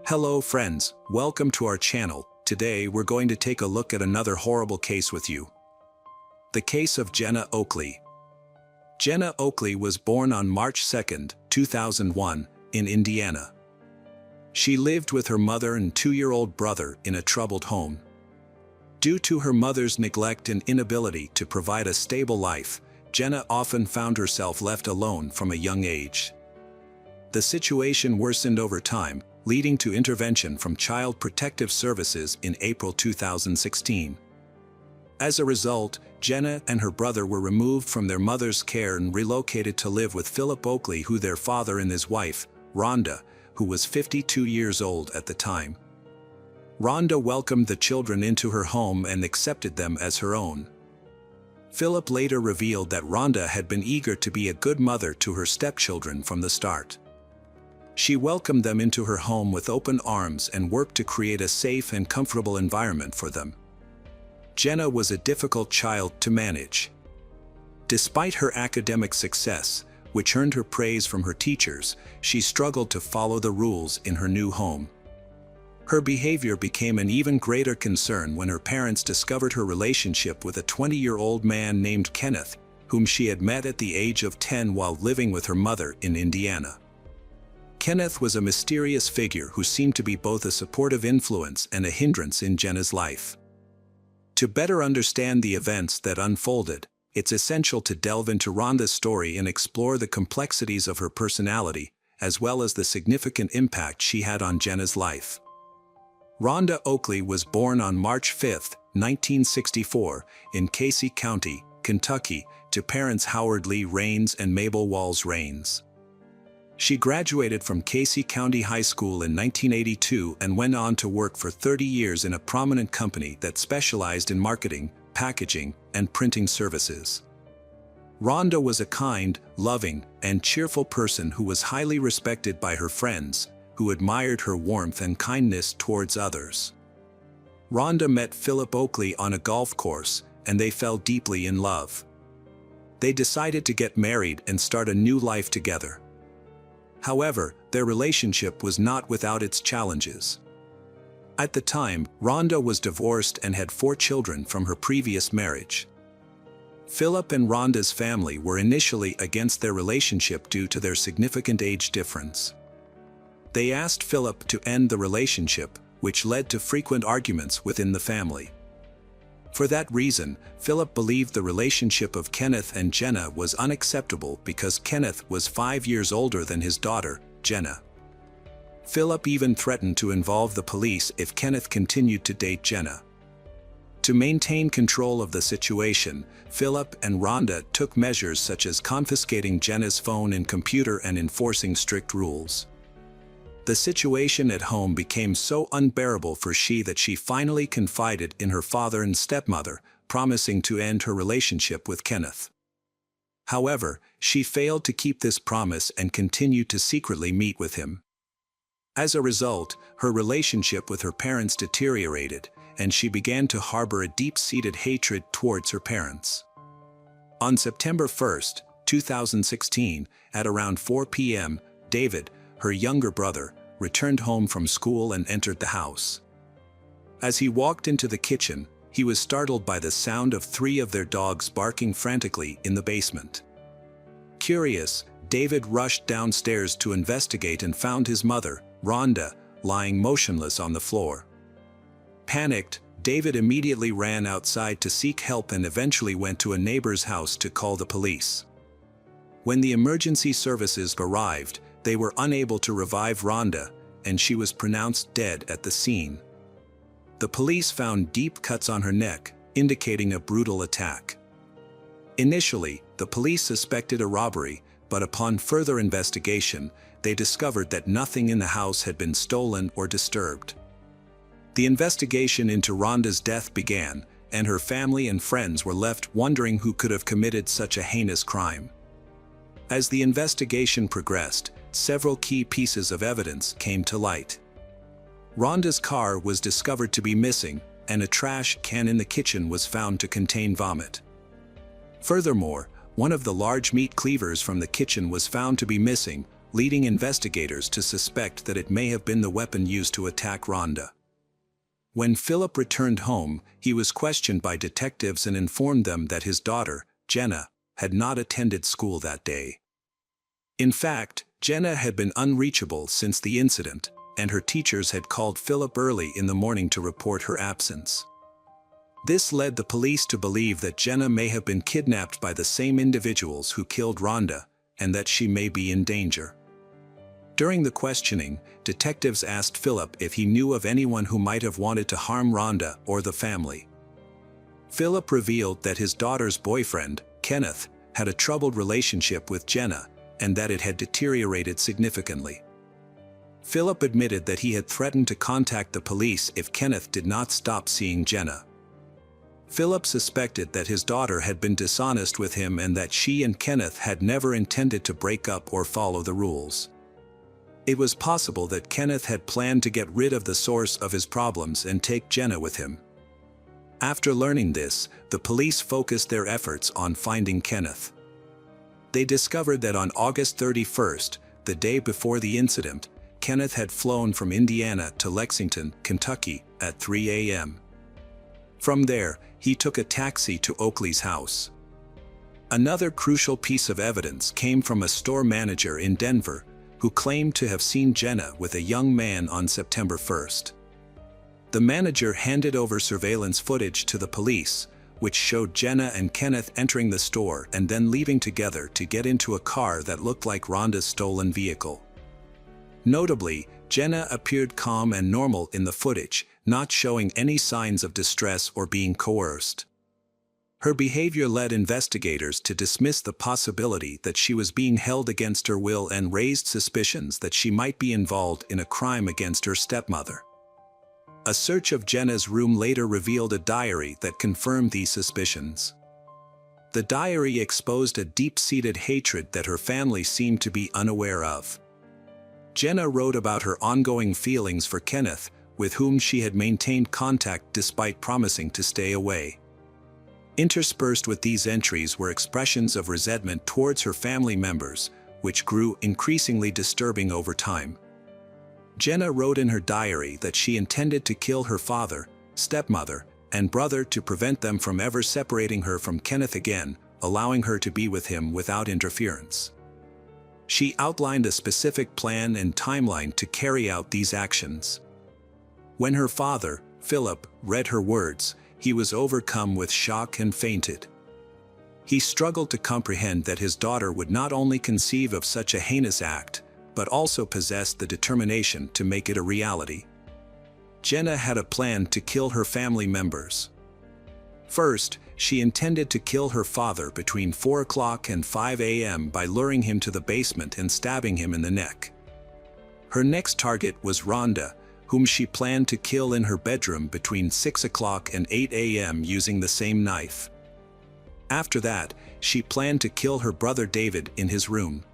Hello friends, welcome to our channel. Today we're going to take a look at another horrible case with you. The case of Jenna Oakley. Jenna Oakley was born on March 2, 2001, in Indiana. She lived with her mother and two-year-old brother in a troubled home. Due to her mother's neglect and inability to provide a stable life, Jenna often found herself left alone from a young age. The situation worsened over time, leading to intervention from Child Protective Services in April 2016. As a result, Jenna and her brother were removed from their mother's care and relocated to live with Philip Oakley, their father, and his wife, Rhonda, who was 52 years old at the time. Rhonda welcomed the children into her home and accepted them as her own. Philip later revealed that Rhonda had been eager to be a good mother to her stepchildren from the start. She welcomed them into her home with open arms and worked to create a safe and comfortable environment for them. Jenna was a difficult child to manage. Despite her academic success, which earned her praise from her teachers, she struggled to follow the rules in her new home. Her behavior became an even greater concern when her parents discovered her relationship with a 20-year-old man named Kenneth, whom she had met at the age of 10 while living with her mother in Indiana. Kenneth was a mysterious figure who seemed to be both a supportive influence and a hindrance in Jenna's life. To better understand the events that unfolded, it's essential to delve into Rhonda's story and explore the complexities of her personality, as well as the significant impact she had on Jenna's life. Rhonda Oakley was born on March 5, 1964, in Casey County, Kentucky, to parents Howard Lee Raines and Mabel Walls Raines. She graduated from Casey County High School in 1982 and went on to work for 30 years in a prominent company that specialized in marketing, packaging, and printing services. Rhonda was a kind, loving, and cheerful person who was highly respected by her friends, who admired her warmth and kindness towards others. Rhonda met Philip Oakley on a golf course, and they fell deeply in love. They decided to get married and start a new life together. However, their relationship was not without its challenges. At the time, Rhonda was divorced and had 4 children from her previous marriage. Philip and Rhonda's family were initially against their relationship due to their significant age difference. They asked Philip to end the relationship, which led to frequent arguments within the family. For that reason, Philip believed the relationship of Kenneth and Jenna was unacceptable because Kenneth was 5 years older than his daughter, Jenna. Philip even threatened to involve the police if Kenneth continued to date Jenna. To maintain control of the situation, Philip and Rhonda took measures such as confiscating Jenna's phone and computer and enforcing strict rules. The situation at home became so unbearable for she that she finally confided in her father and stepmother, promising to end her relationship with Kenneth. However, she failed to keep this promise and continued to secretly meet with him. As a result, her relationship with her parents deteriorated, and she began to harbor a deep-seated hatred towards her parents. On September 1, 2016, at around 4 p.m., David, her younger brother, returned home from school and entered the house. As he walked into the kitchen, he was startled by the sound of 3 of their dogs barking frantically in the basement. Curious, David rushed downstairs to investigate and found his mother, Rhonda, lying motionless on the floor. Panicked, David immediately ran outside to seek help and eventually went to a neighbor's house to call the police. When the emergency services arrived, they were unable to revive Rhonda, and she was pronounced dead at the scene. The police found deep cuts on her neck, indicating a brutal attack. Initially, the police suspected a robbery, but upon further investigation, they discovered that nothing in the house had been stolen or disturbed. The investigation into Rhonda's death began, and her family and friends were left wondering who could have committed such a heinous crime. As the investigation progressed, several key pieces of evidence came to light. Rhonda's car was discovered to be missing, and a trash can in the kitchen was found to contain vomit. Furthermore, one of the large meat cleavers from the kitchen was found to be missing, leading investigators to suspect that it may have been the weapon used to attack Rhonda. When Philip returned home, he was questioned by detectives and informed them that his daughter, Jenna, had not attended school that day. In fact, Jenna had been unreachable since the incident, and her teachers had called Philip early in the morning to report her absence. This led the police to believe that Jenna may have been kidnapped by the same individuals who killed Rhonda, and that she may be in danger. During the questioning, detectives asked Philip if he knew of anyone who might have wanted to harm Rhonda or the family. Philip revealed that his daughter's boyfriend, Kenneth, had a troubled relationship with Jenna, and that it had deteriorated significantly. Philip admitted that he had threatened to contact the police if Kenneth did not stop seeing Jenna. Philip suspected that his daughter had been dishonest with him and that she and Kenneth had never intended to break up or follow the rules. It was possible that Kenneth had planned to get rid of the source of his problems and take Jenna with him. After learning this, the police focused their efforts on finding Kenneth. They discovered that on August 31st, the day before the incident, Kenneth had flown from Indiana to Lexington, Kentucky, at 3 a.m. From there, he took a taxi to Oakley's house. Another crucial piece of evidence came from a store manager in Denver, who claimed to have seen Jenna with a young man on September 1st. The manager handed over surveillance footage to the police, which showed Jenna and Kenneth entering the store and then leaving together to get into a car that looked like Rhonda's stolen vehicle. Notably, Jenna appeared calm and normal in the footage, not showing any signs of distress or being coerced. Her behavior led investigators to dismiss the possibility that she was being held against her will and raised suspicions that she might be involved in a crime against her stepmother. A search of Jenna's room later revealed a diary that confirmed these suspicions. The diary exposed a deep-seated hatred that her family seemed to be unaware of. Jenna wrote about her ongoing feelings for Kenneth, with whom she had maintained contact despite promising to stay away. Interspersed with these entries were expressions of resentment towards her family members, which grew increasingly disturbing over time. Jenna wrote in her diary that she intended to kill her father, stepmother, and brother to prevent them from ever separating her from Kenneth again, allowing her to be with him without interference. She outlined a specific plan and timeline to carry out these actions. When her father, Philip, read her words, he was overcome with shock and fainted. He struggled to comprehend that his daughter would not only conceive of such a heinous act, but also possess the determination to make it a reality. Jenna had a plan to kill her family members. First, she intended to kill her father between 4 o'clock and 5 a.m. by luring him to the basement and stabbing him in the neck. Her next target was Rhonda, whom she planned to kill in her bedroom between 6 o'clock and 8 a.m. using the same knife. After that, she planned to kill her brother David in his room.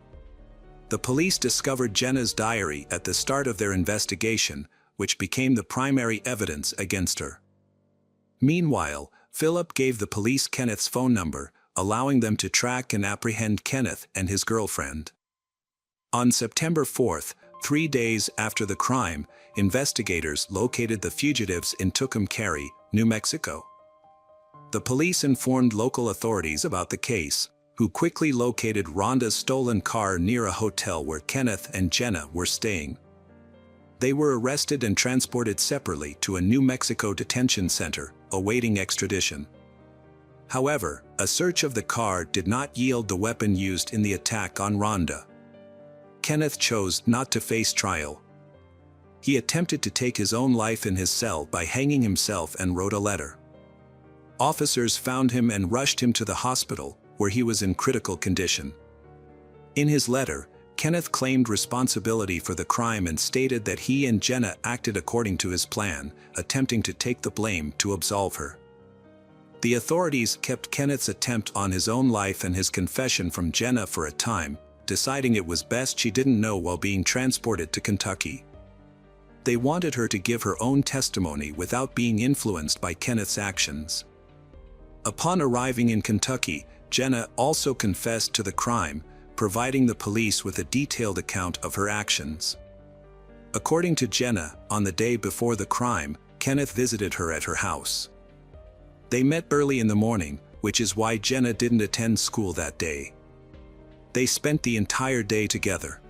The police discovered Jenna's diary at the start of their investigation, which became the primary evidence against her. Meanwhile, Philip gave the police Kenneth's phone number, allowing them to track and apprehend Kenneth and his girlfriend. On September 4th, 3 days after the crime, investigators located the fugitives in Tucumcari, New Mexico. The police informed local authorities about the case, who quickly located Rhonda's stolen car near a hotel where Kenneth and Jenna were staying. They were arrested and transported separately to a New Mexico detention center, awaiting extradition. However, a search of the car did not yield the weapon used in the attack on Rhonda. Kenneth chose not to face trial. He attempted to take his own life in his cell by hanging himself and wrote a letter. Officers found him and rushed him to the hospital, where he was in critical condition. In his letter, Kenneth claimed responsibility for the crime and stated that he and Jenna acted according to his plan, attempting to take the blame to absolve her. The authorities kept Kenneth's attempt on his own life and his confession from Jenna for a time, deciding it was best she didn't know while being transported to Kentucky. They wanted her to give her own testimony without being influenced by Kenneth's actions. Upon arriving in Kentucky, Jenna also confessed to the crime, providing the police with a detailed account of her actions. According to Jenna, on the day before the crime, Kenneth visited her at her house. They met early in the morning, which is why Jenna didn't attend school that day. They spent the entire day together.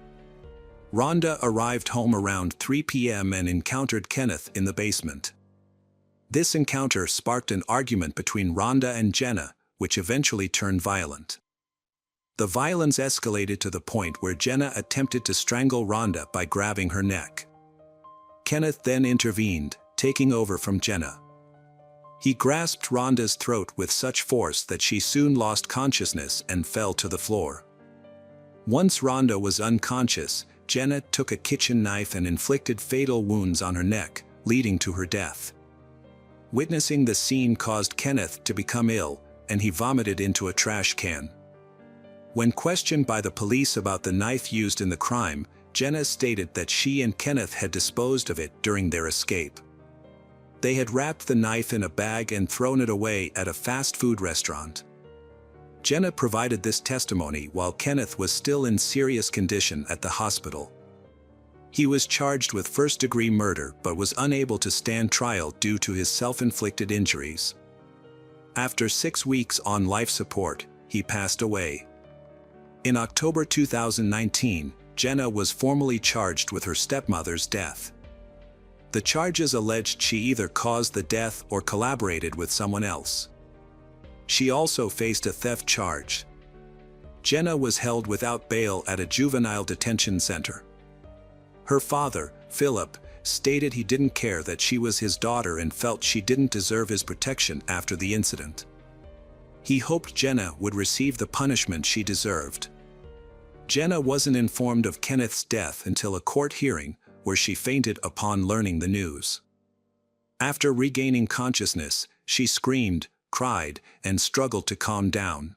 Rhonda arrived home around 3 p.m. and encountered Kenneth in the basement. This encounter sparked an argument between Rhonda and Jenna, which eventually turned violent. The violence escalated to the point where Jenna attempted to strangle Rhonda by grabbing her neck. Kenneth then intervened, taking over from Jenna. He grasped Rhonda's throat with such force that she soon lost consciousness and fell to the floor. Once Rhonda was unconscious, Jenna took a kitchen knife and inflicted fatal wounds on her neck, leading to her death. Witnessing the scene caused Kenneth to become ill, and he vomited into a trash can. When questioned by the police about the knife used in the crime, Jenna stated that she and Kenneth had disposed of it during their escape. They had wrapped the knife in a bag and thrown it away at a fast food restaurant. Jenna provided this testimony while Kenneth was still in serious condition at the hospital. He was charged with first-degree murder but was unable to stand trial due to his self-inflicted injuries. After 6 weeks on life support, he passed away. In October 2019, Jenna was formally charged with her stepmother's death. The charges alleged she either caused the death or collaborated with someone else. She also faced a theft charge. Jenna was held without bail at a juvenile detention center. Her father, Philip, stated he didn't care that she was his daughter and felt she didn't deserve his protection after the incident. He hoped Jenna would receive the punishment she deserved. Jenna wasn't informed of Kenneth's death until a court hearing, where she fainted upon learning the news. After regaining consciousness, she screamed, cried, and struggled to calm down.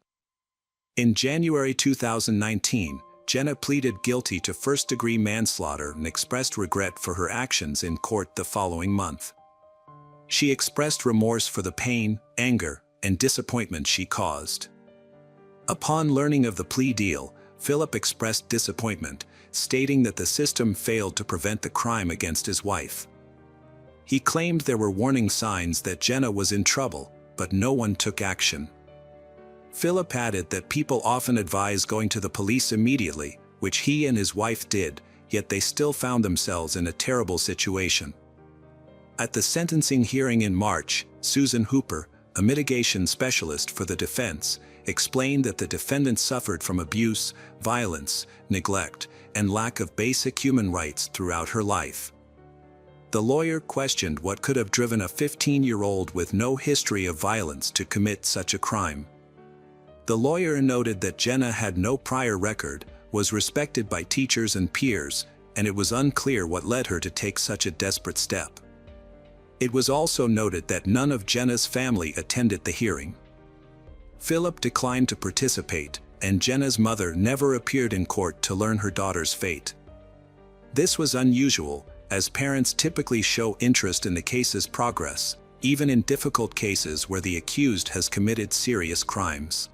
In January 2019, Jenna pleaded guilty to first-degree manslaughter and expressed regret for her actions in court the following month. She expressed remorse for the pain, anger, and disappointment she caused. Upon learning of the plea deal, Philip expressed disappointment, stating that the system failed to prevent the crime against his wife. He claimed there were warning signs that Jenna was in trouble, but no one took action. Philip added that people often advise going to the police immediately, which he and his wife did, yet they still found themselves in a terrible situation. At the sentencing hearing in March, Susan Hooper, a mitigation specialist for the defense, explained that the defendant suffered from abuse, violence, neglect, and lack of basic human rights throughout her life. The lawyer questioned what could have driven a 15-year-old with no history of violence to commit such a crime. The lawyer noted that Jenna had no prior record, was respected by teachers and peers, and it was unclear what led her to take such a desperate step. It was also noted that none of Jenna's family attended the hearing. Philip declined to participate, and Jenna's mother never appeared in court to learn her daughter's fate. This was unusual, as parents typically show interest in the case's progress, even in difficult cases where the accused has committed serious crimes.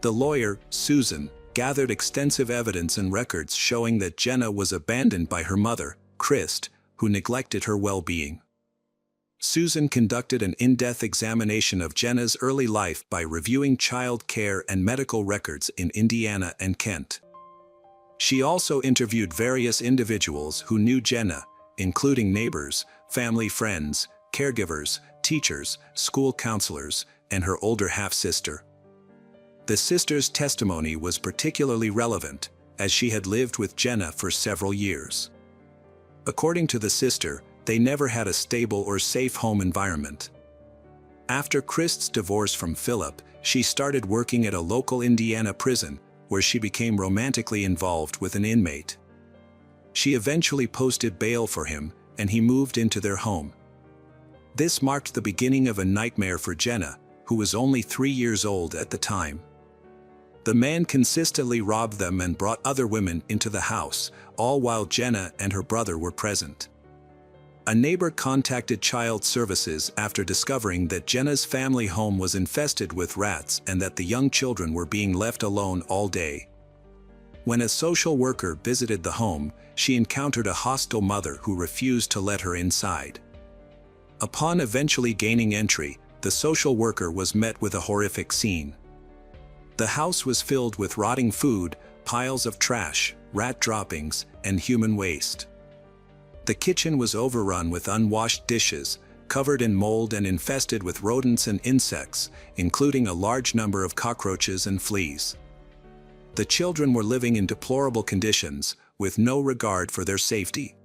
The lawyer, Susan, gathered extensive evidence and records showing that Jenna was abandoned by her mother, Christ, who neglected her well-being. Susan conducted an in-depth examination of Jenna's early life by reviewing child care and medical records in Indiana and Kent. She also interviewed various individuals who knew Jenna, including neighbors, family friends, caregivers, teachers, school counselors, and her older half-sister. The sister's testimony was particularly relevant, as she had lived with Jenna for several years. According to the sister, they never had a stable or safe home environment. After Christ's divorce from Philip, she started working at a local Indiana prison, where she became romantically involved with an inmate. She eventually posted bail for him, and he moved into their home. This marked the beginning of a nightmare for Jenna, who was only 3 years old at the time. The man consistently robbed them and brought other women into the house, all while Jenna and her brother were present. A neighbor contacted Child Services after discovering that Jenna's family home was infested with rats and that the young children were being left alone all day. When a social worker visited the home, she encountered a hostile mother who refused to let her inside. Upon eventually gaining entry, the social worker was met with a horrific scene. The house was filled with rotting food, piles of trash, rat droppings, and human waste. The kitchen was overrun with unwashed dishes, covered in mold and infested with rodents and insects, including a large number of cockroaches and fleas. The children were living in deplorable conditions, with no regard for their safety.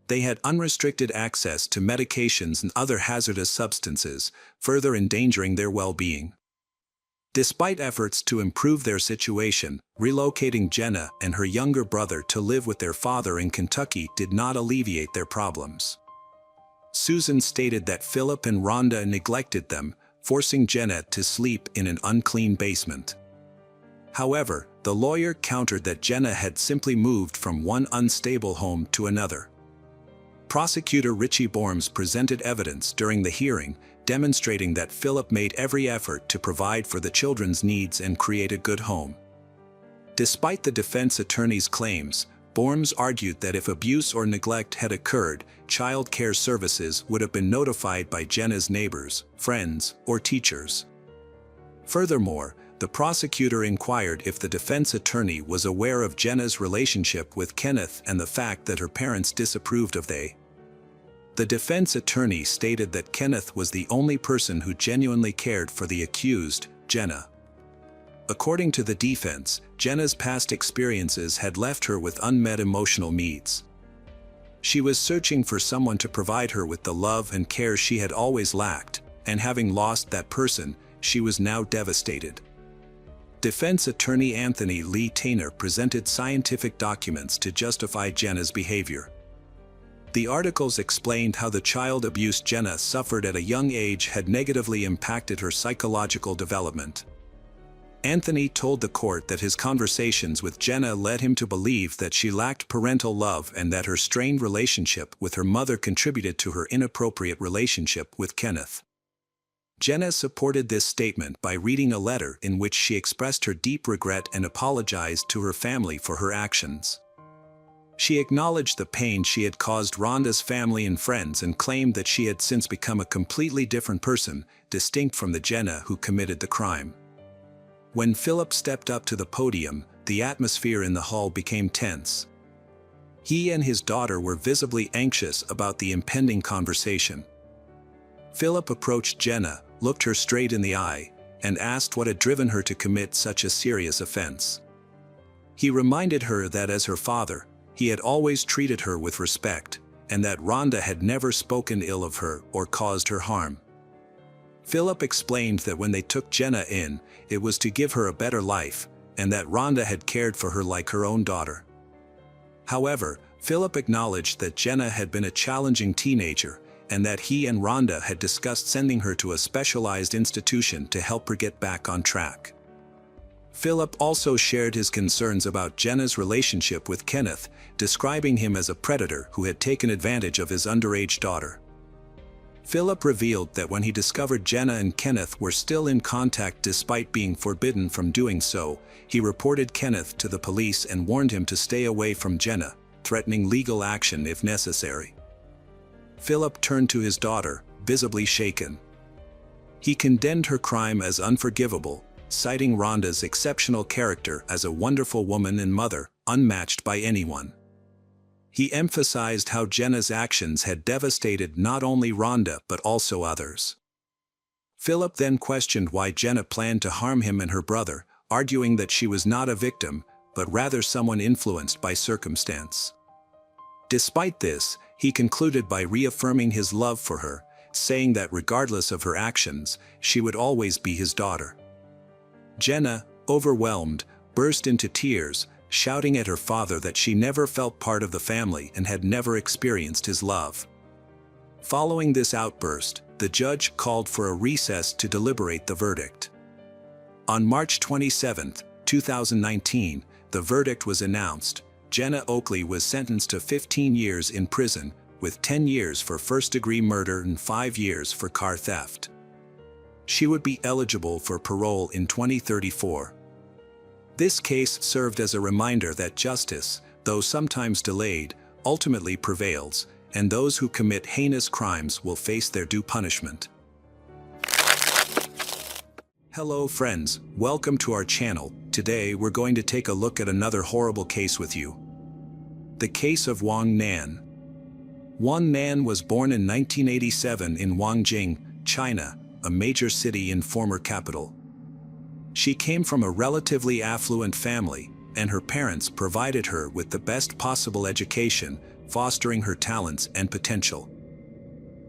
They had unrestricted access to medications and other hazardous substances, further endangering their well-being. Despite efforts to improve their situation, relocating Jenna and her younger brother to live with their father in Kentucky did not alleviate their problems. Susan stated that Philip and Rhonda neglected them, forcing Jenna to sleep in an unclean basement. However, the lawyer countered that Jenna had simply moved from one unstable home to another. Prosecutor Richie Borms presented evidence during the hearing, demonstrating that Philip made every effort to provide for the children's needs and create a good home. Despite the defense attorney's claims, Borms argued that if abuse or neglect had occurred, child care services would have been notified by Jenna's neighbors, friends, or teachers. Furthermore, the prosecutor inquired if the defense attorney was aware of Jenna's relationship with Kenneth and the fact that her parents disapproved of they. The defense attorney stated that Kenneth was the only person who genuinely cared for the accused, Jenna. According to the defense, Jenna's past experiences had left her with unmet emotional needs. She was searching for someone to provide her with the love and care she had always lacked, and having lost that person, she was now devastated. Defense attorney Anthony Lee Taylor presented scientific documents to justify Jenna's behavior. The articles explained how the child abuse Jenna suffered at a young age had negatively impacted her psychological development. Anthony told the court that his conversations with Jenna led him to believe that she lacked parental love and that her strained relationship with her mother contributed to her inappropriate relationship with Kenneth. Jenna supported this statement by reading a letter in which she expressed her deep regret and apologized to her family for her actions. She acknowledged the pain she had caused Rhonda's family and friends and claimed that she had since become a completely different person, distinct from the Jenna who committed the crime. When Philip stepped up to the podium, the atmosphere in the hall became tense. He and his daughter were visibly anxious about the impending conversation. Philip approached Jenna, looked her straight in the eye, and asked what had driven her to commit such a serious offense. He reminded her that as her father, he had always treated her with respect, and that Rhonda had never spoken ill of her or caused her harm. Philip explained that when they took Jenna in, it was to give her a better life, and that Rhonda had cared for her like her own daughter. However, Philip acknowledged that Jenna had been a challenging teenager, and that he and Rhonda had discussed sending her to a specialized institution to help her get back on track. Philip also shared his concerns about Jenna's relationship with Kenneth, describing him as a predator who had taken advantage of his underage daughter. Philip revealed that when he discovered Jenna and Kenneth were still in contact despite being forbidden from doing so, he reported Kenneth to the police and warned him to stay away from Jenna, threatening legal action if necessary. Philip turned to his daughter, visibly shaken. He condemned her crime as unforgivable, citing Rhonda's exceptional character as a wonderful woman and mother, unmatched by anyone. He emphasized how Jenna's actions had devastated not only Rhonda but also others. Philip then questioned why Jenna planned to harm him and her brother, arguing that she was not a victim, but rather someone influenced by circumstance. Despite this, he concluded by reaffirming his love for her, saying that regardless of her actions, she would always be his daughter. Jenna, overwhelmed, burst into tears, shouting at her father that she never felt part of the family and had never experienced his love. Following this outburst, the judge called for a recess to deliberate the verdict. On March 27, 2019, the verdict was announced. Jenna Oakley was sentenced to 15 years in prison, with 10 years for first-degree murder and 5 years for car theft. She would be eligible for parole in 2034. This case served as a reminder that justice, though sometimes delayed, ultimately prevails, and those who commit heinous crimes will face their due punishment. Hello friends, welcome to our channel. Today we're going to take a look at another horrible case with you. The case of Wang Nan. Wang Nan was born in 1987 in Guangdong, China, a major city and former capital. She came from a relatively affluent family, and her parents provided her with the best possible education, fostering her talents and potential.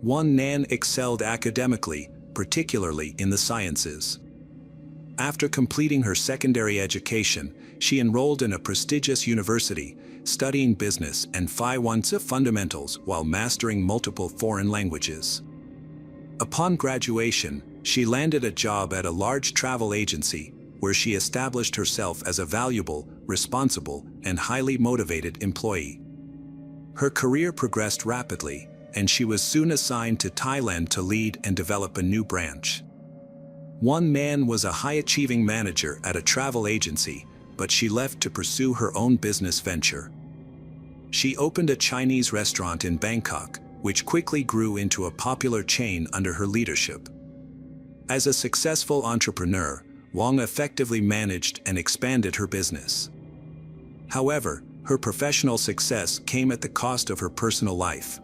Wang Nan excelled academically, particularly in the sciences. After completing her secondary education, she enrolled in a prestigious university, studying business and finance fundamentals while mastering multiple foreign languages. Upon graduation, she landed a job at a large travel agency, where she established herself as a valuable, responsible, and highly motivated employee. Her career progressed rapidly, and she was soon assigned to Thailand to lead and develop a new branch. Wang Nan was a high-achieving manager at a travel agency, but she left to pursue her own business venture. She opened a Chinese restaurant in Bangkok, which quickly grew into a popular chain under her leadership. As a successful entrepreneur, Wang effectively managed and expanded her business. However, her professional success came at the cost of her personal life.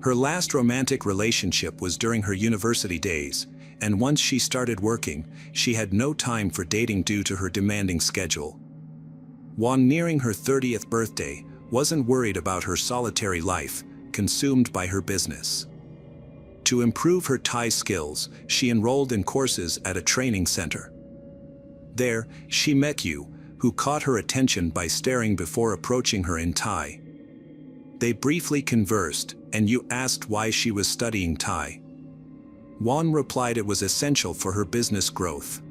Her last romantic relationship was during her university days, and once she started working, she had no time for dating due to her demanding schedule. Wang, nearing her 30th birthday, wasn't worried about her solitary life, consumed by her business. To improve her Thai skills, she enrolled in courses at a training center. There, she met Yu, who caught her attention by staring before approaching her in Thai. They briefly conversed, and Yu asked why she was studying Thai. Wang replied it was essential for her business growth.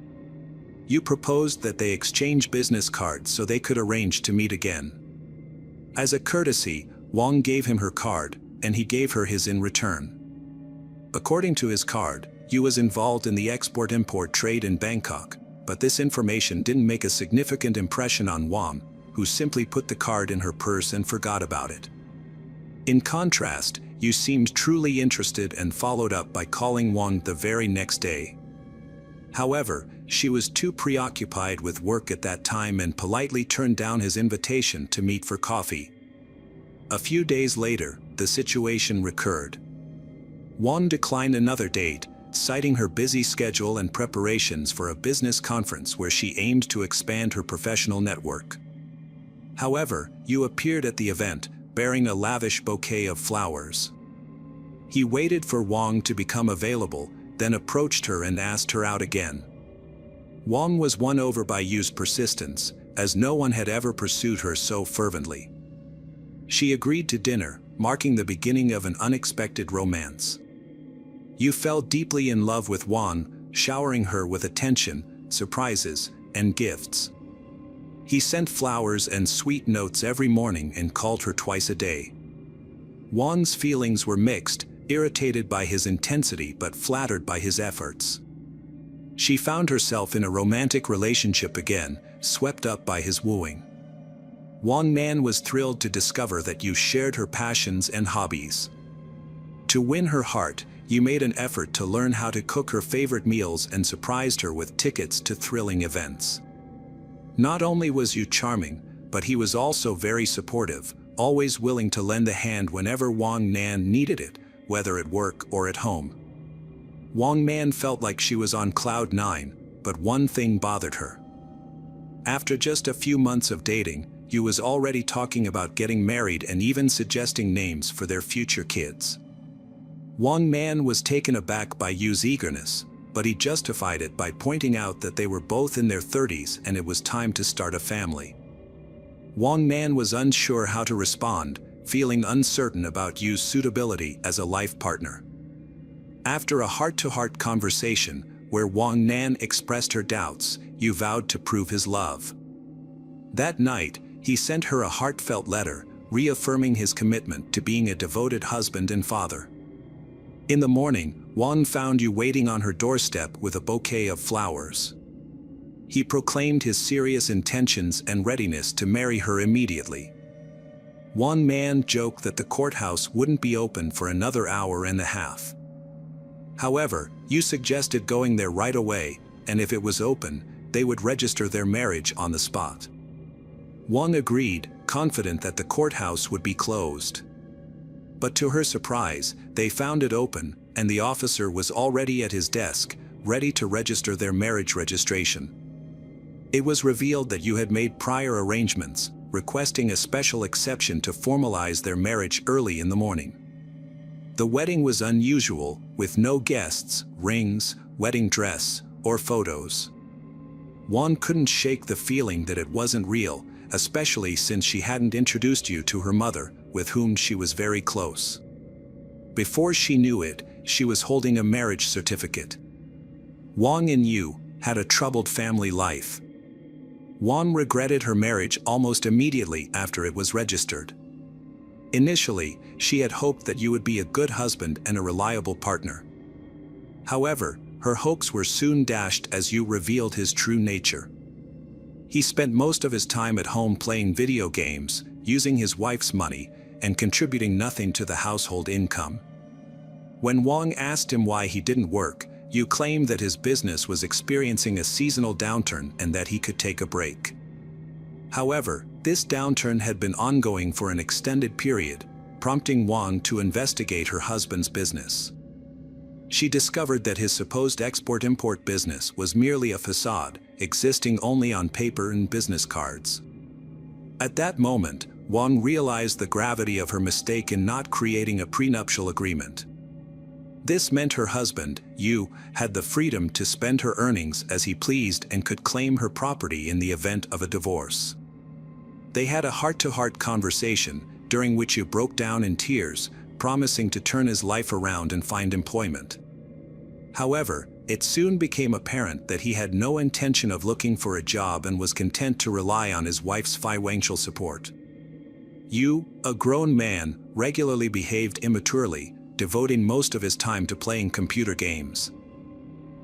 Yu proposed that they exchange business cards so they could arrange to meet again. As a courtesy, Wang gave him her card, and he gave her his in return. According to his card, Yu was involved in the export-import trade in Bangkok, but this information didn't make a significant impression on Wang, who simply put the card in her purse and forgot about it. In contrast, Yu seemed truly interested and followed up by calling Wang the very next day. However, she was too preoccupied with work at that time and politely turned down his invitation to meet for coffee. A few days later, the situation recurred. Wang declined another date, citing her busy schedule and preparations for a business conference where she aimed to expand her professional network. However, Yu appeared at the event, bearing a lavish bouquet of flowers. He waited for Wang to become available, then approached her and asked her out again. Wang was won over by Yu's persistence, as no one had ever pursued her so fervently. She agreed to dinner, marking the beginning of an unexpected romance. Yu fell deeply in love with Wang, showering her with attention, surprises, and gifts. He sent flowers and sweet notes every morning and called her twice a day. Wang's feelings were mixed, irritated by his intensity but flattered by his efforts. She found herself in a romantic relationship again, swept up by his wooing. Wang Nan was thrilled to discover that Yu shared her passions and hobbies. To win her heart, Yu made an effort to learn how to cook her favorite meals and surprised her with tickets to thrilling events. Not only was Yu charming, but he was also very supportive, always willing to lend a hand whenever Wang Nan needed it, whether at work or at home. Wang Nan felt like she was on cloud nine, but one thing bothered her. After just a few months of dating, Yu was already talking about getting married and even suggesting names for their future kids. Wang Nan was taken aback by Yu's eagerness, but he justified it by pointing out that they were both in their 30s and it was time to start a family. Wang Nan was unsure how to respond, feeling uncertain about Yu's suitability as a life partner. After a heart-to-heart conversation, where Wang Nan expressed her doubts, Yu vowed to prove his love. That night, he sent her a heartfelt letter, reaffirming his commitment to being a devoted husband and father. In the morning, Wang found Yu waiting on her doorstep with a bouquet of flowers. He proclaimed his serious intentions and readiness to marry her immediately. One man joked that the courthouse wouldn't be open for another hour and a half. However, you suggested going there right away, and if it was open, they would register their marriage on the spot. Wang agreed, confident that the courthouse would be closed. But to her surprise, they found it open, and the officer was already at his desk, ready to register their marriage registration. It was revealed that you had made prior arrangements, requesting a special exception to formalize their marriage early in the morning. The wedding was unusual, with no guests, rings, wedding dress, or photos. Wang couldn't shake the feeling that it wasn't real, especially since she hadn't introduced you to her mother, with whom she was very close. Before she knew it, she was holding a marriage certificate. Wang and you had a troubled family life. Wang regretted her marriage almost immediately after it was registered. Initially, she had hoped that you would be a good husband and a reliable partner. However, her hopes were soon dashed as you revealed his true nature. He spent most of his time at home playing video games, using his wife's money, and contributing nothing to the household income. When Wang asked him why he didn't work, you claimed that his business was experiencing a seasonal downturn and that he could take a break. However, this downturn had been ongoing for an extended period, prompting Wang to investigate her husband's business. She discovered that his supposed export-import business was merely a facade, existing only on paper and business cards. At that moment, Wang realized the gravity of her mistake in not creating a prenuptial agreement. This meant her husband, you, had the freedom to spend her earnings as he pleased and could claim her property in the event of a divorce. They had a heart-to-heart conversation, during which you broke down in tears, promising to turn his life around and find employment. However, it soon became apparent that he had no intention of looking for a job and was content to rely on his wife's financial support. You, a grown man, regularly behaved immaturely, devoting most of his time to playing computer games.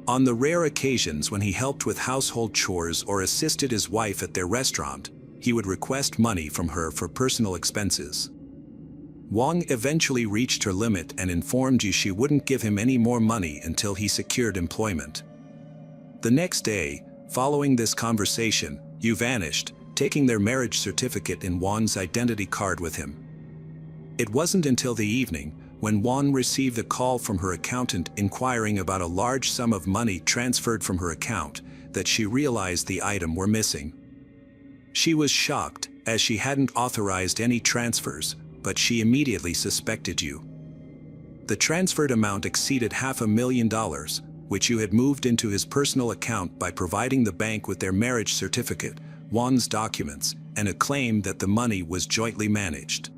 On the rare occasions when he helped with household chores or assisted his wife at their restaurant, he would request money from her for personal expenses. Wang eventually reached her limit and informed you she wouldn't give him any more money until he secured employment. The next day, following this conversation, you vanished, taking their marriage certificate and Wang's identity card with him. It wasn't until the evening, when Wang received a call from her accountant inquiring about a large sum of money transferred from her account, that she realized the item were missing. She was shocked, as she hadn't authorized any transfers, but she immediately suspected you. The transferred amount exceeded $500,000, which you had moved into his personal account by providing the bank with their marriage certificate, Wang's documents, and a claim that the money was jointly managed.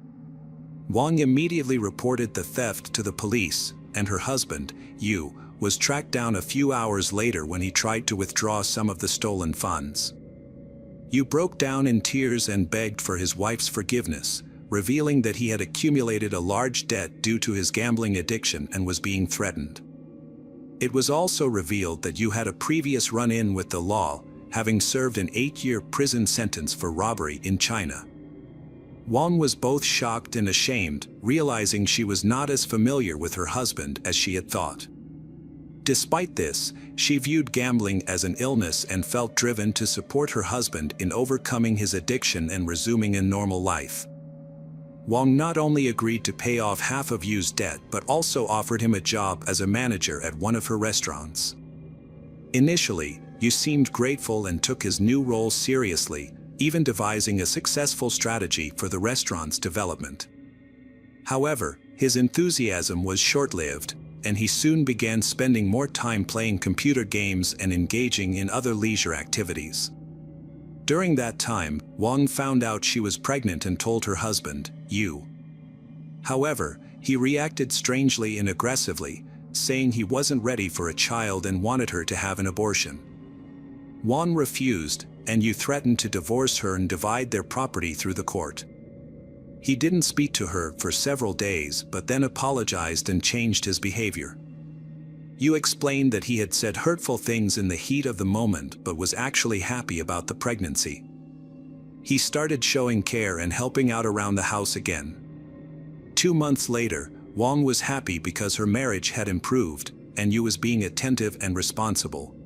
Wang immediately reported the theft to the police, and her husband, you, was tracked down a few hours later when he tried to withdraw some of the stolen funds. You broke down in tears and begged for his wife's forgiveness, revealing that he had accumulated a large debt due to his gambling addiction and was being threatened. It was also revealed that you had a previous run-in with the law, having served an 8-year prison sentence for robbery in China. Wang was both shocked and ashamed, realizing she was not as familiar with her husband as she had thought. Despite this, she viewed gambling as an illness and felt driven to support her husband in overcoming his addiction and resuming a normal life. Wang not only agreed to pay off half of Yu's debt but also offered him a job as a manager at one of her restaurants. Initially, Yu seemed grateful and took his new role seriously, even devising a successful strategy for the restaurant's development. However, his enthusiasm was short-lived, and he soon began spending more time playing computer games and engaging in other leisure activities. During that time, Wang found out she was pregnant and told her husband, Yu. However, he reacted strangely and aggressively, saying he wasn't ready for a child and wanted her to have an abortion. Wang refused, and Yu threatened to divorce her and divide their property through the court. He didn't speak to her for several days but then apologized and changed his behavior. You explained that he had said hurtful things in the heat of the moment but was actually happy about the pregnancy. He started showing care and helping out around the house again. 2 months later, Wang was happy because her marriage had improved, and Yu was being attentive and responsible.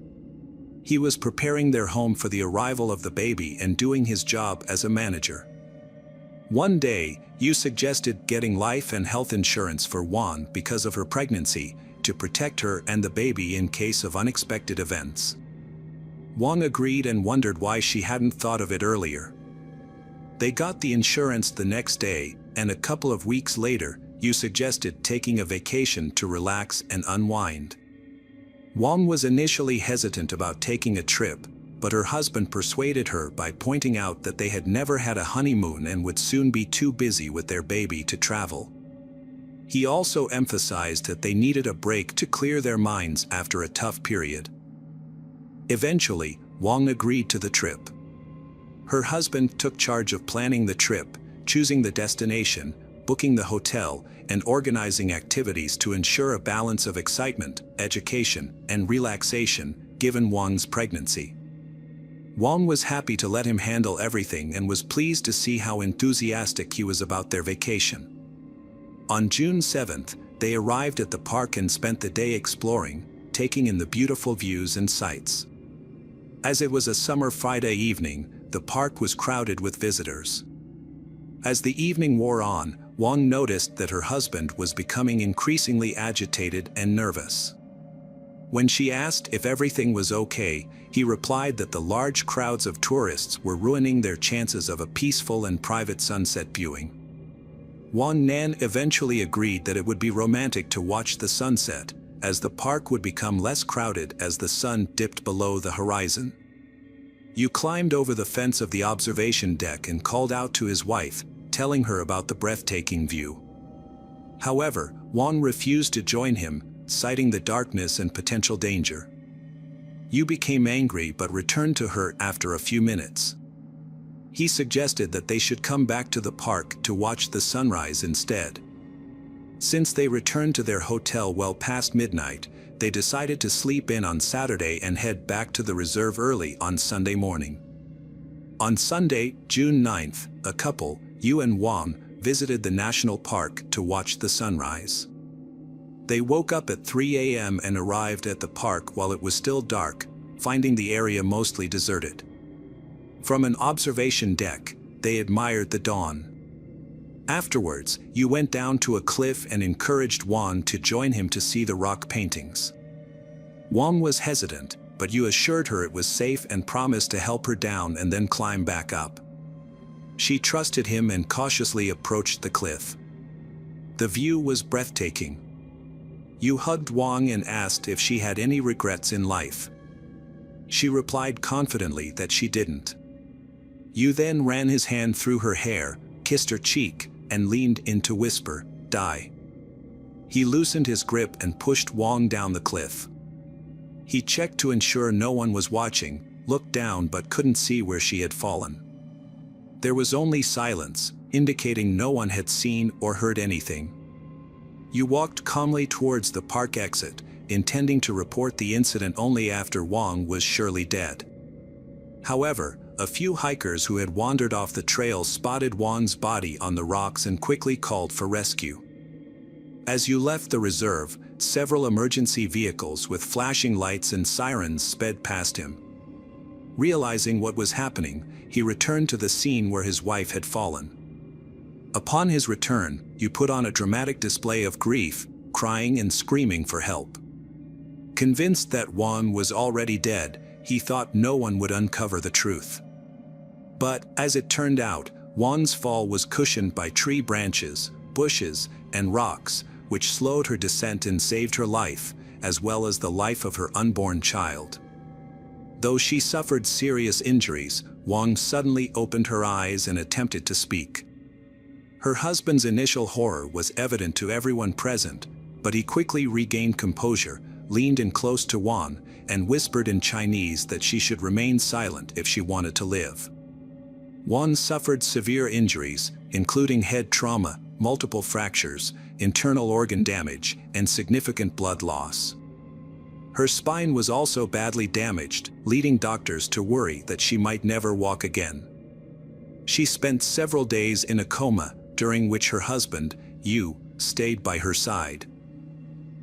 He was preparing their home for the arrival of the baby and doing his job as a manager. One day, Yu suggested getting life and health insurance for Wang because of her pregnancy, to protect her and the baby in case of unexpected events. Wang agreed and wondered why she hadn't thought of it earlier. They got the insurance the next day, and a couple of weeks later, Yu suggested taking a vacation to relax and unwind. Wang was initially hesitant about taking a trip, but her husband persuaded her by pointing out that they had never had a honeymoon and would soon be too busy with their baby to travel. He also emphasized that they needed a break to clear their minds after a tough period. Eventually, Wang agreed to the trip. Her husband took charge of planning the trip, choosing the destination, booking the hotel, and organizing activities to ensure a balance of excitement, education, and relaxation, given Wang's pregnancy. Wang was happy to let him handle everything and was pleased to see how enthusiastic he was about their vacation. On June 7th, they arrived at the park and spent the day exploring, taking in the beautiful views and sights. As it was a summer Friday evening, the park was crowded with visitors. As the evening wore on, Wang noticed that her husband was becoming increasingly agitated and nervous. When she asked if everything was okay, he replied that the large crowds of tourists were ruining their chances of a peaceful and private sunset viewing. Wang Nan eventually agreed that it would be romantic to watch the sunset, as the park would become less crowded as the sun dipped below the horizon. Yu climbed over the fence of the observation deck and called out to his wife, telling her about the breathtaking view. However, Wang refused to join him, citing the darkness and potential danger. Yu became angry but returned to her after a few minutes. He suggested that they should come back to the park to watch the sunrise instead. Since they returned to their hotel well past midnight, they decided to sleep in on Saturday and head back to the reserve early on Sunday morning. On Sunday, June 9th, a couple, Yu and Wang, visited the national park to watch the sunrise. They woke up at 3 a.m. and arrived at the park while it was still dark, finding the area mostly deserted. From an observation deck, they admired the dawn. Afterwards, Yu went down to a cliff and encouraged Wang to join him to see the rock paintings. Wang was hesitant, but Yu assured her it was safe and promised to help her down and then climb back up. She trusted him and cautiously approached the cliff. The view was breathtaking. Yu hugged Wang and asked if she had any regrets in life. She replied confidently that she didn't. Yu then ran his hand through her hair, kissed her cheek, and leaned in to whisper, "Die." He loosened his grip and pushed Wang down the cliff. He checked to ensure no one was watching, looked down but couldn't see where she had fallen. There was only silence, indicating no one had seen or heard anything. Yu walked calmly towards the park exit, intending to report the incident only after Wang was surely dead. However, a few hikers who had wandered off the trail spotted Wang's body on the rocks and quickly called for rescue. As Yu left the reserve, several emergency vehicles with flashing lights and sirens sped past him. Realizing what was happening, he returned to the scene where his wife had fallen. Upon his return, Yu put on a dramatic display of grief, crying and screaming for help. Convinced that Wang was already dead, he thought no one would uncover the truth. But, as it turned out, Wang's fall was cushioned by tree branches, bushes, and rocks, which slowed her descent and saved her life, as well as the life of her unborn child. Though she suffered serious injuries, Wang suddenly opened her eyes and attempted to speak. Her husband's initial horror was evident to everyone present, but he quickly regained composure, leaned in close to Wang, and whispered in Chinese that she should remain silent if she wanted to live. Wang suffered severe injuries, including head trauma, multiple fractures, internal organ damage, and significant blood loss. Her spine was also badly damaged, leading doctors to worry that she might never walk again. She spent several days in a coma, during which her husband, Yu, stayed by her side.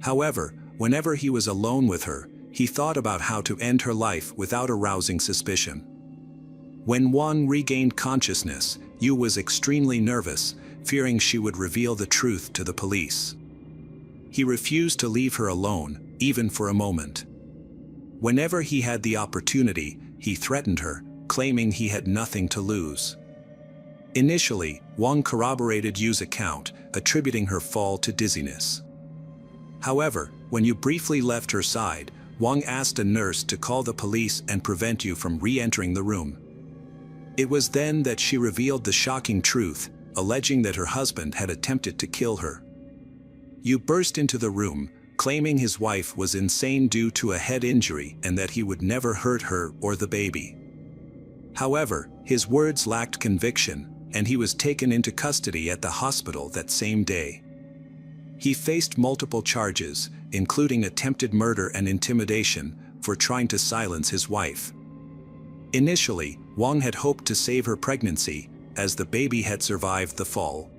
However, whenever he was alone with her, he thought about how to end her life without arousing suspicion. When Wang regained consciousness, Yu was extremely nervous, fearing she would reveal the truth to the police. He refused to leave her alone, even for a moment. Whenever he had the opportunity, he threatened her, claiming he had nothing to lose. Initially, Wang corroborated Yu's account, attributing her fall to dizziness. However, when Yu briefly left her side, Wang asked a nurse to call the police and prevent Yu from re-entering the room. It was then that she revealed the shocking truth, alleging that her husband had attempted to kill her. Yu burst into the room, claiming his wife was insane due to a head injury and that he would never hurt her or the baby. However, his words lacked conviction, and he was taken into custody at the hospital that same day. He faced multiple charges, including attempted murder and intimidation, for trying to silence his wife. Initially, Wang had hoped to save her pregnancy, as the baby had survived the fall.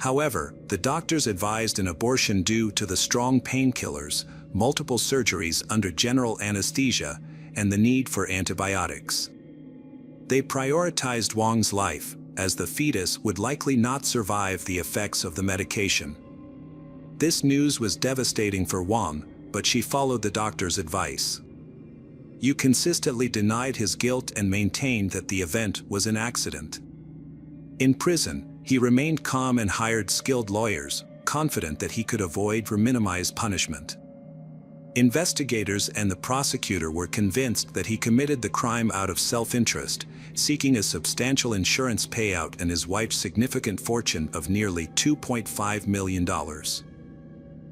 However, the doctors advised an abortion due to the strong painkillers, multiple surgeries under general anesthesia, and the need for antibiotics. They prioritized Wang's life, as the fetus would likely not survive the effects of the medication. This news was devastating for Wang, but she followed the doctor's advice. Yu consistently denied his guilt and maintained that the event was an accident. In prison, he remained calm and hired skilled lawyers, confident that he could avoid or minimize punishment. Investigators and the prosecutor were convinced that he committed the crime out of self-interest, seeking a substantial insurance payout and his wife's significant fortune of nearly $2.5 million.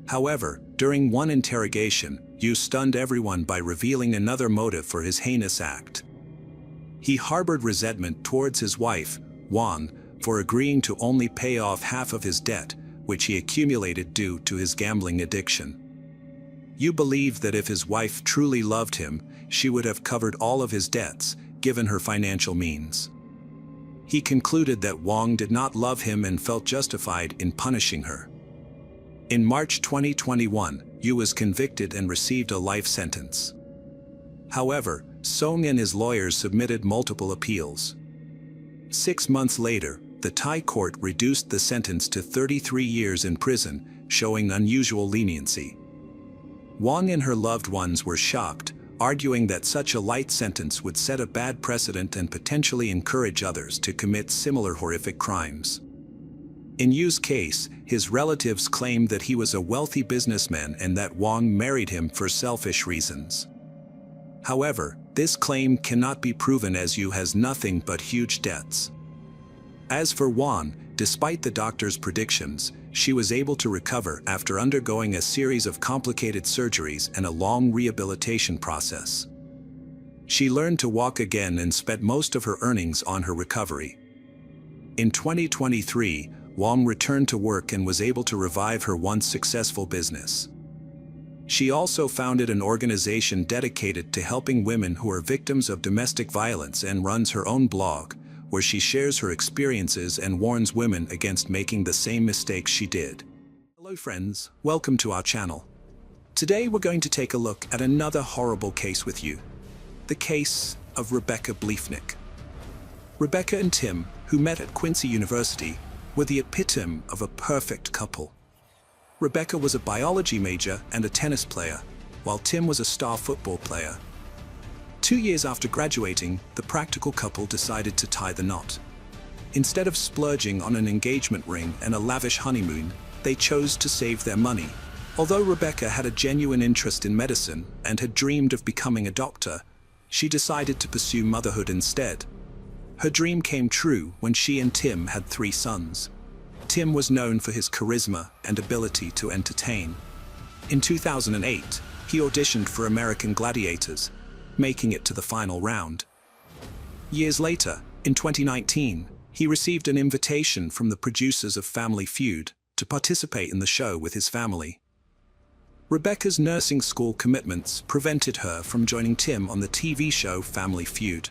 However, during one interrogation, Yu stunned everyone by revealing another motive for his heinous act. He harbored resentment towards his wife, Wang, for agreeing to only pay off half of his debt, which he accumulated due to his gambling addiction. Yu believed that if his wife truly loved him, she would have covered all of his debts, given her financial means. He concluded that Wang did not love him and felt justified in punishing her. In March 2021, Yu was convicted and received a life sentence. However, Song and his lawyers submitted multiple appeals. 6 months later, the Thai court reduced the sentence to 33 years in prison, showing unusual leniency. Wang and her loved ones were shocked, arguing that such a light sentence would set a bad precedent and potentially encourage others to commit similar horrific crimes. In Yu's case, his relatives claimed that he was a wealthy businessman and that Wang married him for selfish reasons. However, this claim cannot be proven as Yu has nothing but huge debts. As for Wang, despite the doctor's predictions, she was able to recover after undergoing a series of complicated surgeries and a long rehabilitation process. She learned to walk again and spent most of her earnings on her recovery. In 2023, Wang returned to work and was able to revive her once successful business. She also founded an organization dedicated to helping women who are victims of domestic violence and runs her own blog, where she shares her experiences and warns women against making the same mistakes she did. Hello friends, welcome to our channel. Today we're going to take a look at another horrible case with you. The case of Rebecca Bleefnick. Rebecca and Tim, who met at Quincy University, were the epitome of a perfect couple. Rebecca was a biology major and a tennis player, while Tim was a star football player. 2 years after graduating, the practical couple decided to tie the knot. Instead of splurging on an engagement ring and a lavish honeymoon, they chose to save their money. Although Rebecca had a genuine interest in medicine and had dreamed of becoming a doctor, she decided to pursue motherhood instead. Her dream came true when she and Tim had 3 sons. Tim was known for his charisma and ability to entertain. In 2008, he auditioned for American Gladiators, making it to the final round. Years later, in 2019, he received an invitation from the producers of Family Feud to participate in the show with his family. Rebecca's nursing school commitments prevented her from joining Tim on the TV show Family Feud.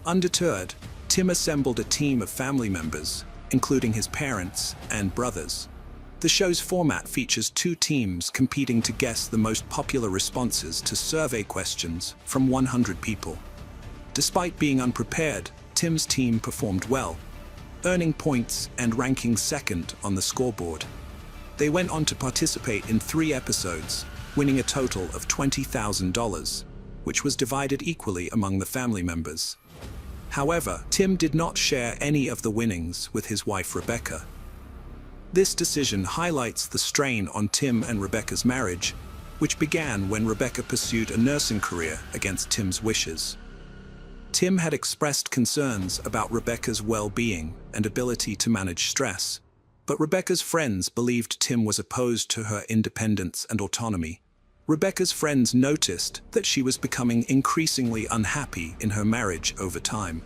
Undeterred, Tim assembled a team of family members, including his parents and brothers. The show's format features two teams competing to guess the most popular responses to survey questions from 100 people. Despite being unprepared, Tim's team performed well, earning points and ranking second on the scoreboard. They went on to participate in 3 episodes, winning a total of $20,000, which was divided equally among the family members. However, Tim did not share any of the winnings with his wife Rebecca. This decision highlights the strain on Tim and Rebecca's marriage, which began when Rebecca pursued a nursing career against Tim's wishes. Tim had expressed concerns about Rebecca's well-being and ability to manage stress, but Rebecca's friends believed Tim was opposed to her independence and autonomy. Rebecca's friends noticed that she was becoming increasingly unhappy in her marriage over time.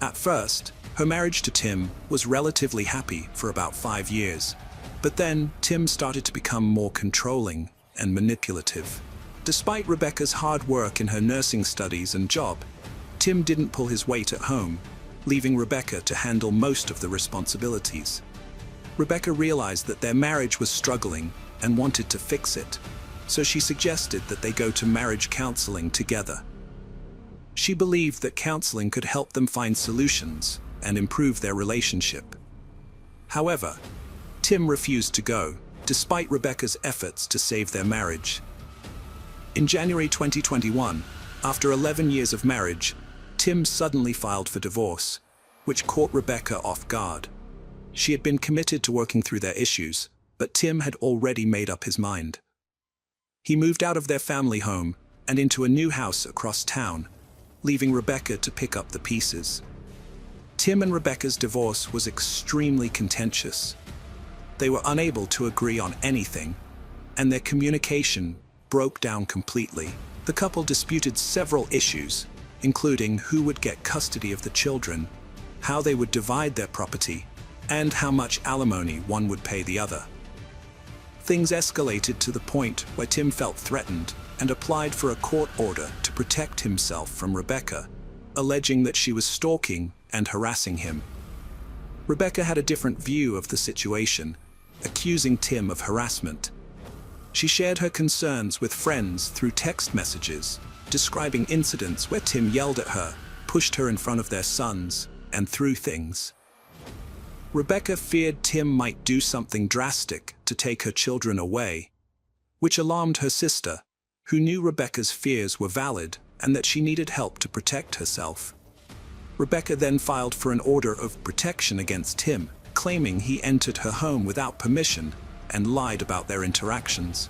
At first, her marriage to Tim was relatively happy for about 5 years, but then Tim started to become more controlling and manipulative. Despite Rebecca's hard work in her nursing studies and job, Tim didn't pull his weight at home, leaving Rebecca to handle most of the responsibilities. Rebecca realized that their marriage was struggling and wanted to fix it, so she suggested that they go to marriage counseling together. She believed that counseling could help them find solutions and improve their relationship. However, Tim refused to go, despite Rebecca's efforts to save their marriage. In January 2021, after 11 years of marriage, Tim suddenly filed for divorce, which caught Rebecca off guard. She had been committed to working through their issues, but Tim had already made up his mind. He moved out of their family home and into a new house across town, leaving Rebecca to pick up the pieces. Tim and Rebecca's divorce was extremely contentious. They were unable to agree on anything, and their communication broke down completely. The couple disputed several issues, including who would get custody of the children, how they would divide their property, and how much alimony one would pay the other. Things escalated to the point where Tim felt threatened and applied for a court order to protect himself from Rebecca, alleging that she was stalking and harassing him. Rebecca had a different view of the situation, accusing Tim of harassment. She shared her concerns with friends through text messages, describing incidents where Tim yelled at her, pushed her in front of their sons, and threw things. Rebecca feared Tim might do something drastic to take her children away, which alarmed her sister, who knew Rebecca's fears were valid and that she needed help to protect herself. Rebecca then filed for an order of protection against Tim, claiming he entered her home without permission and lied about their interactions.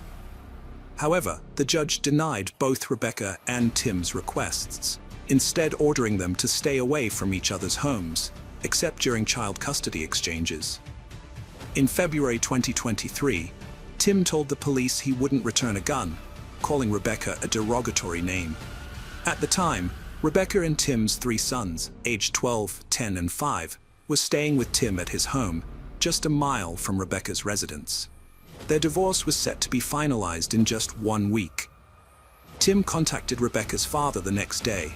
However, the judge denied both Rebecca and Tim's requests, instead ordering them to stay away from each other's homes, except during child custody exchanges. In February 2023, Tim told the police he wouldn't return a gun, calling Rebecca a derogatory name. At the time, Rebecca and Tim's 3 sons, aged 12, 10, and 5, were staying with Tim at his home, just a mile from Rebecca's residence. Their divorce was set to be finalized in just 1 week. Tim contacted Rebecca's father the next day,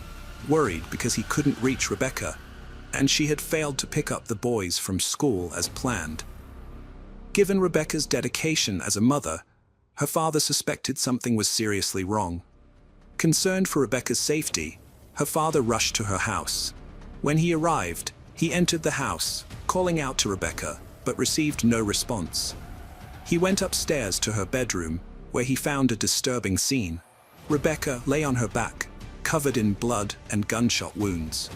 worried because he couldn't reach Rebecca, and she had failed to pick up the boys from school as planned. Given Rebecca's dedication as a mother, her father suspected something was seriously wrong. Concerned for Rebecca's safety, her father rushed to her house. When he arrived, he entered the house, calling out to Rebecca, but received no response. He went upstairs to her bedroom, where he found a disturbing scene. Rebecca lay on her back, covered in blood and gunshot wounds.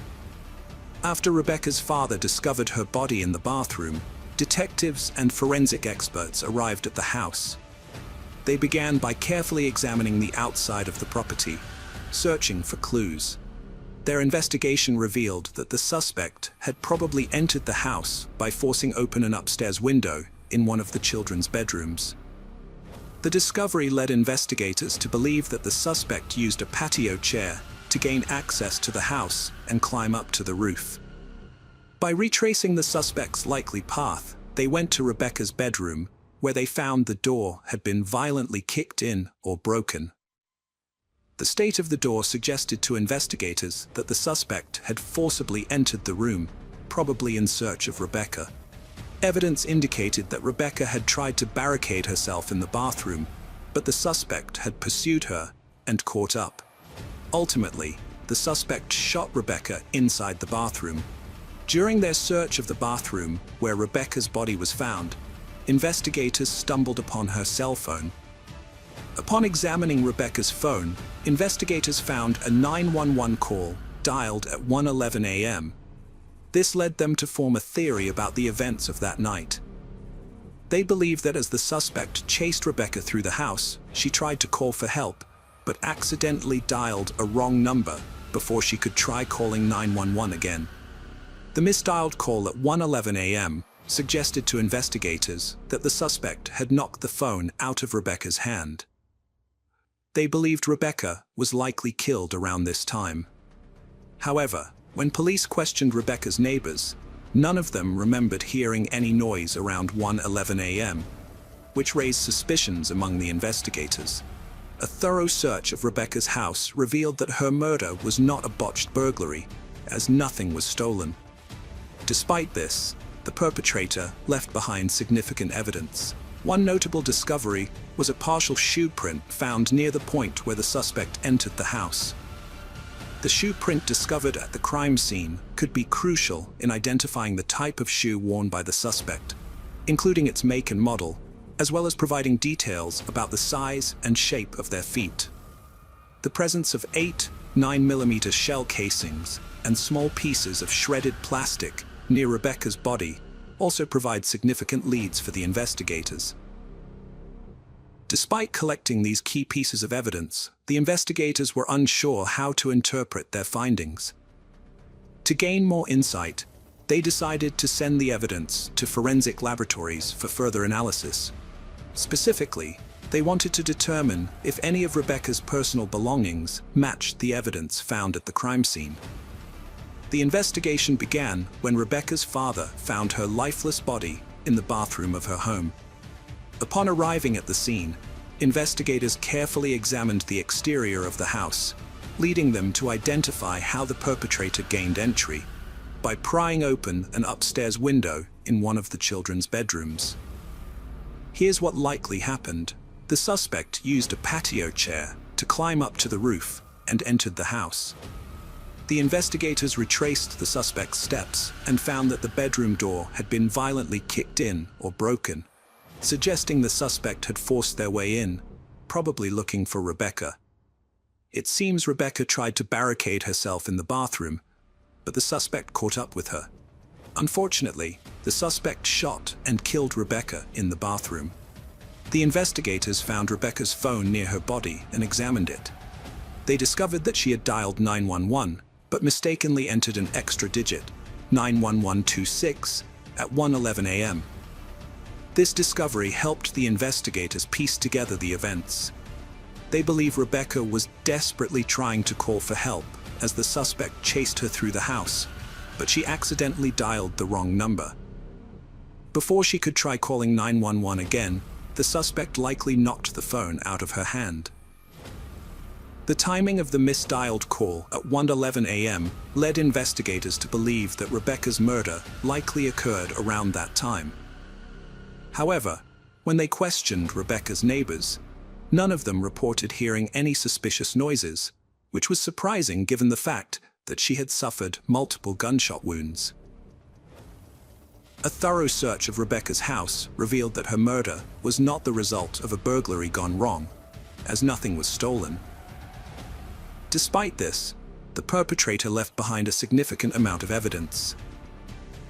After Rebecca's father discovered her body in the bathroom, detectives and forensic experts arrived at the house. They began by carefully examining the outside of the property, searching for clues. Their investigation revealed that the suspect had probably entered the house by forcing open an upstairs window in one of the children's bedrooms. The discovery led investigators to believe that the suspect used a patio chair to gain access to the house and climb up to the roof. By retracing the suspect's likely path, they went to Rebecca's bedroom, where they found the door had been violently kicked in or broken. The state of the door suggested to investigators that the suspect had forcibly entered the room, probably in search of Rebecca. Evidence indicated that Rebecca had tried to barricade herself in the bathroom, but the suspect had pursued her and caught up. Ultimately, the suspect shot Rebecca inside the bathroom. During their search of the bathroom where Rebecca's body was found, investigators stumbled upon her cell phone. Upon examining Rebecca's phone, investigators found a 911 call dialed at 1:11 a.m. This led them to form a theory about the events of that night. They believed that as the suspect chased Rebecca through the house, she tried to call for help, but accidentally dialed a wrong number before she could try calling 911 again. The misdialed call at 1:11 a.m. suggested to investigators that the suspect had knocked the phone out of Rebecca's hand. They believed Rebecca was likely killed around this time. However, when police questioned Rebecca's neighbors, none of them remembered hearing any noise around 1:11 a.m., which raised suspicions among the investigators. A thorough search of Rebecca's house revealed that her murder was not a botched burglary, as nothing was stolen. Despite this, the perpetrator left behind significant evidence. One notable discovery was a partial shoe print found near the point where the suspect entered the house. The shoe print discovered at the crime scene could be crucial in identifying the type of shoe worn by the suspect, including its make and model, as well as providing details about the size and shape of their feet. The presence of 8 9mm shell casings and small pieces of shredded plastic near Rebecca's body also provide significant leads for the investigators. Despite collecting these key pieces of evidence, the investigators were unsure how to interpret their findings. To gain more insight, they decided to send the evidence to forensic laboratories for further analysis. Specifically, they wanted to determine if any of Rebecca's personal belongings matched the evidence found at the crime scene. The investigation began when Rebecca's father found her lifeless body in the bathroom of her home. Upon arriving at the scene, investigators carefully examined the exterior of the house, leading them to identify how the perpetrator gained entry by prying open an upstairs window in one of the children's bedrooms. Here's what likely happened. The suspect used a patio chair to climb up to the roof and entered the house. The investigators retraced the suspect's steps and found that the bedroom door had been violently kicked in or broken, suggesting the suspect had forced their way in, probably looking for Rebecca. It seems Rebecca tried to barricade herself in the bathroom, but the suspect caught up with her. Unfortunately, the suspect shot and killed Rebecca in the bathroom. The investigators found Rebecca's phone near her body and examined it. They discovered that she had dialed 911, but mistakenly entered an extra digit, 91126, at 1:11 a.m. This discovery helped the investigators piece together the events. They believe Rebecca was desperately trying to call for help as the suspect chased her through the house, but she accidentally dialed the wrong number. Before she could try calling 911 again, the suspect likely knocked the phone out of her hand. The timing of the misdialed call at 1:11 a.m. led investigators to believe that Rebecca's murder likely occurred around that time. However, when they questioned Rebecca's neighbors, none of them reported hearing any suspicious noises, which was surprising given the fact that she had suffered multiple gunshot wounds. A thorough search of Rebecca's house revealed that her murder was not the result of a burglary gone wrong, as nothing was stolen. Despite this, the perpetrator left behind a significant amount of evidence.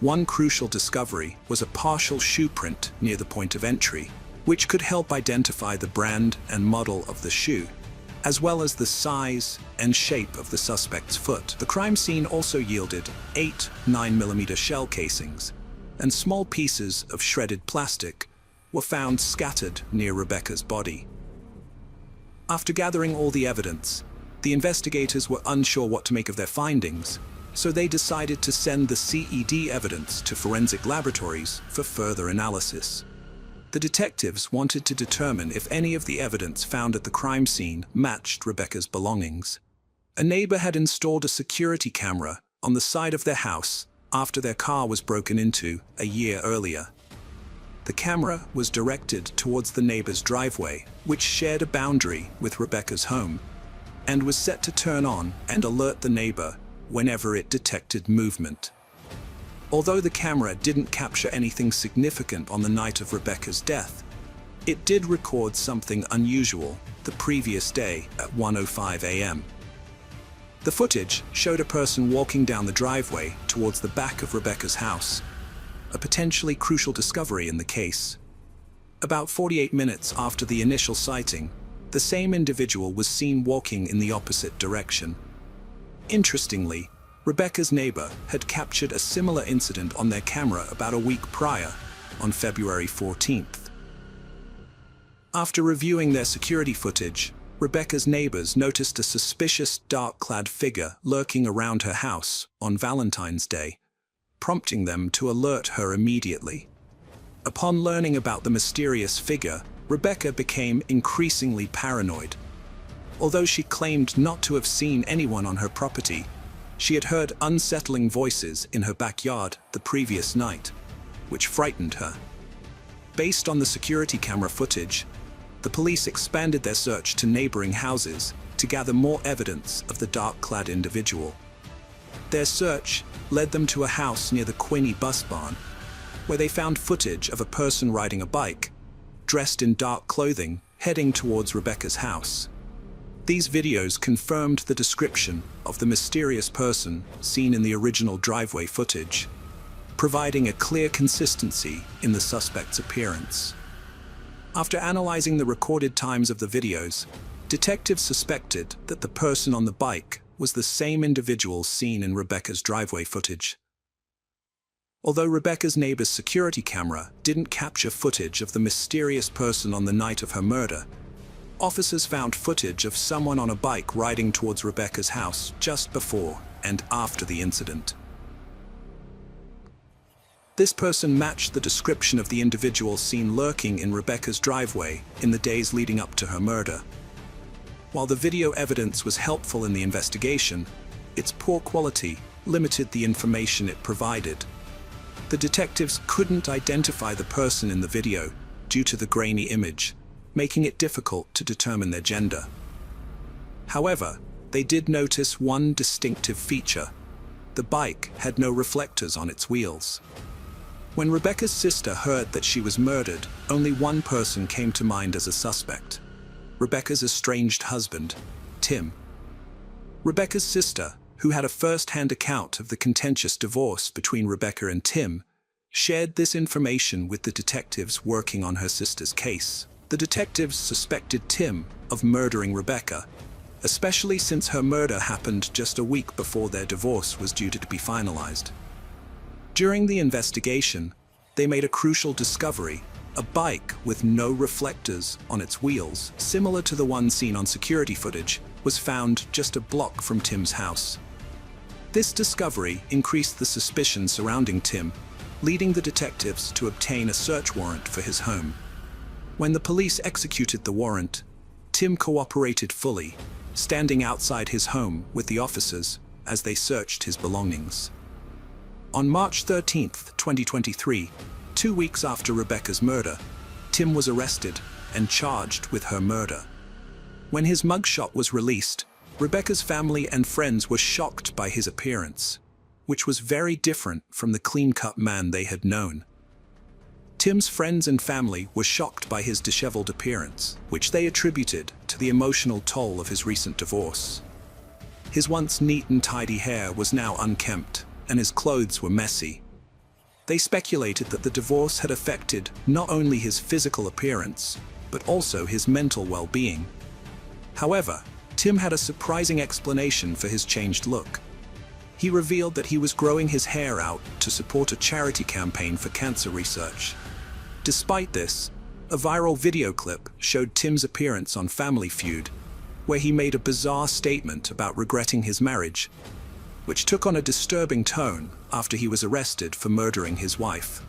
One crucial discovery was a partial shoe print near the point of entry, which could help identify the brand and model of the shoe, as well as the size and shape of the suspect's foot. The crime scene also yielded 8 9mm shell casings, and small pieces of shredded plastic were found scattered near Rebecca's body. After gathering all the evidence, the investigators were unsure what to make of their findings, so they decided to send the CED evidence to forensic laboratories for further analysis. The detectives wanted to determine if any of the evidence found at the crime scene matched Rebecca's belongings. A neighbor had installed a security camera on the side of their house after their car was broken into a year earlier. The camera was directed towards the neighbor's driveway, which shared a boundary with Rebecca's home, and was set to turn on and alert the neighbor whenever it detected movement. Although the camera didn't capture anything significant on the night of Rebecca's death, it did record something unusual the previous day at 1:05 a.m. The footage showed a person walking down the driveway towards the back of Rebecca's house, a potentially crucial discovery in the case. About 48 minutes after the initial sighting, the same individual was seen walking in the opposite direction. Interestingly, Rebecca's neighbor had captured a similar incident on their camera about a week prior, on February 14th. After reviewing their security footage, Rebecca's neighbors noticed a suspicious dark-clad figure lurking around her house on Valentine's Day, prompting them to alert her immediately. Upon learning about the mysterious figure, Rebecca became increasingly paranoid. Although she claimed not to have seen anyone on her property, she had heard unsettling voices in her backyard the previous night, which frightened her. Based on the security camera footage, the police expanded their search to neighboring houses to gather more evidence of the dark-clad individual. Their search led them to a house near the Quinney bus barn, where they found footage of a person riding a bike, dressed in dark clothing, heading towards Rebecca's house. These videos confirmed the description of the mysterious person seen in the original driveway footage, providing a clear consistency in the suspect's appearance. After analyzing the recorded times of the videos, detectives suspected that the person on the bike was the same individual seen in Rebecca's driveway footage. Although Rebecca's neighbor's security camera didn't capture footage of the mysterious person on the night of her murder, officers found footage of someone on a bike riding towards Rebecca's house just before and after the incident. This person matched the description of the individual seen lurking in Rebecca's driveway in the days leading up to her murder. While the video evidence was helpful in the investigation, its poor quality limited the information it provided. The detectives couldn't identify the person in the video due to the grainy image, making it difficult to determine their gender. However, they did notice one distinctive feature. The bike had no reflectors on its wheels. When Rebecca's sister heard that she was murdered, only one person came to mind as a suspect: Rebecca's estranged husband, Tim. Rebecca's sister, who had a first-hand account of the contentious divorce between Rebecca and Tim, shared this information with the detectives working on her sister's case. The detectives suspected Tim of murdering Rebecca, especially since her murder happened just a week before their divorce was due to be finalized. During the investigation, they made a crucial discovery: a bike with no reflectors on its wheels, similar to the one seen on security footage, was found just a block from Tim's house. This discovery increased the suspicion surrounding Tim, leading the detectives to obtain a search warrant for his home. When the police executed the warrant, Tim cooperated fully, standing outside his home with the officers as they searched his belongings. On March 13, 2023, 2 weeks after Rebecca's murder, Tim was arrested and charged with her murder. When his mugshot was released, Rebecca's family and friends were shocked by his appearance, which was very different from the clean-cut man they had known. Tim's friends and family were shocked by his disheveled appearance, which they attributed to the emotional toll of his recent divorce. His once neat and tidy hair was now unkempt, and his clothes were messy. They speculated that the divorce had affected not only his physical appearance, but also his mental well-being. However, Tim had a surprising explanation for his changed look. He revealed that he was growing his hair out to support a charity campaign for cancer research. Despite this, a viral video clip showed Tim's appearance on Family Feud, where he made a bizarre statement about regretting his marriage, which took on a disturbing tone after he was arrested for murdering his wife.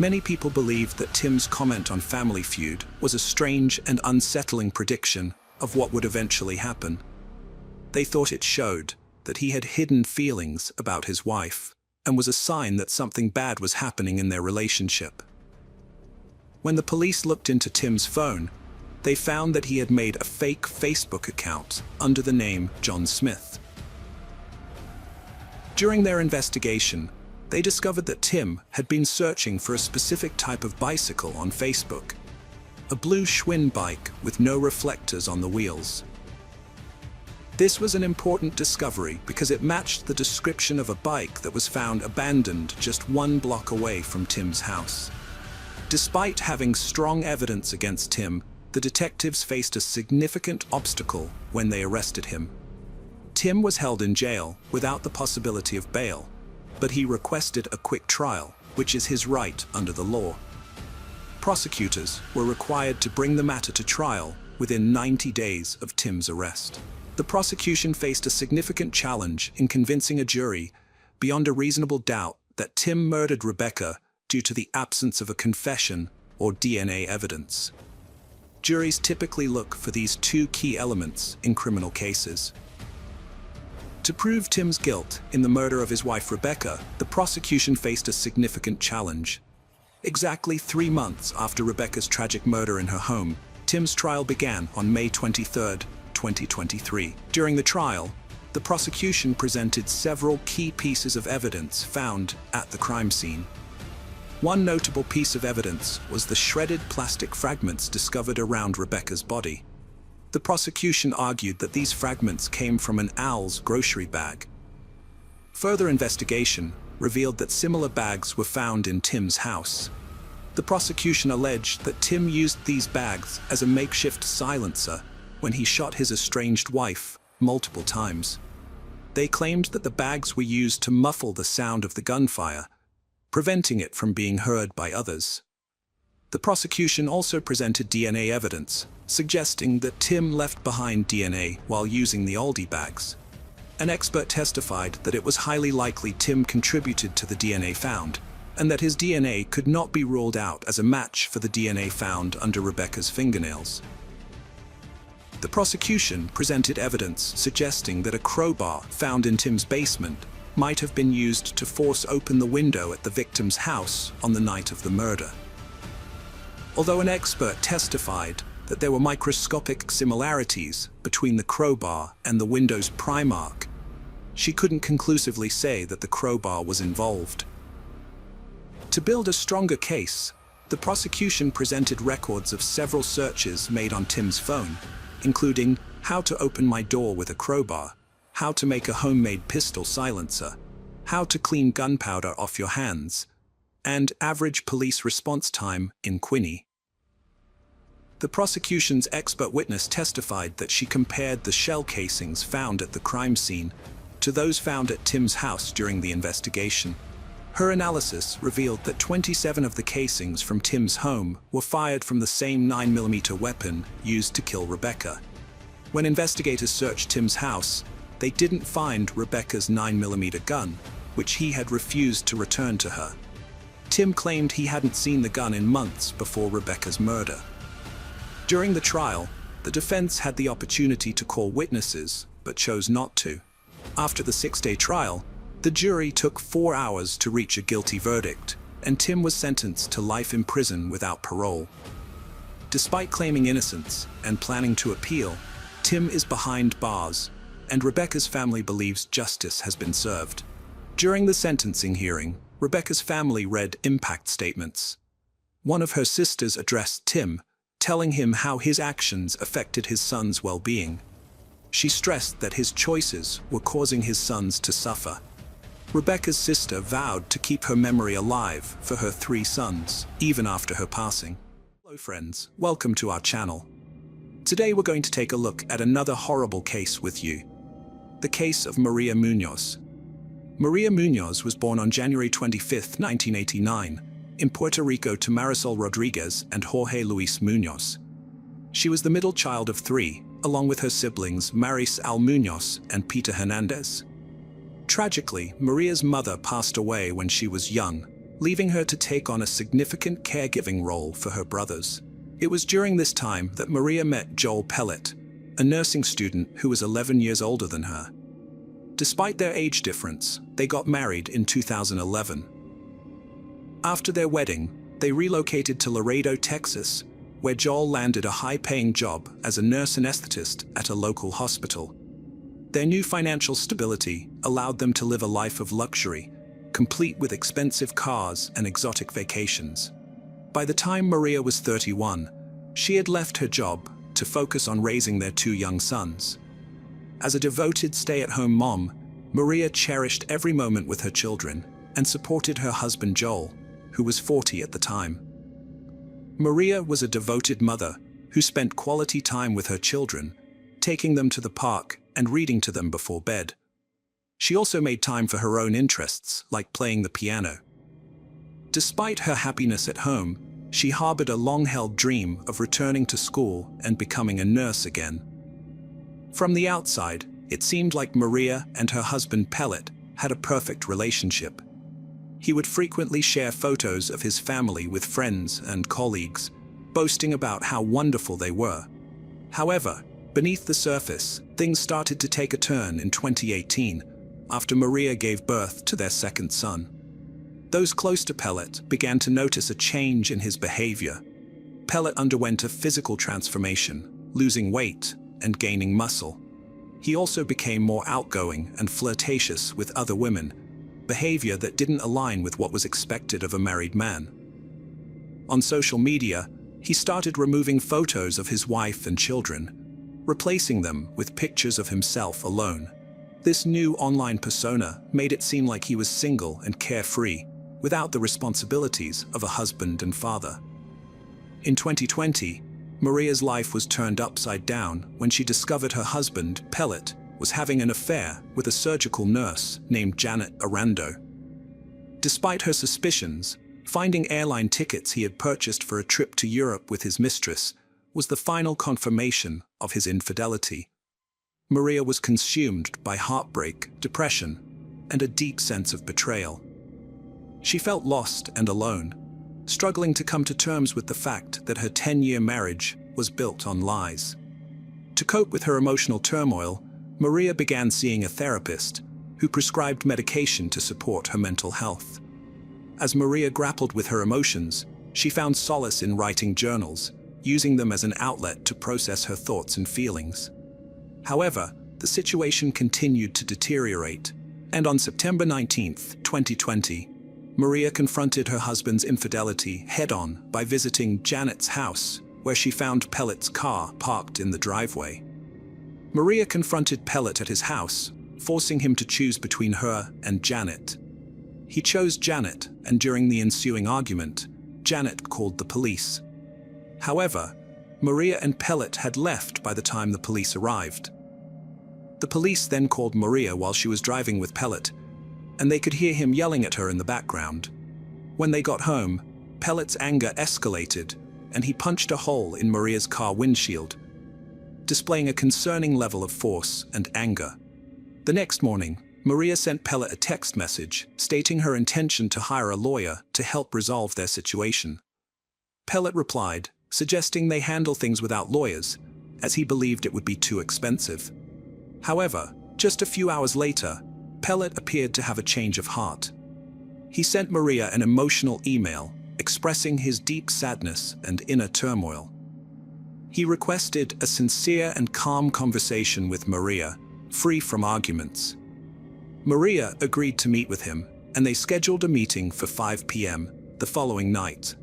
Many people believed that Tim's comment on Family Feud was a strange and unsettling prediction of what would eventually happen. They thought it showed that he had hidden feelings about his wife and was a sign that something bad was happening in their relationship. When the police looked into Tim's phone, they found that he had made a fake Facebook account under the name John Smith. During their investigation, they discovered that Tim had been searching for a specific type of bicycle on Facebook, a blue Schwinn bike with no reflectors on the wheels. This was an important discovery because it matched the description of a bike that was found abandoned just 1 block away from Tim's house. Despite having strong evidence against Tim, the detectives faced a significant obstacle when they arrested him. Tim was held in jail without the possibility of bail, but he requested a quick trial, which is his right under the law. Prosecutors were required to bring the matter to trial within 90 days of Tim's arrest. The prosecution faced a significant challenge in convincing a jury, beyond a reasonable doubt, that Tim murdered Rebecca due to the absence of a confession or DNA evidence. Juries typically look for these 2 key elements in criminal cases. To prove Tim's guilt in the murder of his wife Rebecca, the prosecution faced a significant challenge. Exactly 3 months after Rebecca's tragic murder in her home, Tim's trial began on May 23, 2023. During the trial, the prosecution presented several key pieces of evidence found at the crime scene. One notable piece of evidence was the shredded plastic fragments discovered around Rebecca's body. The prosecution argued that these fragments came from an owl's grocery bag. Further investigation revealed that similar bags were found in Tim's house. The prosecution alleged that Tim used these bags as a makeshift silencer when he shot his estranged wife multiple times. They claimed that the bags were used to muffle the sound of the gunfire, preventing it from being heard by others. The prosecution also presented DNA evidence, suggesting that Tim left behind DNA while using the Aldi bags. An expert testified that it was highly likely Tim contributed to the DNA found, and that his DNA could not be ruled out as a match for the DNA found under Rebecca's fingernails. The prosecution presented evidence suggesting that a crowbar found in Tim's basement might have been used to force open the window at the victim's house on the night of the murder. Although an expert testified that there were microscopic similarities between the crowbar and the window's pry mark, she couldn't conclusively say that the crowbar was involved. To build a stronger case, the prosecution presented records of several searches made on Tim's phone, including how to open my door with a crowbar, how to make a homemade pistol silencer, how to clean gunpowder off your hands, and average police response time in Quinny. The prosecution's expert witness testified that she compared the shell casings found at the crime scene to those found at Tim's house during the investigation. Her analysis revealed that 27 of the casings from Tim's home were fired from the same 9mm weapon used to kill Rebecca. When investigators searched Tim's house, they didn't find Rebecca's 9mm gun, which he had refused to return to her. Tim claimed he hadn't seen the gun in months before Rebecca's murder. During the trial, the defense had the opportunity to call witnesses, but chose not to. After the 6-day trial, the jury took 4 hours to reach a guilty verdict, and Tim was sentenced to life in prison without parole. Despite claiming innocence and planning to appeal, Tim is behind bars, and Rebecca's family believes justice has been served. During the sentencing hearing, Rebecca's family read impact statements. One of her sisters addressed Tim, telling him how his actions affected his son's well-being. She stressed that his choices were causing his sons to suffer. Rebecca's sister vowed to keep her memory alive for her 3 sons, even after her passing. Hello friends, welcome to our channel. Today we're going to take a look at another horrible case with you. The case of Maria Munoz. Maria Munoz was born on January 25, 1989, in Puerto Rico to Marisol Rodriguez and Jorge Luis Munoz. She was the middle child of 3, along with her siblings Maris Al Munoz and Peter Hernandez. Tragically, Maria's mother passed away when she was young, leaving her to take on a significant caregiving role for her brothers. It was during this time that Maria met Joel Pellet, a nursing student who was 11 years older than her. Despite their age difference, they got married in 2011. After their wedding, they relocated to Laredo, Texas, where Joel landed a high-paying job as a nurse anesthetist at a local hospital. Their new financial stability allowed them to live a life of luxury, complete with expensive cars and exotic vacations. By the time Maria was 31, she had left her job to focus on raising their two young sons. As a devoted stay-at-home mom, Maria cherished every moment with her children and supported her husband Joel, who was 40 at the time. Maria was a devoted mother who spent quality time with her children, taking them to the park and reading to them before bed. She also made time for her own interests, like playing the piano. Despite her happiness at home, she harbored a long-held dream of returning to school and becoming a nurse again. From the outside, it seemed like Maria and her husband Pellet had a perfect relationship. He would frequently share photos of his family with friends and colleagues, boasting about how wonderful they were. However, beneath the surface, things started to take a turn in 2018, after Maria gave birth to their second son. Those close to Pellet began to notice a change in his behavior. Pellet underwent a physical transformation, losing weight and gaining muscle. He also became more outgoing and flirtatious with other women, behavior that didn't align with what was expected of a married man. On social media, he started removing photos of his wife and children, replacing them with pictures of himself alone. This new online persona made it seem like he was single and carefree, without the responsibilities of a husband and father. In 2020, Maria's life was turned upside down when she discovered her husband, Pellet, was having an affair with a surgical nurse named Janet Arando. Despite her suspicions, finding airline tickets he had purchased for a trip to Europe with his mistress was the final confirmation of his infidelity. Maria was consumed by heartbreak, depression, and a deep sense of betrayal. She felt lost and alone, struggling to come to terms with the fact that her 10-year marriage was built on lies. To cope with her emotional turmoil, Maria began seeing a therapist who prescribed medication to support her mental health. As Maria grappled with her emotions, she found solace in writing journals, using them as an outlet to process her thoughts and feelings. However, the situation continued to deteriorate, and on September 19, 2020, Maria confronted her husband's infidelity head-on by visiting Janet's house, where she found Pellet's car parked in the driveway. Maria confronted Pellet at his house, forcing him to choose between her and Janet. He chose Janet, and during the ensuing argument, Janet called the police. However, Maria and Pellet had left by the time the police arrived. The police then called Maria while she was driving with Pellet, and they could hear him yelling at her in the background. When they got home, Pellet's anger escalated, and he punched a hole in Maria's car windshield, displaying a concerning level of force and anger. The next morning, Maria sent Pellet a text message stating her intention to hire a lawyer to help resolve their situation. Pellet replied, suggesting they handle things without lawyers, as he believed it would be too expensive. However, just a few hours later, Pellet appeared to have a change of heart. He sent Maria an emotional email expressing his deep sadness and inner turmoil. He requested a sincere and calm conversation with Maria, free from arguments. Maria agreed to meet with him, and they scheduled a meeting for 5 p.m. the following night.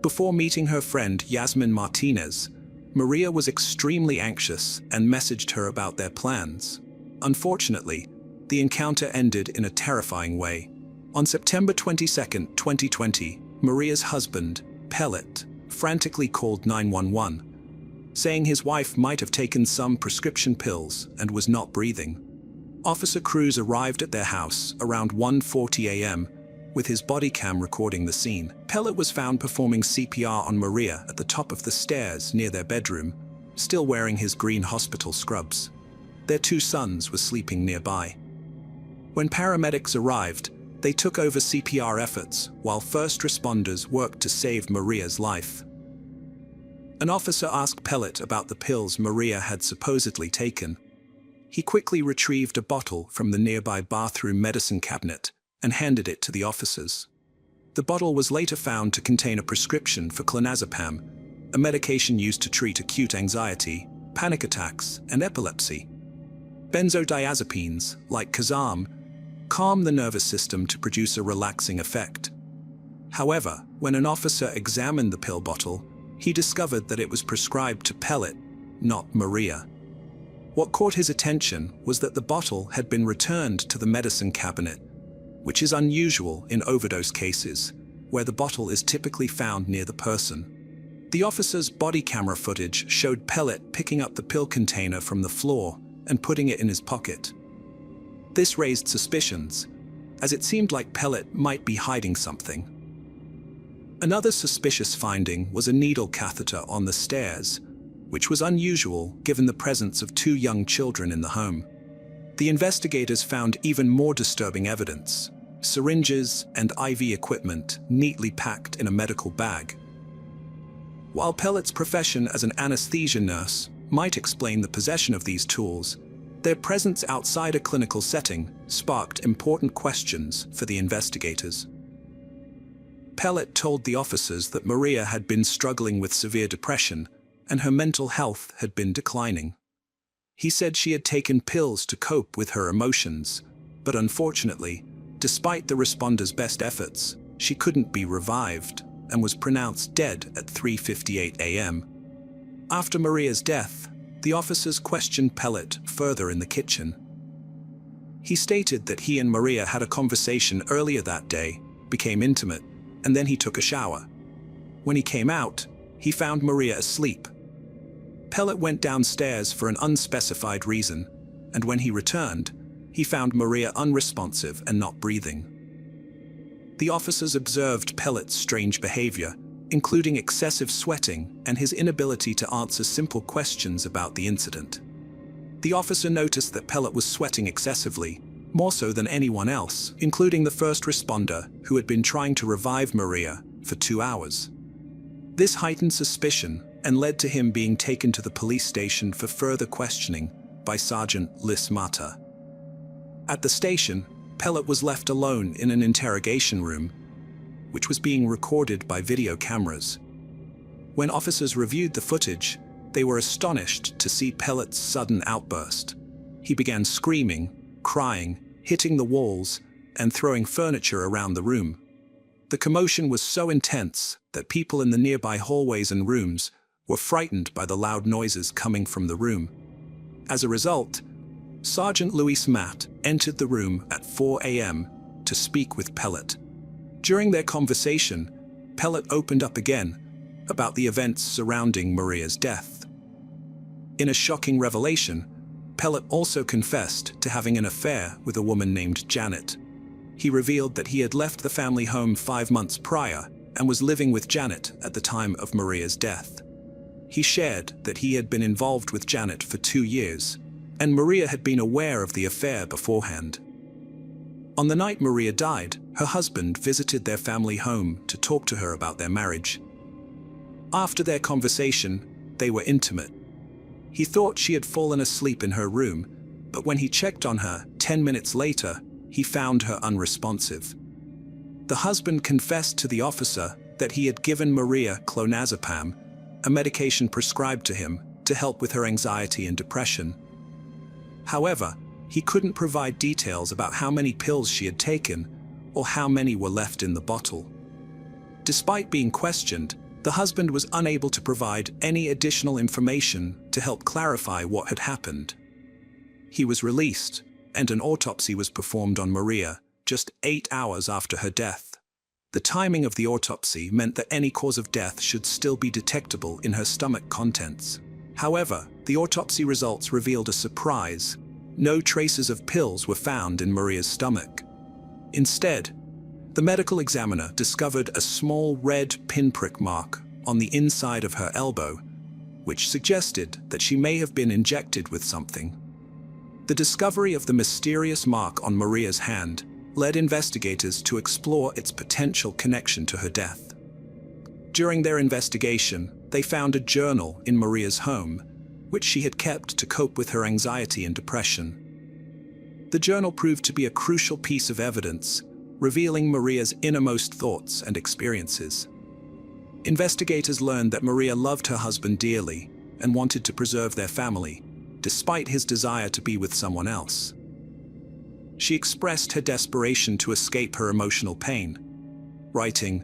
Before meeting her friend Yasmin Martinez, Maria was extremely anxious and messaged her about their plans. Unfortunately, the encounter ended in a terrifying way. On September 22, 2020, Maria's husband, Pellet, frantically called 911, saying his wife might have taken some prescription pills and was not breathing. Officer crews arrived at their house around 1:40 a.m., with his body cam recording the scene. Pellet was found performing CPR on Maria at the top of the stairs near their bedroom, still wearing his green hospital scrubs. Their two sons were sleeping nearby. When paramedics arrived, They took over CPR efforts while first responders worked to save Maria's life. An officer asked Pellet about the pills Maria had supposedly taken. He quickly retrieved a bottle from the nearby bathroom medicine cabinet and handed it to the officers. The bottle was later found to contain a prescription for clonazepam, a medication used to treat acute anxiety, panic attacks, and epilepsy. Benzodiazepines, like Kazam, calm the nervous system to produce a relaxing effect. However, when an officer examined the pill bottle, he discovered that it was prescribed to Pellet, not Maria. What caught his attention was that the bottle had been returned to the medicine cabinet, which is unusual in overdose cases, where the bottle is typically found near the person. The officer's body camera footage showed Pellet picking up the pill container from the floor and putting it in his pocket. This raised suspicions, as it seemed like Pellet might be hiding something. Another suspicious finding was a needle catheter on the stairs, which was unusual given the presence of 2 young children in the home. The investigators found even more disturbing evidence: syringes and IV equipment neatly packed in a medical bag. While Pellet's profession as an anesthesia nurse might explain the possession of these tools, their presence outside a clinical setting sparked important questions for the investigators. Pellet told the officers that Maria had been struggling with severe depression and her mental health had been declining. He said she had taken pills to cope with her emotions, but unfortunately, despite the responders' best efforts, she couldn't be revived and was pronounced dead at 3:58 a.m. After Maria's death, the officers questioned Pellet further in the kitchen. He stated that he and Maria had a conversation earlier that day, became intimate, and then he took a shower. When he came out, he found Maria asleep. Pellet went downstairs for an unspecified reason, and when he returned, he found Maria unresponsive and not breathing. The officers observed Pellet's strange behavior, including excessive sweating and his inability to answer simple questions about the incident. The officer noticed that Pellet was sweating excessively, more so than anyone else, including the first responder who had been trying to revive Maria for 2 hours. This heightened suspicion and led to him being taken to the police station for further questioning by Sergeant Liz Mata. At the station, Pellet was left alone in an interrogation room, which was being recorded by video cameras. When officers reviewed the footage, they were astonished to see Pellet's sudden outburst. He began screaming, crying, hitting the walls, and throwing furniture around the room. The commotion was so intense that people in the nearby hallways and rooms were frightened by the loud noises coming from the room. As a result, Sergeant Louis Matt entered the room at 4 a.m. to speak with Pellet. During their conversation, Pellet opened up again about the events surrounding Maria's death. In a shocking revelation, Pellet also confessed to having an affair with a woman named Janet. He revealed that he had left the family home 5 months prior and was living with Janet at the time of Maria's death. He shared that he had been involved with Janet for 2 years, and Maria had been aware of the affair beforehand. On the night Maria died, her husband visited their family home to talk to her about their marriage. After their conversation, they were intimate. He thought she had fallen asleep in her room, but when he checked on her 10 minutes later, he found her unresponsive. The husband confessed to the officer that he had given Maria clonazepam, a medication prescribed to him to help with her anxiety and depression. However, he couldn't provide details about how many pills she had taken or how many were left in the bottle. Despite being questioned, the husband was unable to provide any additional information to help clarify what had happened. He was released, and an autopsy was performed on Maria just 8 hours after her death. The timing of the autopsy meant that any cause of death should still be detectable in her stomach contents. However, the autopsy results revealed a surprise. No traces of pills were found in Maria's stomach. Instead, the medical examiner discovered a small red pinprick mark on the inside of her elbow, which suggested that she may have been injected with something. The discovery of the mysterious mark on Maria's hand led investigators to explore its potential connection to her death. During their investigation, they found a journal in Maria's home, which she had kept to cope with her anxiety and depression. The journal proved to be a crucial piece of evidence, revealing Maria's innermost thoughts and experiences. Investigators learned that Maria loved her husband dearly and wanted to preserve their family, despite his desire to be with someone else. She expressed her desperation to escape her emotional pain, writing,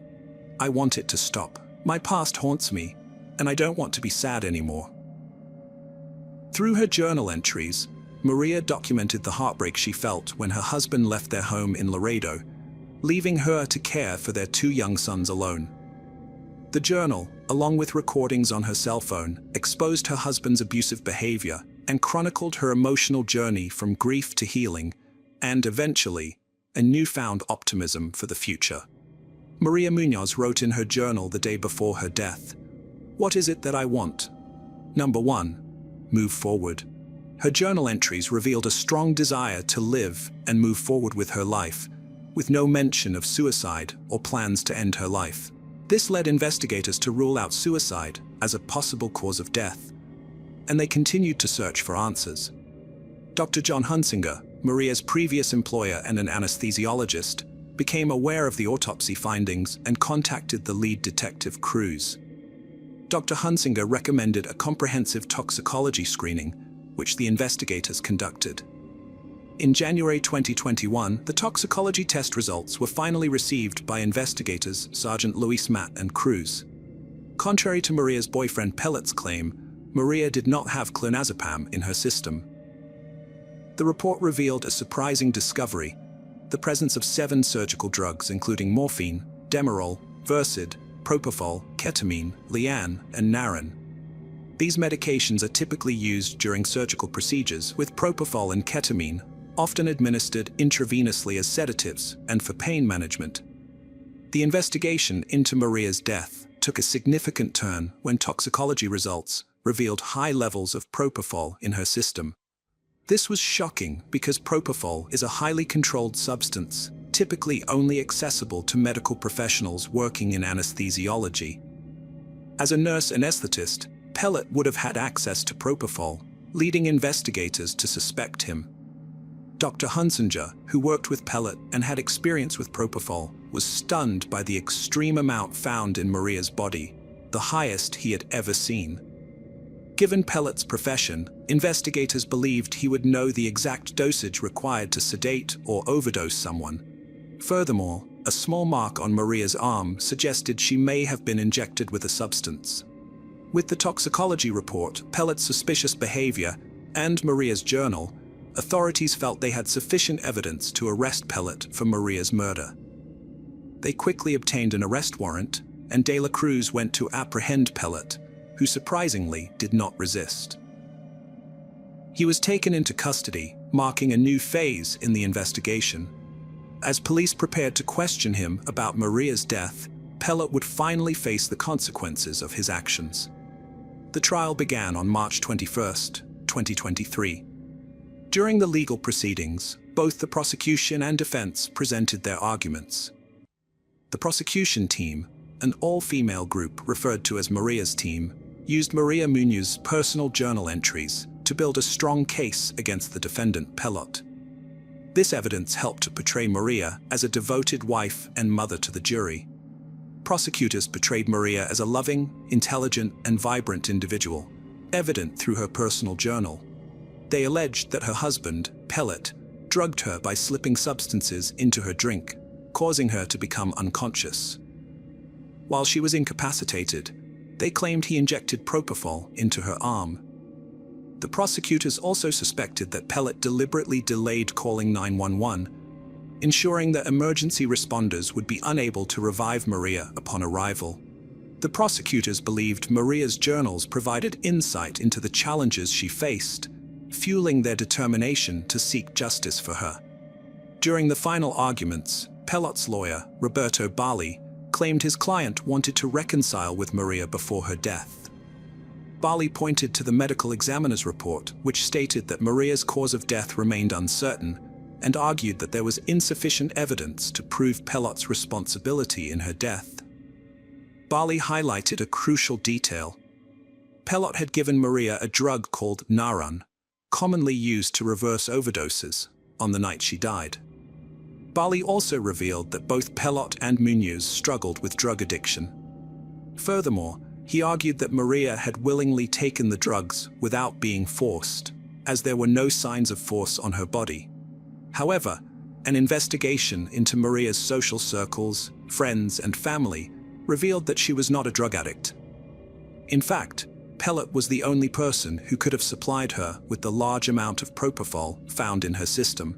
"I want it to stop. My past haunts me, and I don't want to be sad anymore." Through her journal entries, Maria documented the heartbreak she felt when her husband left their home in Laredo, leaving her to care for their 2 young sons alone. The journal, along with recordings on her cell phone, exposed her husband's abusive behavior and chronicled her emotional journey from grief to healing, and eventually, a newfound optimism for the future. Maria Munoz wrote in her journal the day before her death, "What is it that I want? Number 1, move forward." Her journal entries revealed a strong desire to live and move forward with her life, with no mention of suicide or plans to end her life. This led investigators to rule out suicide as a possible cause of death, and they continued to search for answers. Dr. John Hunsinger, Maria's previous employer and an anesthesiologist, became aware of the autopsy findings and contacted the lead detective, Cruz. Dr. Hunsinger recommended a comprehensive toxicology screening, which the investigators conducted. In January 2021, the toxicology test results were finally received by investigators Sergeant Luis Matt and Cruz. Contrary to Maria's boyfriend Pellet's claim, Maria did not have clonazepam in her system. The report revealed a surprising discovery: the presence of 7 surgical drugs including morphine, Demerol, Versed, propofol, ketamine, Lian, and Naren. These medications are typically used during surgical procedures, with propofol and ketamine often administered intravenously as sedatives and for pain management. The investigation into Maria's death took a significant turn when toxicology results revealed high levels of propofol in her system. This was shocking because propofol is a highly controlled substance, typically only accessible to medical professionals working in anesthesiology. As a nurse anesthetist, Pellet would have had access to propofol, leading investigators to suspect him. Dr. Hunsinger, who worked with Pellet and had experience with propofol, was stunned by the extreme amount found in Maria's body, the highest he had ever seen. Given Pellet's profession, investigators believed he would know the exact dosage required to sedate or overdose someone. Furthermore, a small mark on Maria's arm suggested she may have been injected with a substance. With the toxicology report, Pellet's suspicious behavior, and Maria's journal, authorities felt they had sufficient evidence to arrest Pellet for Maria's murder. They quickly obtained an arrest warrant, and De La Cruz went to apprehend Pellet, who surprisingly did not resist. He was taken into custody, marking a new phase in the investigation. As police prepared to question him about Maria's death, Pellet would finally face the consequences of his actions. The trial began on March 21, 2023. During the legal proceedings, both the prosecution and defense presented their arguments. The prosecution team, an all-female group referred to as Maria's team, used Maria Munoz's personal journal entries to build a strong case against the defendant Pellet. This evidence helped to portray Maria as a devoted wife and mother to the jury. Prosecutors portrayed Maria as a loving, intelligent, and vibrant individual, evident through her personal journal. They alleged that her husband, Pellet, drugged her by slipping substances into her drink, causing her to become unconscious. While she was incapacitated, they claimed he injected propofol into her arm. The prosecutors also suspected that Pellet deliberately delayed calling 911, ensuring that emergency responders would be unable to revive Maria upon arrival. The prosecutors believed Maria's journals provided insight into the challenges she faced, fueling their determination to seek justice for her. During the final arguments, Pellet's lawyer, Roberto Bali, claimed his client wanted to reconcile with Maria before her death. Bali pointed to the medical examiner's report, which stated that Maria's cause of death remained uncertain, and argued that there was insufficient evidence to prove Pelot's responsibility in her death. Bali highlighted a crucial detail. Pelot had given Maria a drug called Narun, commonly used to reverse overdoses, on the night she died. Bali also revealed that both Pelot and Munoz struggled with drug addiction. Furthermore, he argued that Maria had willingly taken the drugs without being forced, as there were no signs of force on her body. However, an investigation into Maria's social circles, friends, and family revealed that she was not a drug addict. In fact, Pelot was the only person who could have supplied her with the large amount of propofol found in her system.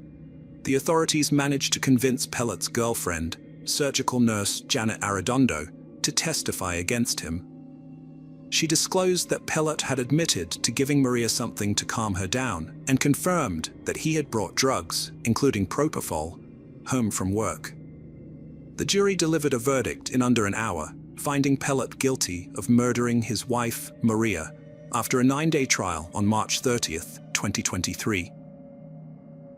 The authorities managed to convince Pelot's girlfriend, surgical nurse Janet Arredondo, to testify against him. She disclosed that Pelot had admitted to giving Maria something to calm her down and confirmed that he had brought drugs, including propofol, home from work. The jury delivered a verdict in under an hour, finding Pelot guilty of murdering his wife, Maria, after a 9-day trial on March 30th, 2023.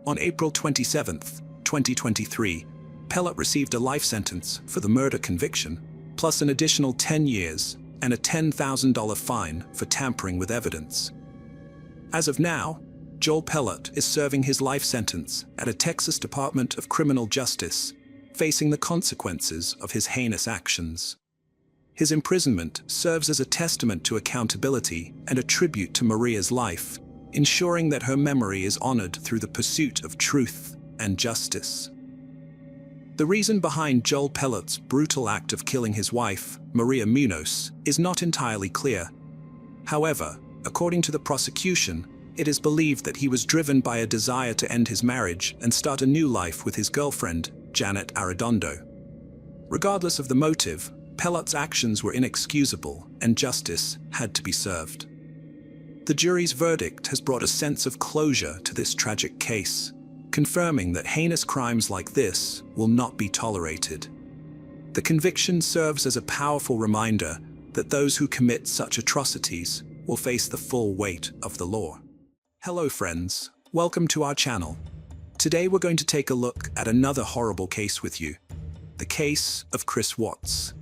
On April 27th, 2023, Pelot received a life sentence for the murder conviction, plus an additional 10 years and a $10,000 fine for tampering with evidence. As of now, Joel Pelot is serving his life sentence at a Texas Department of Criminal Justice, facing the consequences of his heinous actions. His imprisonment serves as a testament to accountability and a tribute to Maria's life, ensuring that her memory is honored through the pursuit of truth and justice. The reason behind Joel Pelot's brutal act of killing his wife, Maria Munoz, is not entirely clear. However, according to the prosecution, it is believed that he was driven by a desire to end his marriage and start a new life with his girlfriend, Janet Arredondo. Regardless of the motive, Pelot's actions were inexcusable and justice had to be served. The jury's verdict has brought a sense of closure to this tragic case, confirming that heinous crimes like this will not be tolerated. The conviction serves as a powerful reminder that those who commit such atrocities will face the full weight of the law. Hello friends, welcome to our channel. Today we're going to take a look at another horrible case with you, the case of Chris Watts.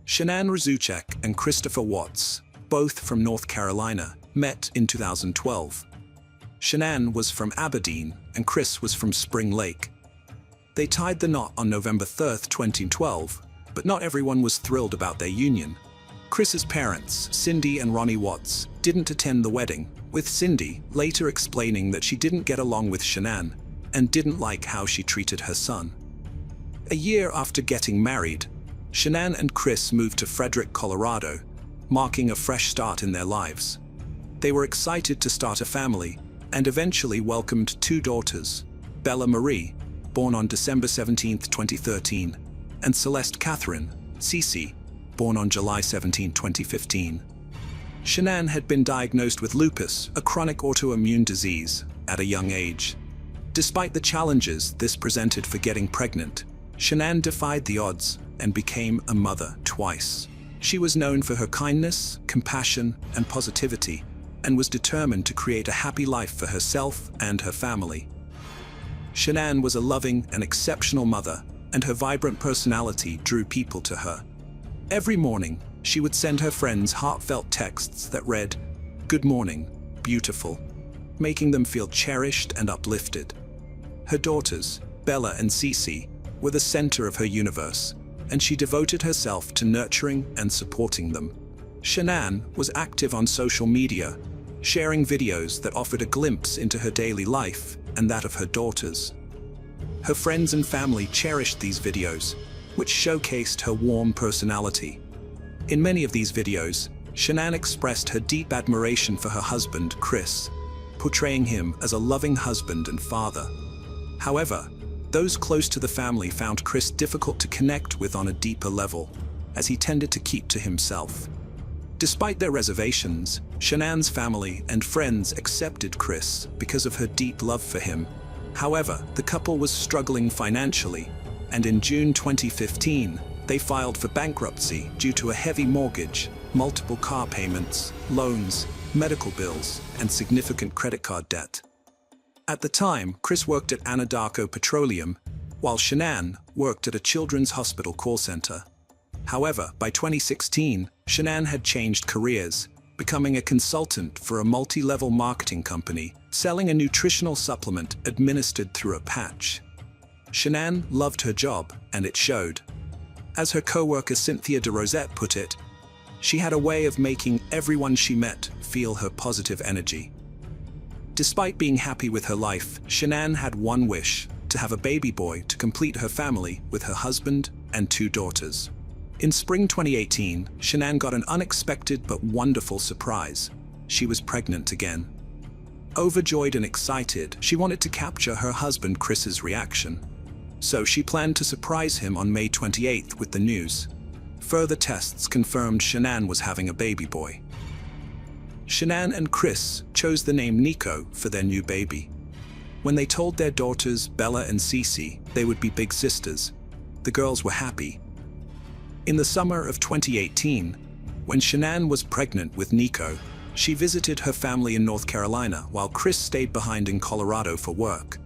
Shanann Rzucek and Christopher Watts, both from North Carolina, met in 2012. Shanann was from Aberdeen and Chris was from Spring Lake. They tied the knot on November 3rd, 2012, but not everyone was thrilled about their union. Chris's parents, Cindy and Ronnie Watts, didn't attend the wedding, with Cindy later explaining that she didn't get along with Shanann and didn't like how she treated her son. A year after getting married, Shanann and Chris moved to Frederick, Colorado, marking a fresh start in their lives. They were excited to start a family and eventually welcomed 2 daughters, Bella Marie, born on December 17, 2013, and Celeste Catherine, Cece, born on July 17, 2015. Shanann had been diagnosed with lupus, a chronic autoimmune disease, at a young age. Despite the challenges this presented for getting pregnant, Shanann defied the odds and became a mother twice. She was known for her kindness, compassion, and positivity, and was determined to create a happy life for herself and her family. Shanann was a loving and exceptional mother, and her vibrant personality drew people to her. Every morning, she would send her friends heartfelt texts that read, "Good morning, beautiful," making them feel cherished and uplifted. Her daughters, Bella and Cece, were the center of her universe, and she devoted herself to nurturing and supporting them. Shanann was active on social media, sharing videos that offered a glimpse into her daily life and that of her daughters. Her friends and family cherished these videos, which showcased her warm personality. In many of these videos, Shanann expressed her deep admiration for her husband, Chris, portraying him as a loving husband and father. However, those close to the family found Chris difficult to connect with on a deeper level, as he tended to keep to himself. Despite their reservations, Shanann's family and friends accepted Chris because of her deep love for him. However, the couple was struggling financially, and in June 2015, they filed for bankruptcy due to a heavy mortgage, multiple car payments, loans, medical bills, and significant credit card debt. At the time, Chris worked at Anadarko Petroleum, while Shanann worked at a children's hospital call center. However, by 2016, Shanann had changed careers, becoming a consultant for a multi-level marketing company, selling a nutritional supplement administered through a patch. Shanann loved her job, and it showed. As her co-worker Cynthia de Rosette put it, she had a way of making everyone she met feel her positive energy. Despite being happy with her life, Shanann had one wish: to have a baby boy to complete her family with her husband and 2 daughters. In spring 2018, Shanann got an unexpected but wonderful surprise. She was pregnant again. Overjoyed and excited, she wanted to capture her husband Chris's reaction. So she planned to surprise him on May 28th with the news. Further tests confirmed Shanann was having a baby boy. Shanann and Chris chose the name Nico for their new baby. When they told their daughters, Bella and Cece, they would be big sisters, the girls were happy. In the summer of 2018, when Shanann was pregnant with Nico, she visited her family in North Carolina while Chris stayed behind in Colorado for work.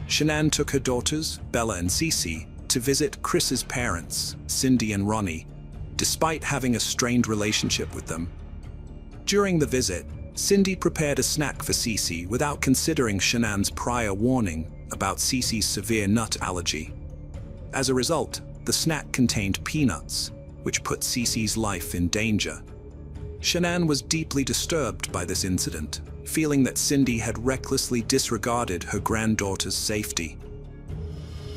Shanann took her daughters, Bella and Cece, to visit Chris's parents, Cindy and Ronnie, despite having a strained relationship with them. During the visit, Cindy prepared a snack for Cece without considering Shanann's prior warning about Cece's severe nut allergy. As a result, the snack contained peanuts, which put Cece's life in danger. Shanann was deeply disturbed by this incident, feeling that Cindy had recklessly disregarded her granddaughter's safety.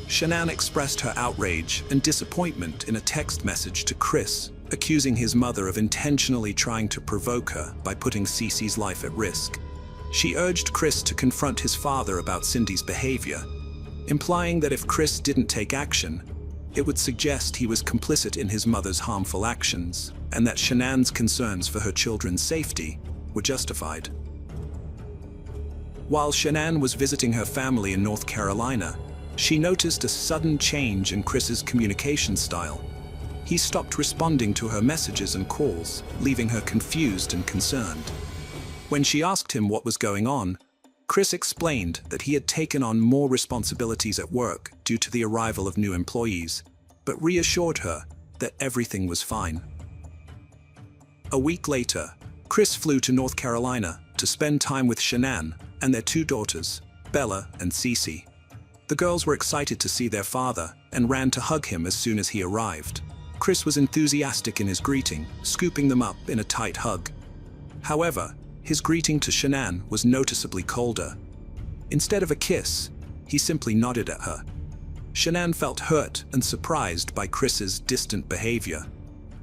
Shanann expressed her outrage and disappointment in a text message to Chris, accusing his mother of intentionally trying to provoke her by putting Cece's life at risk. She urged Chris to confront his father about Cindy's behavior, implying that if Chris didn't take action, it would suggest he was complicit in his mother's harmful actions, and that Shanann's concerns for her children's safety were justified. While Shanann was visiting her family in North Carolina, she noticed a sudden change in Chris's communication style. He stopped responding to her messages and calls, leaving her confused and concerned. When she asked him what was going on, Chris explained that he had taken on more responsibilities at work due to the arrival of new employees, but reassured her that everything was fine. A week later, Chris flew to North Carolina to spend time with Shanann and their 2 daughters, Bella and Cece. The girls were excited to see their father and ran to hug him as soon as he arrived. Chris was enthusiastic in his greeting, scooping them up in a tight hug. However, his greeting to Shanann was noticeably colder. Instead of a kiss, he simply nodded at her. Shanann felt hurt and surprised by Chris's distant behavior,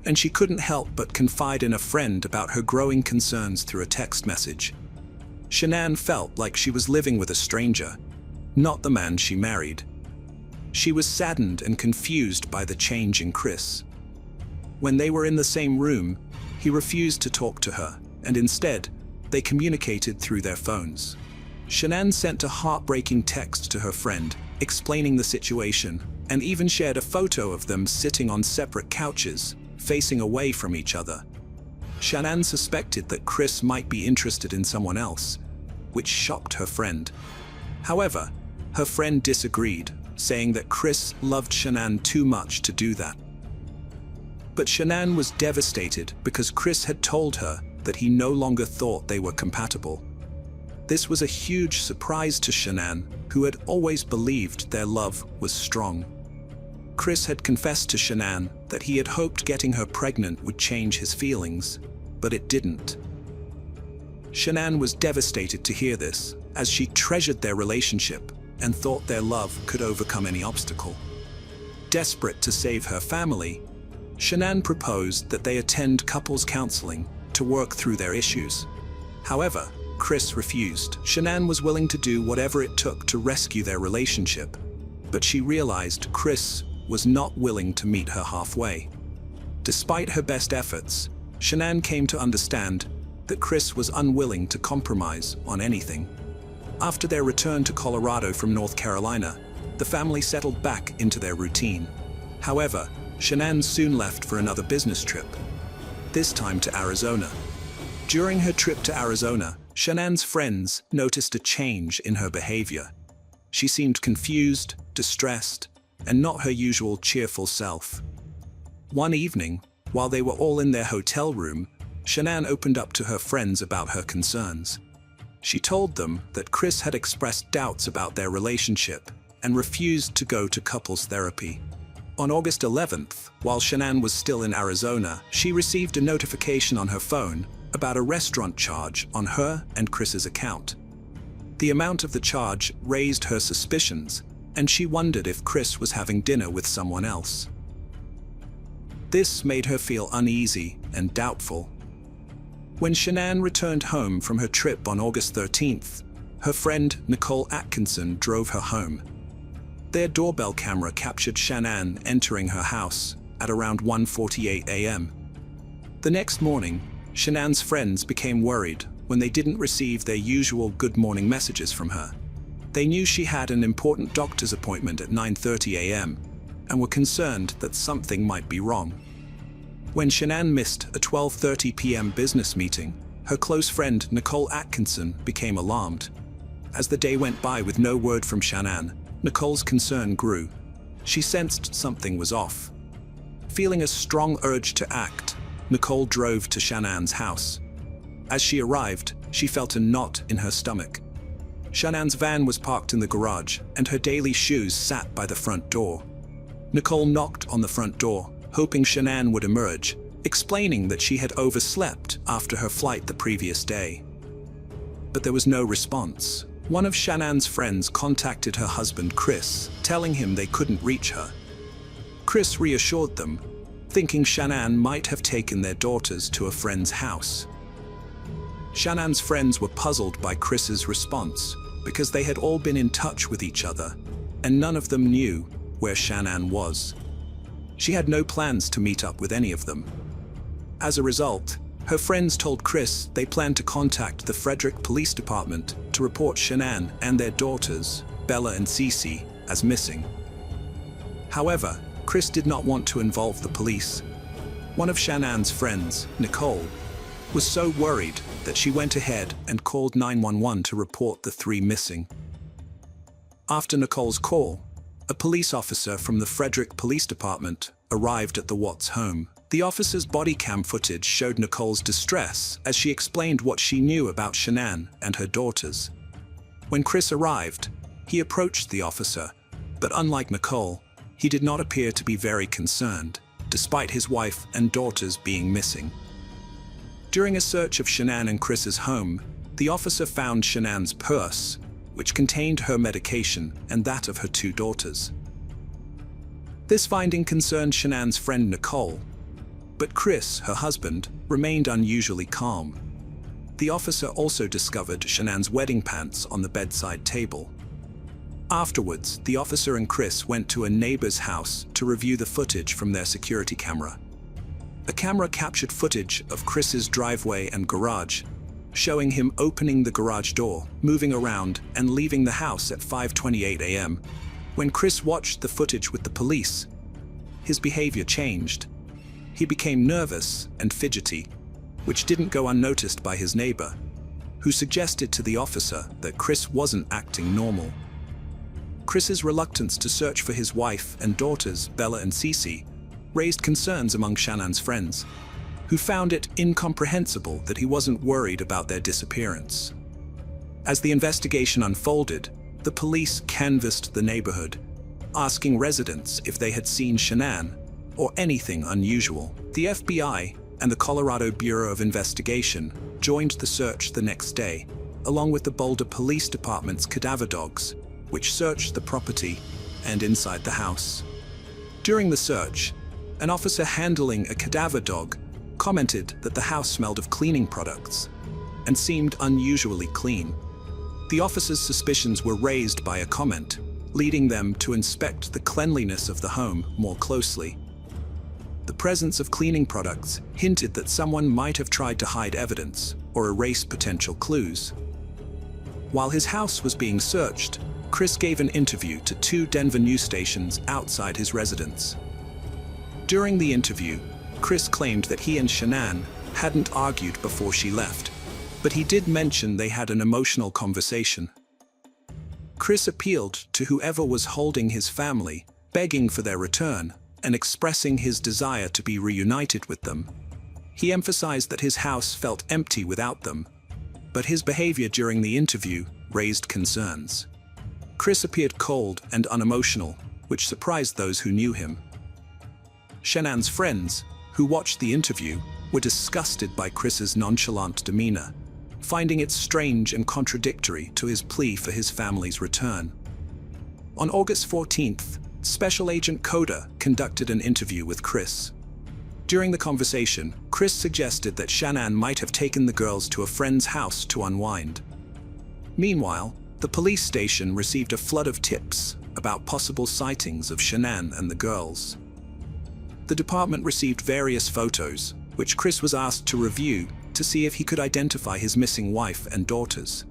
and she couldn't help but confide in a friend about her growing concerns through a text message. Shanann felt like she was living with a stranger, not the man she married. She was saddened and confused by the change in Chris. When they were in the same room, he refused to talk to her, and instead, they communicated through their phones. Shanann sent a heartbreaking text to her friend, explaining the situation, and even shared a photo of them sitting on separate couches, facing away from each other. Shanann suspected that Chris might be interested in someone else, which shocked her friend. However, her friend disagreed, saying that Chris loved Shanann too much to do that. But Shanann was devastated because Chris had told her that he no longer thought they were compatible. This was a huge surprise to Shanann, who had always believed their love was strong. Chris had confessed to Shanann that he had hoped getting her pregnant would change his feelings, but it didn't. Shanann was devastated to hear this, as she treasured their relationship and thought their love could overcome any obstacle. Desperate to save her family, Shanann proposed that they attend couples counseling to work through their issues. However, Chris refused. Shanann was willing to do whatever it took to rescue their relationship, but she realized Chris was not willing to meet her halfway. Despite her best efforts, Shanann came to understand that Chris was unwilling to compromise on anything. After their return to Colorado from North Carolina, the family settled back into their routine. However, Shanann soon left for another business trip, this time to Arizona. During her trip to Arizona, Shanann's friends noticed a change in her behavior. She seemed confused, distressed, and not her usual cheerful self. One evening, while they were all in their hotel room, Shanann opened up to her friends about her concerns. She told them that Chris had expressed doubts about their relationship and refused to go to couples therapy. On August 11th, while Shanann was still in Arizona, she received a notification on her phone about a restaurant charge on her and Chris's account. The amount of the charge raised her suspicions, and she wondered if Chris was having dinner with someone else. This made her feel uneasy and doubtful. When Shanann returned home from her trip on August 13th, her friend Nicole Atkinson drove her home. Their doorbell camera captured Shanann entering her house at around 1:48 a.m. The next morning, Shanann's friends became worried when they didn't receive their usual good morning messages from her. They knew she had an important doctor's appointment at 9:30 a.m. and were concerned that something might be wrong. When Shanann missed a 12:30 p.m. business meeting, her close friend Nicole Atkinson became alarmed. As the day went by with no word from Shanann, Nicole's concern grew. She sensed something was off. Feeling a strong urge to act, Nicole drove to Shanann's house. As she arrived, she felt a knot in her stomach. Shanann's van was parked in the garage, and her daily shoes sat by the front door. Nicole knocked on the front door, hoping Shanann would emerge, explaining that she had overslept after her flight the previous day. But there was no response. One of Shanann's friends contacted her husband Chris, telling him they couldn't reach her. Chris reassured them, thinking Shanann might have taken their daughters to a friend's house. Shanann's friends were puzzled by Chris's response because they had all been in touch with each other, and none of them knew where Shanann was. She had no plans to meet up with any of them. As a result, her friends told Chris they planned to contact the Frederick Police Department to report Shanann and their daughters, Bella and Cece, as missing. However, Chris did not want to involve the police. One of Shanann's friends, Nicole, was so worried that she went ahead and called 911 to report the three missing. After Nicole's call, a police officer from the Frederick Police Department arrived at the Watts home. The officer's body cam footage showed Nicole's distress as she explained what she knew about Shanann and her daughters. When Chris arrived, he approached the officer, but unlike Nicole, he did not appear to be very concerned, despite his wife and daughters being missing. During a search of Shanann and Chris's home, the officer found Shanann's purse, which contained her medication and that of her two daughters. This finding concerned Shanann's friend Nicole, but Chris, her husband, remained unusually calm. The officer also discovered Shanann's wedding pants on the bedside table. Afterwards, the officer and Chris went to a neighbor's house to review the footage from their security camera. The camera captured footage of Chris's driveway and garage, showing him opening the garage door, moving around, and leaving the house at 5:28 a.m. When Chris watched the footage with the police, his behavior changed. He became nervous and fidgety, which didn't go unnoticed by his neighbor, who suggested to the officer that Chris wasn't acting normal. Chris's reluctance to search for his wife and daughters, Bella and Cece, raised concerns among Shanann's friends, who found it incomprehensible that he wasn't worried about their disappearance. As the investigation unfolded, the police canvassed the neighborhood, asking residents if they had seen Shanann or anything unusual. The FBI and the Colorado Bureau of Investigation joined the search the next day, along with the Boulder Police Department's cadaver dogs, which searched the property and inside the house. During the search, an officer handling a cadaver dog commented that the house smelled of cleaning products and seemed unusually clean. The officer's suspicions were raised by a comment, leading them to inspect the cleanliness of the home more closely. The presence of cleaning products hinted that someone might have tried to hide evidence or erase potential clues. While his house was being searched, Chris gave an interview to 2 Denver news stations outside his residence. During the interview, Chris claimed that he and Shanann hadn't argued before she left, but he did mention they had an emotional conversation. Chris appealed to whoever was holding his family, begging for their return and expressing his desire to be reunited with them. He emphasized that his house felt empty without them, but his behavior during the interview raised concerns. Chris appeared cold and unemotional, which surprised those who knew him. Shannan's friends, who watched the interview, were disgusted by Chris's nonchalant demeanor, finding it strange and contradictory to his plea for his family's return. On August 14th, Special Agent Coda conducted an interview with Chris. During the conversation, Chris suggested that Shannan might have taken the girls to a friend's house to unwind. Meanwhile, the police station received a flood of tips about possible sightings of Shannan and the girls. The department received various photos, which Chris was asked to review to see if he could identify his missing wife and daughters.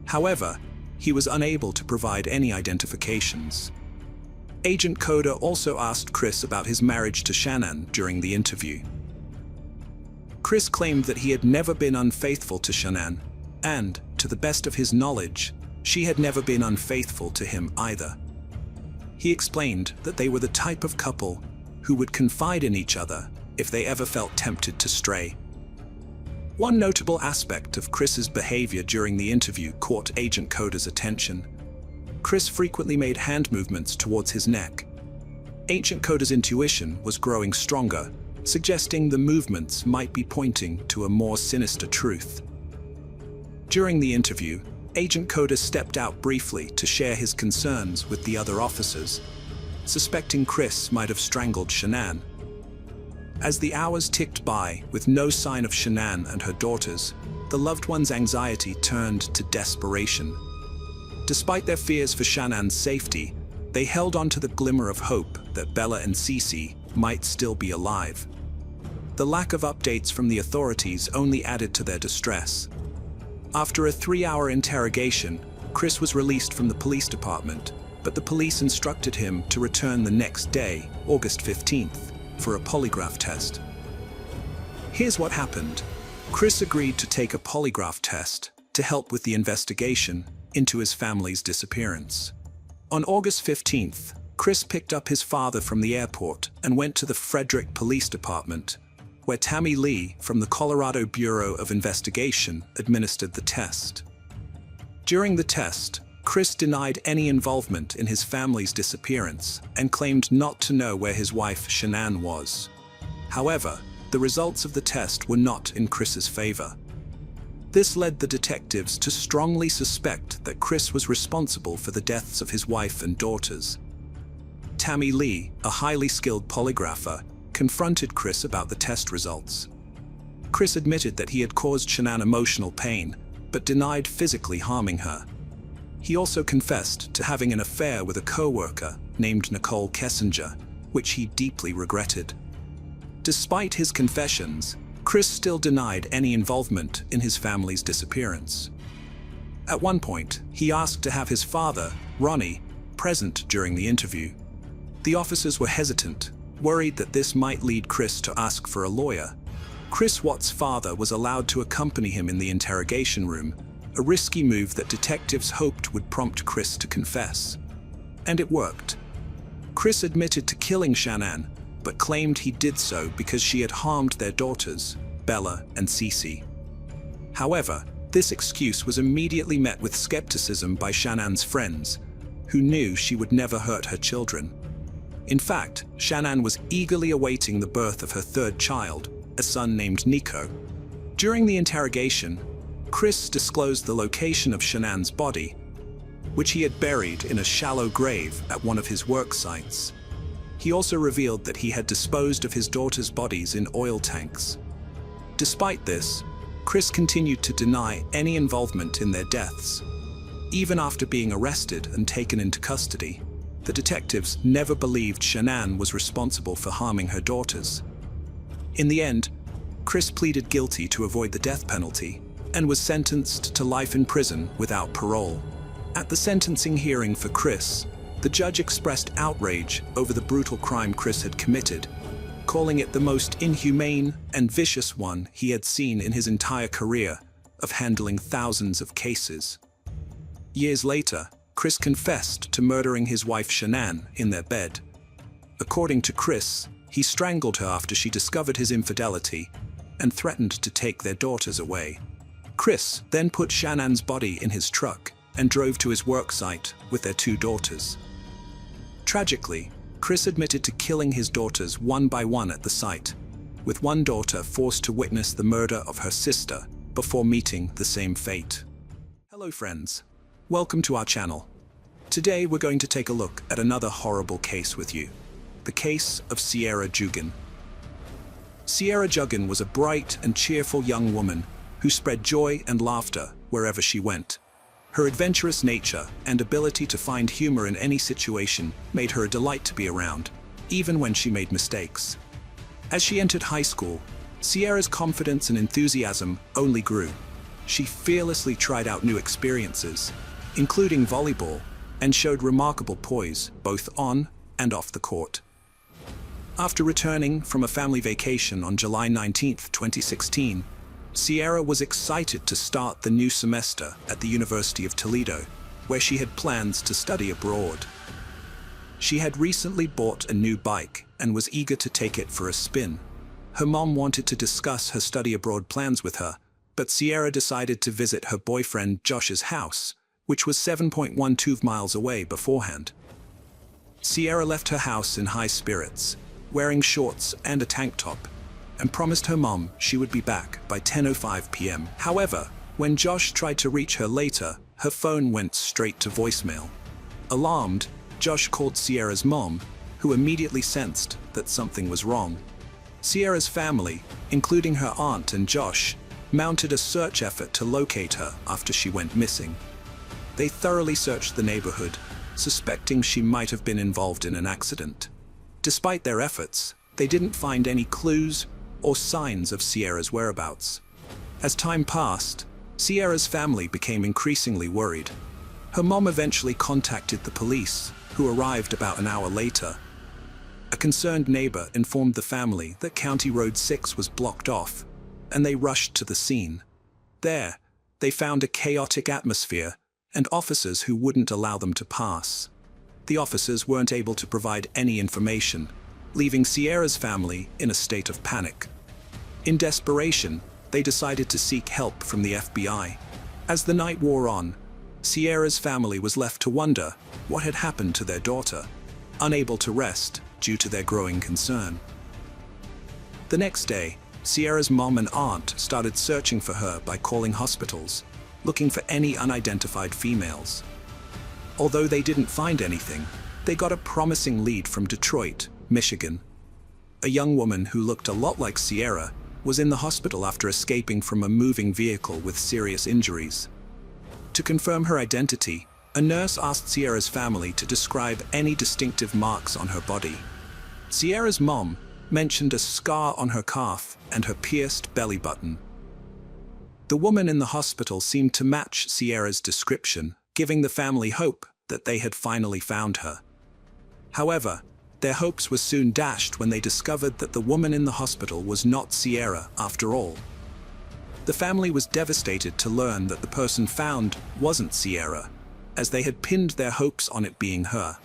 However, he was unable to provide any identifications. Agent Coda also asked Chris about his marriage to Shannan during the interview. Chris claimed that he had never been unfaithful to Shannan, and, to the best of his knowledge, she had never been unfaithful to him either. He explained that they were the type of couple who would confide in each other if they ever felt tempted to stray. One notable aspect of Chris's behavior during the interview caught Agent Coda's attention. Chris frequently made hand movements towards his neck. Agent Coda's intuition was growing stronger, suggesting the movements might be pointing to a more sinister truth. During the interview, Agent Coda stepped out briefly to share his concerns with the other officers, suspecting Chris might have strangled Shannan. As the hours ticked by with no sign of Shannan and her daughters, the loved one's anxiety turned to desperation. Despite their fears for Shannan's safety, they held on to the glimmer of hope that Bella and Cece might still be alive. The lack of updates from the authorities only added to their distress. After a 3-hour interrogation, Chris was released from the police department, but the police instructed him to return the next day, August 15th, for a polygraph test. Here's what happened. Chris agreed to take a polygraph test to help with the investigation into his family's disappearance. On August 15th, Chris picked up his father from the airport and went to the Frederick Police Department, where Tammy Lee from the Colorado Bureau of Investigation administered the test. During the test, Chris denied any involvement in his family's disappearance and claimed not to know where his wife Shannan was. However, the results of the test were not in Chris's favor. This led the detectives to strongly suspect that Chris was responsible for the deaths of his wife and daughters. Tammy Lee, a highly skilled polygrapher, confronted Chris about the test results. Chris admitted that he had caused Shannan emotional pain, but denied physically harming her. He also confessed to having an affair with a co-worker named Nicole Kessinger, which he deeply regretted. Despite his confessions, Chris still denied any involvement in his family's disappearance. At one point, he asked to have his father, Ronnie, present during the interview. The officers were hesitant, worried that this might lead Chris to ask for a lawyer. Chris Watt's father was allowed to accompany him in the interrogation room, a risky move that detectives hoped would prompt Chris to confess. And it worked. Chris admitted to killing Shannan, but claimed he did so because she had harmed their daughters, Bella and Cece. However, this excuse was immediately met with skepticism by Shannan's friends, who knew she would never hurt her children. In fact, Shannan was eagerly awaiting the birth of her third child, a son named Nico. During the interrogation, Chris disclosed the location of Shannan's body, which he had buried in a shallow grave at one of his work sites. He also revealed that he had disposed of his daughters' bodies in oil tanks. Despite this, Chris continued to deny any involvement in their deaths. Even after being arrested and taken into custody, the detectives never believed Shannan was responsible for harming her daughters. In the end, Chris pleaded guilty to avoid the death penalty and was sentenced to life in prison without parole. At the sentencing hearing for Chris, the judge expressed outrage over the brutal crime Chris had committed, calling it the most inhumane and vicious one he had seen in his entire career, of handling thousands of cases. Years later, Chris confessed to murdering his wife Shanann in their bed. According to Chris, he strangled her after she discovered his infidelity and threatened to take their daughters away. Chris then put Shanann's body in his truck and drove to his work site with their 2 daughters. Tragically, Chris admitted to killing his daughters one by one at the site, with one daughter forced to witness the murder of her sister before meeting the same fate. Hello friends, welcome to our channel. Today we're going to take a look at another horrible case with you, the case of Sierra Jugan. Sierra Jugan was a bright and cheerful young woman who spread joy and laughter wherever she went. Her adventurous nature and ability to find humor in any situation made her a delight to be around, even when she made mistakes. As she entered high school, Sierra's confidence and enthusiasm only grew. She fearlessly tried out new experiences, including volleyball, and showed remarkable poise both on and off the court. After returning from a family vacation on July 19, 2016, Sierra was excited to start the new semester at the University of Toledo, where she had plans to study abroad. She had recently bought a new bike and was eager to take it for a spin. Her mom wanted to discuss her study abroad plans with her, but Sierra decided to visit her boyfriend Josh's house, which was 7.12 miles away beforehand. Sierra left her house in high spirits, wearing shorts and a tank top, and promised her mom she would be back by 10:05 p.m. However, when Josh tried to reach her later, her phone went straight to voicemail. Alarmed, Josh called Sierra's mom, who immediately sensed that something was wrong. Sierra's family, including her aunt and Josh, mounted a search effort to locate her after she went missing. They thoroughly searched the neighborhood, suspecting she might have been involved in an accident. Despite their efforts, they didn't find any clues or signs of Sierra's whereabouts. As time passed, Sierra's family became increasingly worried. Her mom eventually contacted the police, who arrived about an hour later. A concerned neighbor informed the family that County Road 6 was blocked off, and they rushed to the scene. There, they found a chaotic atmosphere and officers who wouldn't allow them to pass. The officers weren't able to provide any information, leaving Sierra's family in a state of panic. In desperation, they decided to seek help from the FBI. As the night wore on, Sierra's family was left to wonder what had happened to their daughter, unable to rest due to their growing concern. The next day, Sierra's mom and aunt started searching for her by calling hospitals, looking for any unidentified females. Although they didn't find anything, they got a promising lead from Detroit, Michigan. A young woman who looked a lot like Sierra was in the hospital after escaping from a moving vehicle with serious injuries. To confirm her identity, a nurse asked Sierra's family to describe any distinctive marks on her body. Sierra's mom mentioned a scar on her calf and her pierced belly button. The woman in the hospital seemed to match Sierra's description, giving the family hope that they had finally found her. However, their hopes were soon dashed when they discovered that the woman in the hospital was not Sierra after all. The family was devastated to learn that the person found wasn't Sierra, as they had pinned their hopes on it being her.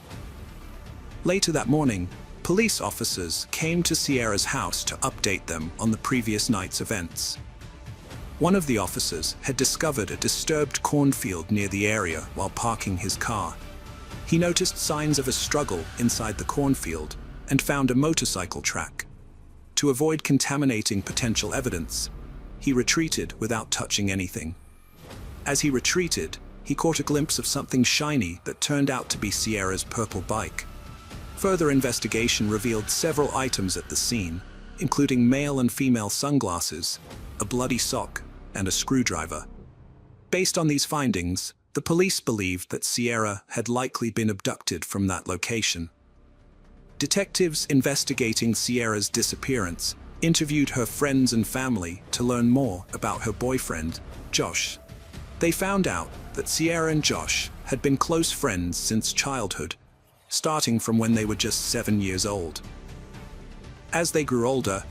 Later that morning, police officers came to Sierra's house to update them on the previous night's events. One of the officers had discovered a disturbed cornfield near the area while parking his car. He noticed signs of a struggle inside the cornfield and found a motorcycle track. To avoid contaminating potential evidence, he retreated without touching anything. As he retreated, he caught a glimpse of something shiny that turned out to be Sierra's purple bike. Further investigation revealed several items at the scene, including male and female sunglasses, a bloody sock, and a screwdriver. Based on these findings, the police believed that Sierra had likely been abducted from that location. Detectives investigating Sierra's disappearance interviewed her friends and family to learn more about her boyfriend, Josh. They found out that Sierra and Josh had been close friends since childhood, starting from when they were just 7 years old. As they grew older,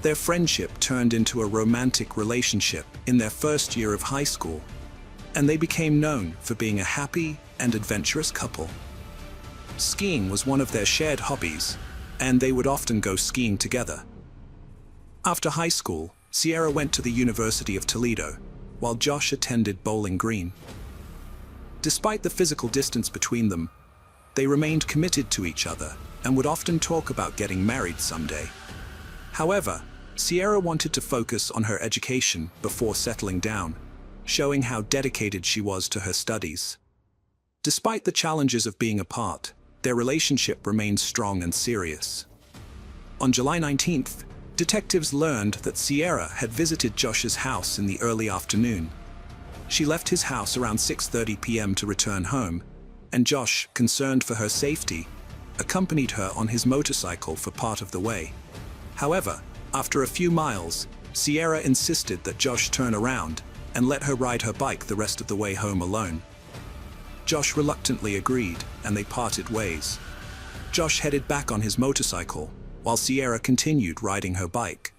Their friendship turned into a romantic relationship in their first year of high school, and they became known for being a happy and adventurous couple. Skiing was one of their shared hobbies, and they would often go skiing together. After high school, Sierra went to the University of Toledo, while Josh attended Bowling Green. Despite the physical distance between them, they remained committed to each other and would often talk about getting married someday. However, Sierra wanted to focus on her education before settling down, showing how dedicated she was to her studies. Despite the challenges of being apart, their relationship remained strong and serious. On July 19th, detectives learned that Sierra had visited Josh's house in the early afternoon. She left his house around 6:30 p.m. to return home, and Josh, concerned for her safety, accompanied her on his motorcycle for part of the way. However, after a few miles, Sierra insisted that Josh turn around and let her ride her bike the rest of the way home alone. Josh reluctantly agreed, and they parted ways. Josh headed back on his motorcycle, while Sierra continued riding her bike.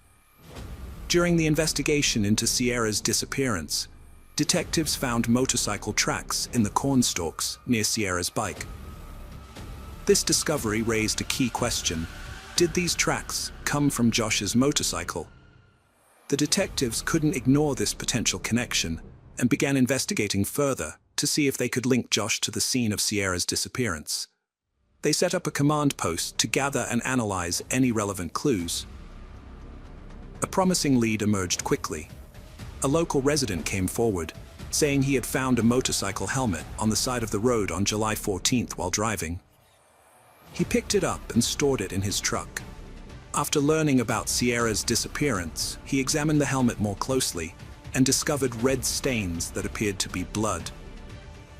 During the investigation into Sierra's disappearance, detectives found motorcycle tracks in the cornstalks near Sierra's bike. This discovery raised a key question: did these tracks come from Josh's motorcycle? The detectives couldn't ignore this potential connection and began investigating further to see if they could link Josh to the scene of Sierra's disappearance. They set up a command post to gather and analyze any relevant clues. A promising lead emerged quickly. A local resident came forward, saying he had found a motorcycle helmet on the side of the road on July 14th while driving. He picked it up and stored it in his truck. After learning about Sierra's disappearance, he examined the helmet more closely and discovered red stains that appeared to be blood.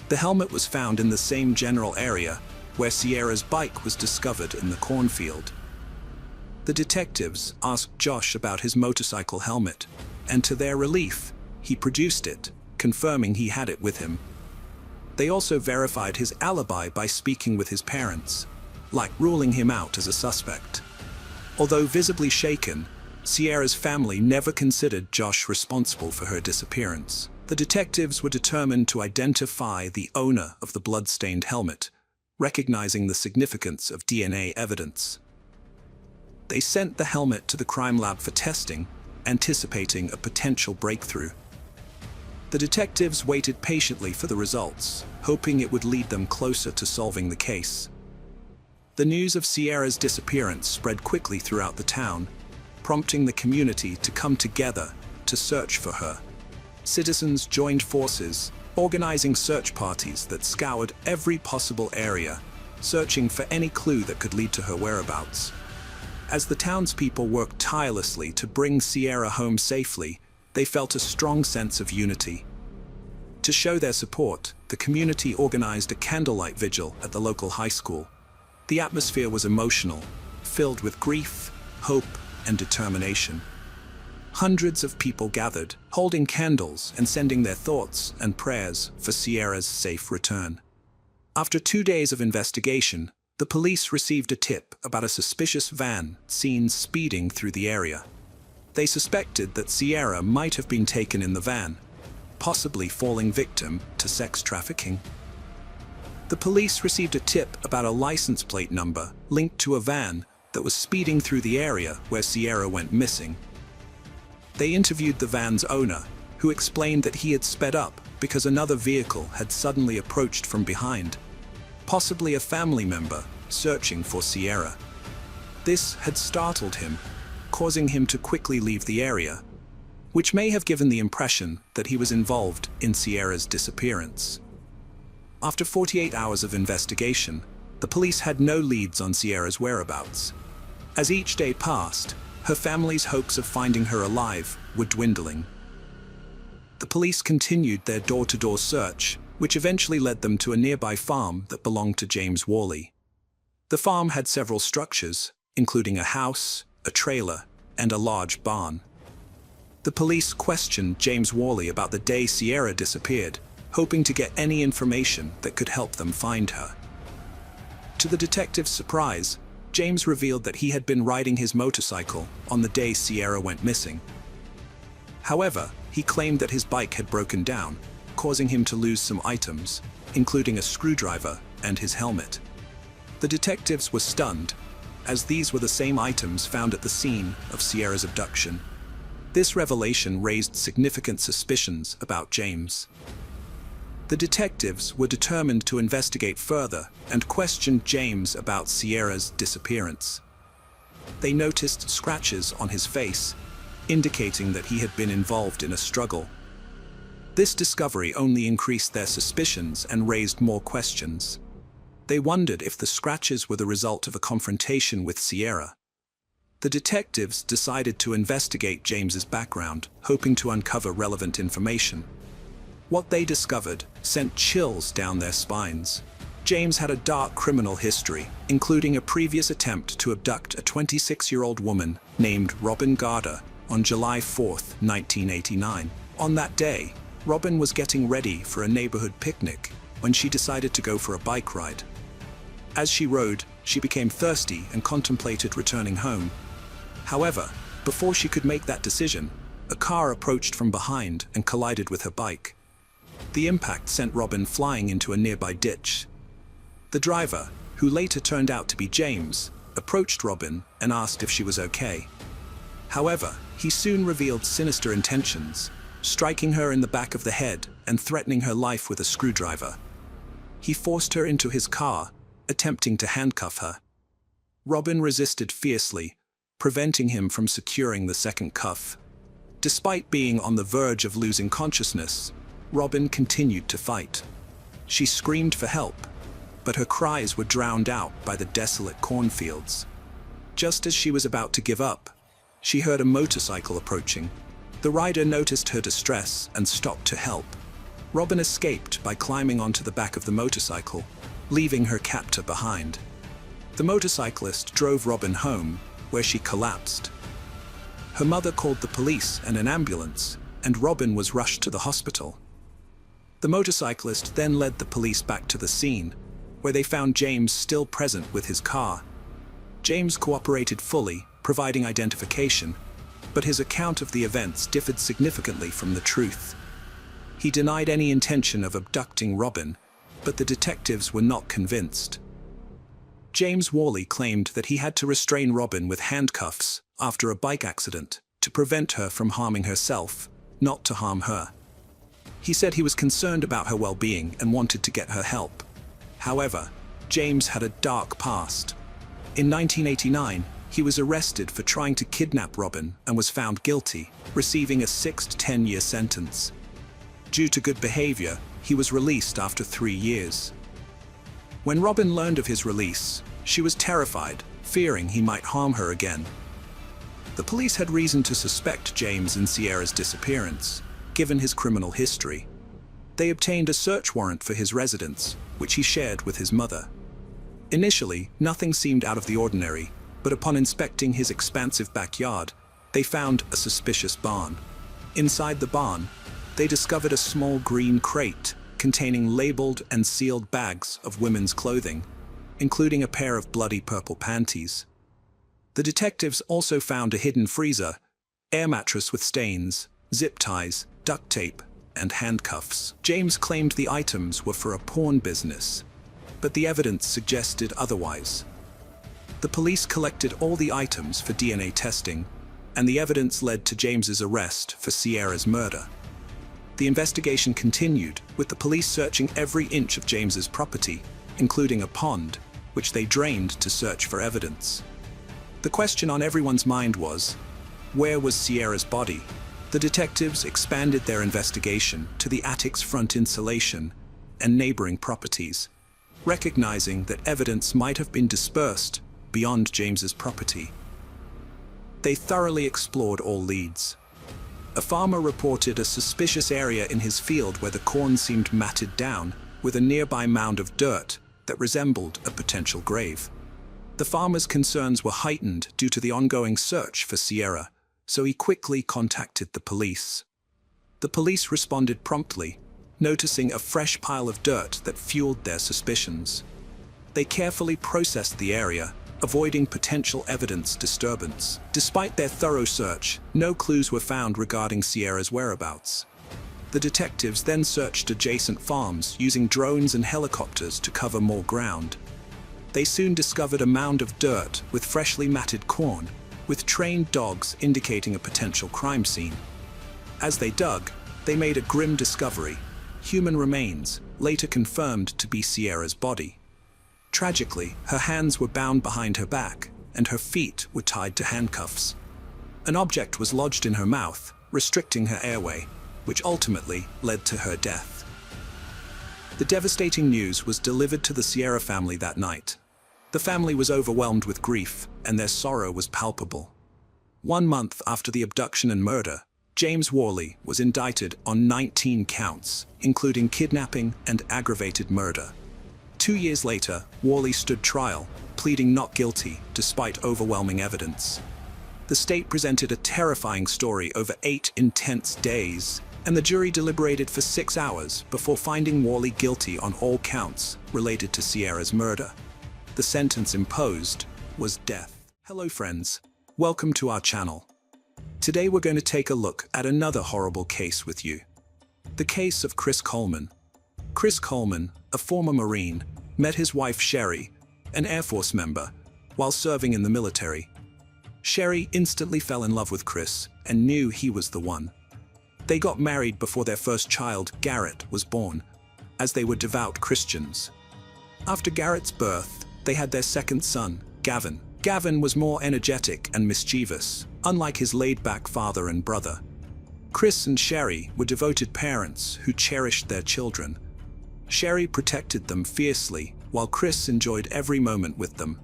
The helmet was found in the same general area where Sierra's bike was discovered in the cornfield. The detectives asked Josh about his motorcycle helmet, and to their relief, he produced it, confirming he had it with him. They also verified his alibi by speaking with his parents, like ruling him out as a suspect. Although visibly shaken, Sierra's family never considered Josh responsible for her disappearance. The detectives were determined to identify the owner of the blood-stained helmet, recognizing the significance of DNA evidence. They sent the helmet to the crime lab for testing, anticipating a potential breakthrough. The detectives waited patiently for the results, hoping it would lead them closer to solving the case. The news of Sierra's disappearance spread quickly throughout the town, prompting the community to come together to search for her. Citizens joined forces, organizing search parties that scoured every possible area, searching for any clue that could lead to her whereabouts. As the townspeople worked tirelessly to bring Sierra home safely, they felt a strong sense of unity. To show their support, the community organized a candlelight vigil at the local high school. The atmosphere was emotional, filled with grief, hope, and determination. Hundreds of people gathered, holding candles and sending their thoughts and prayers for Sierra's safe return. After 2 days of investigation, the police received a tip about a suspicious van seen speeding through the area. They suspected that Sierra might have been taken in the van, possibly falling victim to sex trafficking. The police received a tip about a license plate number linked to a van that was speeding through the area where Sierra went missing. They interviewed the van's owner, who explained that he had sped up because another vehicle had suddenly approached from behind, possibly a family member searching for Sierra. This had startled him, causing him to quickly leave the area, which may have given the impression that he was involved in Sierra's disappearance. After 48 hours of investigation, the police had no leads on Sierra's whereabouts. As each day passed, her family's hopes of finding her alive were dwindling. The police continued their door-to-door search, which eventually led them to a nearby farm that belonged to James Worley. The farm had several structures, including a house, a trailer, and a large barn. The police questioned James Worley about the day Sierra disappeared, hoping to get any information that could help them find her. To the detectives' surprise, James revealed that he had been riding his motorcycle on the day Sierra went missing. However, he claimed that his bike had broken down, causing him to lose some items, including a screwdriver and his helmet. The detectives were stunned, as these were the same items found at the scene of Sierra's abduction. This revelation raised significant suspicions about James. The detectives were determined to investigate further and questioned James about Sierra's disappearance. They noticed scratches on his face, indicating that he had been involved in a struggle. This discovery only increased their suspicions and raised more questions. They wondered if the scratches were the result of a confrontation with Sierra. The detectives decided to investigate James's background, hoping to uncover relevant information. What they discovered sent chills down their spines. James had a dark criminal history, including a previous attempt to abduct a 26-year-old woman named Robin Garder on July 4, 1989. On that day, Robin was getting ready for a neighborhood picnic when she decided to go for a bike ride. As she rode, she became thirsty and contemplated returning home. However, before she could make that decision, a car approached from behind and collided with her bike. The impact sent Robin flying into a nearby ditch. The driver, who later turned out to be James, approached Robin and asked if she was okay. However, he soon revealed sinister intentions, striking her in the back of the head and threatening her life with a screwdriver. He forced her into his car, attempting to handcuff her. Robin resisted fiercely, preventing him from securing the second cuff. Despite being on the verge of losing consciousness, Robin continued to fight. She screamed for help, but her cries were drowned out by the desolate cornfields. Just as she was about to give up, she heard a motorcycle approaching. The rider noticed her distress and stopped to help. Robin escaped by climbing onto the back of the motorcycle, leaving her captor behind. The motorcyclist drove Robin home, where she collapsed. Her mother called the police and an ambulance, and Robin was rushed to the hospital. The motorcyclist then led the police back to the scene, where they found James still present with his car. James cooperated fully, providing identification, but his account of the events differed significantly from the truth. He denied any intention of abducting Robin, but the detectives were not convinced. James Worley claimed that he had to restrain Robin with handcuffs after a bike accident to prevent her from harming herself, not to harm her. He said he was concerned about her well-being and wanted to get her help. However, James had a dark past. In 1989, he was arrested for trying to kidnap Robin and was found guilty, receiving a 6 to 10-year sentence. Due to good behavior, he was released after 3 years. When Robin learned of his release, she was terrified, fearing he might harm her again. The police had reason to suspect James in Sierra's disappearance, given his criminal history. They obtained a search warrant for his residence, which he shared with his mother. Initially, nothing seemed out of the ordinary, but upon inspecting his expansive backyard, they found a suspicious barn. Inside the barn, they discovered a small green crate containing labeled and sealed bags of women's clothing, including a pair of bloody purple panties. The detectives also found a hidden freezer, air mattress with stains, zip ties, duct tape, and handcuffs. James claimed the items were for a porn business, but the evidence suggested otherwise. The police collected all the items for DNA testing, and the evidence led to James's arrest for Sierra's murder. The investigation continued, with the police searching every inch of James's property, including a pond, which they drained to search for evidence. The question on everyone's mind was, where was Sierra's body? The detectives expanded their investigation to the attic's front insulation and neighboring properties, recognizing that evidence might have been dispersed beyond James's property. They thoroughly explored all leads. A farmer reported a suspicious area in his field where the corn seemed matted down, with a nearby mound of dirt that resembled a potential grave. The farmer's concerns were heightened due to the ongoing search for Sierra, so he quickly contacted the police. The police responded promptly, noticing a fresh pile of dirt that fueled their suspicions. They carefully processed the area, avoiding potential evidence disturbance. Despite their thorough search, no clues were found regarding Sierra's whereabouts. The detectives then searched adjacent farms using drones and helicopters to cover more ground. They soon discovered a mound of dirt with freshly matted corn, with trained dogs indicating a potential crime scene. As they dug, they made a grim discovery: human remains, later confirmed to be Sierra's body. Tragically, her hands were bound behind her back, and her feet were tied to handcuffs. An object was lodged in her mouth, restricting her airway, which ultimately led to her death. The devastating news was delivered to the Sierra family that night. The family was overwhelmed with grief, and their sorrow was palpable. 1 month after the abduction and murder, James Worley was indicted on 19 counts, including kidnapping and aggravated murder. 2 years later, Worley stood trial, pleading not guilty despite overwhelming evidence. The state presented a terrifying story over 8 intense days, and the jury deliberated for 6 hours before finding Worley guilty on all counts related to Sierra's murder. The sentence imposed was death. Hello friends, welcome to our channel. Today we're going to take a look at another horrible case with you. The case of Chris Coleman. Chris Coleman, a former Marine, met his wife Sherry, an Air Force member, while serving in the military. Sherry instantly fell in love with Chris and knew he was the one. They got married before their first child, Garrett, was born, as they were devout Christians. After Garrett's birth, they had their second son, Gavin. Gavin was more energetic and mischievous, unlike his laid-back father and brother. Chris and Sherry were devoted parents who cherished their children. Sherry protected them fiercely, while Chris enjoyed every moment with them.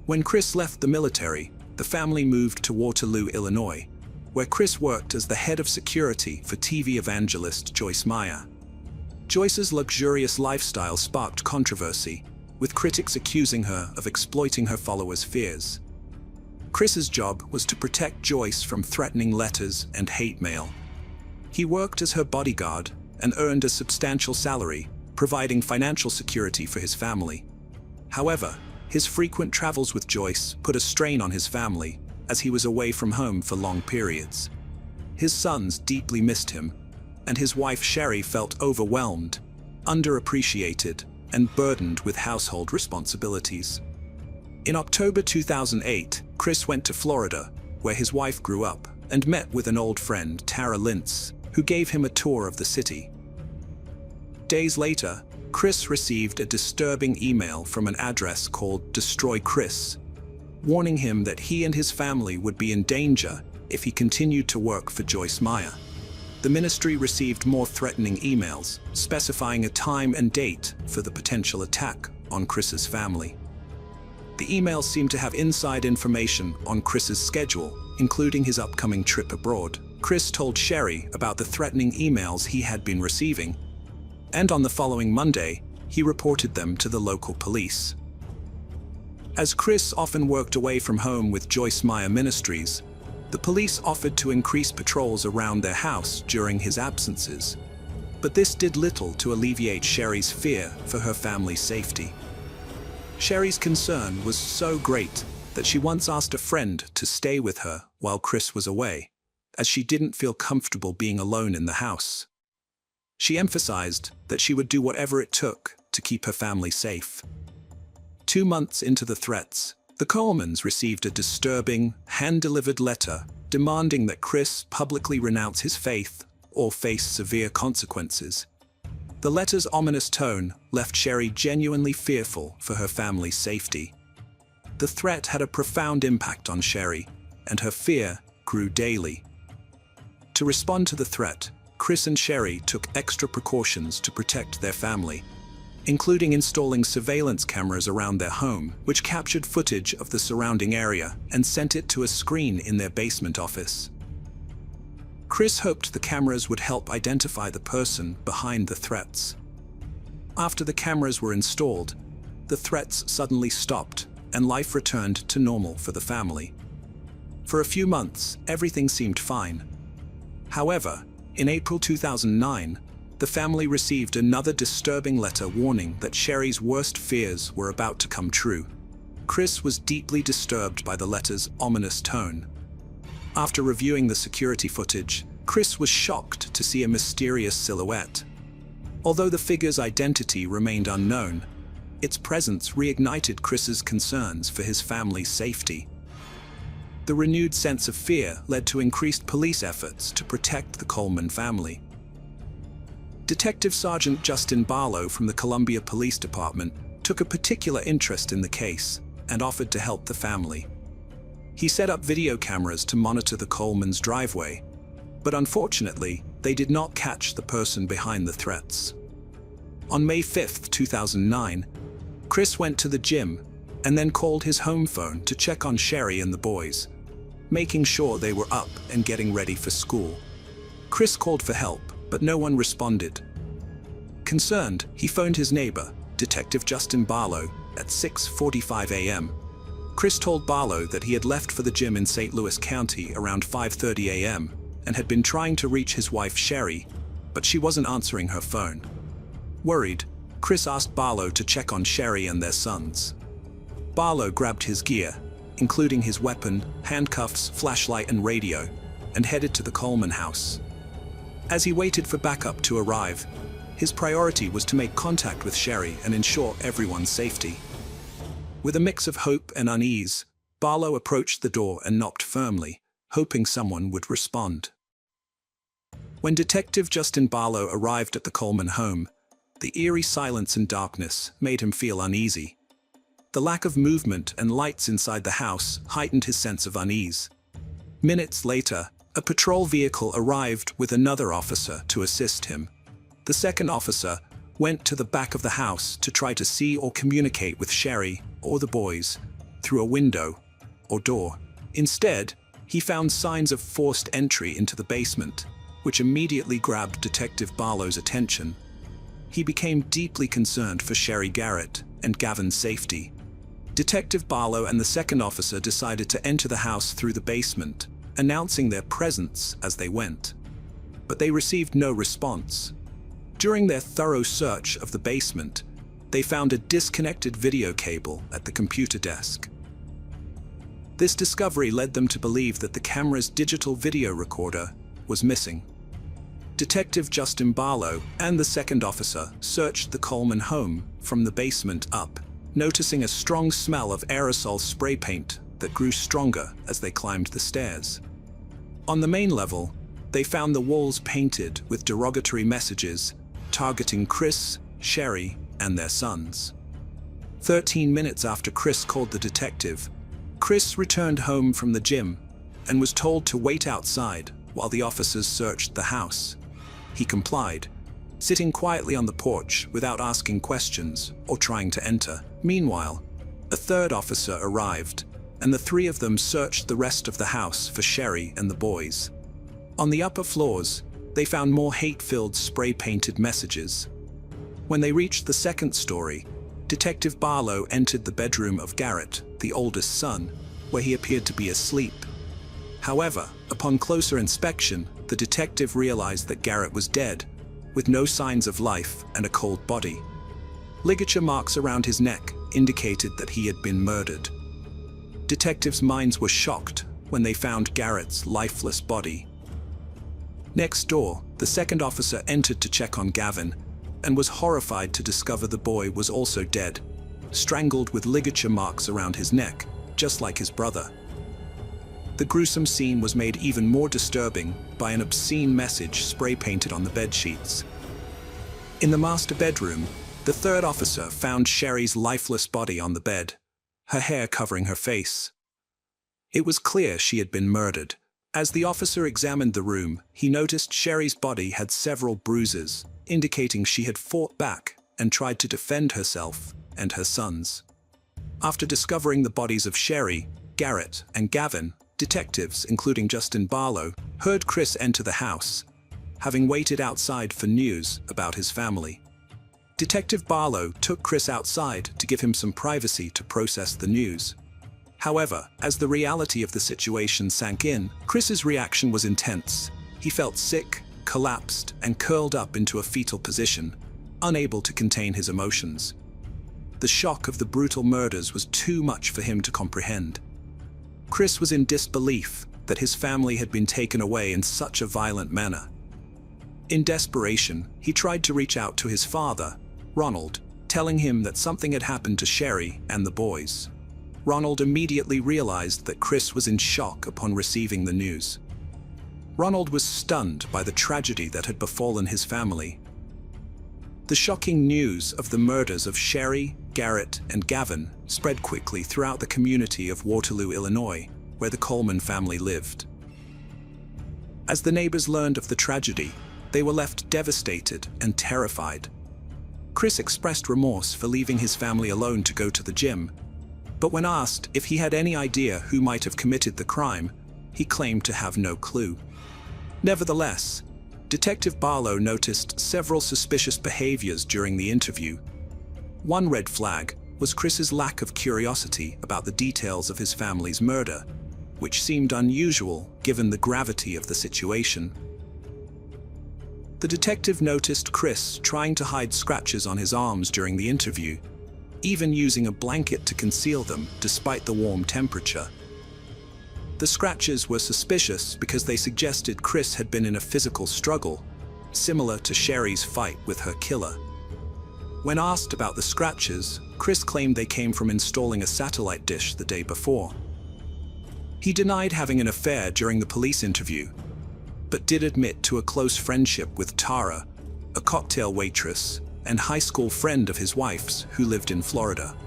When Chris left the military, the family moved to Waterloo, Illinois, where Chris worked as the head of security for TV evangelist Joyce Meyer. Joyce's luxurious lifestyle sparked controversy, with critics accusing her of exploiting her followers' fears. Chris's job was to protect Joyce from threatening letters and hate mail. He worked as her bodyguard and earned a substantial salary, providing financial security for his family. However, his frequent travels with Joyce put a strain on his family, as he was away from home for long periods. His sons deeply missed him, and his wife Sherry felt overwhelmed, underappreciated, and burdened with household responsibilities. In October 2008, Chris went to Florida, where his wife grew up, and met with an old friend, Tara Lintz, who gave him a tour of the city. Days later, Chris received a disturbing email from an address called Destroy Chris, warning him that he and his family would be in danger if he continued to work for Joyce Meyer. The ministry received more threatening emails, specifying a time and date for the potential attack on Chris's family. The emails seemed to have inside information on Chris's schedule, including his upcoming trip abroad. Chris told Sherry about the threatening emails he had been receiving, and on the following Monday, he reported them to the local police. As Chris often worked away from home with Joyce Meyer Ministries, the police offered to increase patrols around their house during his absences, but this did little to alleviate Sherry's fear for her family's safety. Sherry's concern was so great that she once asked a friend to stay with her while Chris was away, as she didn't feel comfortable being alone in the house. She emphasized that she would do whatever it took to keep her family safe. 2 months into the threats, the Colemans received a disturbing, hand-delivered letter demanding that Chris publicly renounce his faith or face severe consequences. The letter's ominous tone left Sherry genuinely fearful for her family's safety. The threat had a profound impact on Sherry, and her fear grew daily. To respond to the threat, Chris and Sherry took extra precautions to protect their family, including installing surveillance cameras around their home, which captured footage of the surrounding area and sent it to a screen in their basement office. Chris hoped the cameras would help identify the person behind the threats. After the cameras were installed, the threats suddenly stopped and life returned to normal for the family. For a few months, everything seemed fine. However, in April 2009, the family received another disturbing letter warning that Sherry's worst fears were about to come true. Chris was deeply disturbed by the letter's ominous tone. After reviewing the security footage, Chris was shocked to see a mysterious silhouette. Although the figure's identity remained unknown, its presence reignited Chris's concerns for his family's safety. The renewed sense of fear led to increased police efforts to protect the Coleman family. Detective Sergeant Justin Barlow from the Columbia Police Department took a particular interest in the case and offered to help the family. He set up video cameras to monitor the Coleman's driveway, but unfortunately, they did not catch the person behind the threats. On May 5, 2009, Chris went to the gym and then called his home phone to check on Sherry and the boys, making sure they were up and getting ready for school. Chris called for help, but no one responded. Concerned, he phoned his neighbor, Detective Justin Barlow, at 6:45 a.m. Chris told Barlow that he had left for the gym in St. Louis County around 5:30 a.m. and had been trying to reach his wife Sherry, but she wasn't answering her phone. Worried, Chris asked Barlow to check on Sherry and their sons. Barlow grabbed his gear, including his weapon, handcuffs, flashlight, and radio, and headed to the Coleman house. As he waited for backup to arrive, his priority was to make contact with Sherry and ensure everyone's safety. With a mix of hope and unease, Barlow approached the door and knocked firmly, hoping someone would respond. When Detective Justin Barlow arrived at the Coleman home, the eerie silence and darkness made him feel uneasy. The lack of movement and lights inside the house heightened his sense of unease. Minutes later, a patrol vehicle arrived with another officer to assist him. The second officer went to the back of the house to try to see or communicate with Sherry or the boys through a window or door. Instead, he found signs of forced entry into the basement, which immediately grabbed Detective Barlow's attention. He became deeply concerned for Sherry Garrett and Gavin's safety. Detective Barlow and the second officer decided to enter the house through the basement, announcing their presence as they went. But they received no response. During their thorough search of the basement, they found a disconnected video cable at the computer desk. This discovery led them to believe that the camera's digital video recorder was missing. Detective Justin Barlow and the second officer searched the Coleman home from the basement up, noticing a strong smell of aerosol spray paint that grew stronger as they climbed the stairs. On the main level, they found the walls painted with derogatory messages targeting Chris, Sherry, and their sons. 13 minutes after Chris called the detective, Chris returned home from the gym and was told to wait outside while the officers searched the house. He complied, sitting quietly on the porch without asking questions or trying to enter. Meanwhile, a third officer arrived, and the three of them searched the rest of the house for Sherry and the boys. On the upper floors, they found more hate-filled spray-painted messages. When they reached the second story, Detective Barlow entered the bedroom of Garrett, the oldest son, where he appeared to be asleep. However, upon closer inspection, the detective realized that Garrett was dead, with no signs of life and a cold body. Ligature marks around his neck indicated that he had been murdered. Detectives' minds were shocked when they found Garrett's lifeless body. Next door, the second officer entered to check on Gavin and was horrified to discover the boy was also dead, strangled with ligature marks around his neck, just like his brother. The gruesome scene was made even more disturbing by an obscene message spray-painted on the bedsheets. In the master bedroom, the third officer found Sherry's lifeless body on the bed, her hair covering her face. It was clear she had been murdered. As the officer examined the room, he noticed Sherry's body had several bruises, indicating she had fought back and tried to defend herself and her sons. After discovering the bodies of Sherry, Garrett, and Gavin, detectives, including Justin Barlow, heard Chris enter the house, having waited outside for news about his family. Detective Barlow took Chris outside to give him some privacy to process the news. However, as the reality of the situation sank in, Chris's reaction was intense. He felt sick, collapsed, and curled up into a fetal position, unable to contain his emotions. The shock of the brutal murders was too much for him to comprehend. Chris was in disbelief that his family had been taken away in such a violent manner. In desperation, he tried to reach out to his father, Ronald, telling him that something had happened to Sherry and the boys. Ronald immediately realized that Chris was in shock upon receiving the news. Ronald was stunned by the tragedy that had befallen his family. The shocking news of the murders of Sherry, Garrett, and Gavin spread quickly throughout the community of Waterloo, Illinois, where the Coleman family lived. As the neighbors learned of the tragedy, they were left devastated and terrified. Chris expressed remorse for leaving his family alone to go to the gym, but when asked if he had any idea who might have committed the crime, he claimed to have no clue. Nevertheless, Detective Barlow noticed several suspicious behaviors during the interview. One red flag was Chris's lack of curiosity about the details of his family's murder, which seemed unusual given the gravity of the situation. The detective noticed Chris trying to hide scratches on his arms during the interview, even using a blanket to conceal them despite the warm temperature. The scratches were suspicious because they suggested Chris had been in a physical struggle, similar to Sherry's fight with her killer. When asked about the scratches, Chris claimed they came from installing a satellite dish the day before. He denied having an affair during the police interview, but did admit to a close friendship with Tara, a cocktail waitress and high school friend of his wife's who lived in Florida.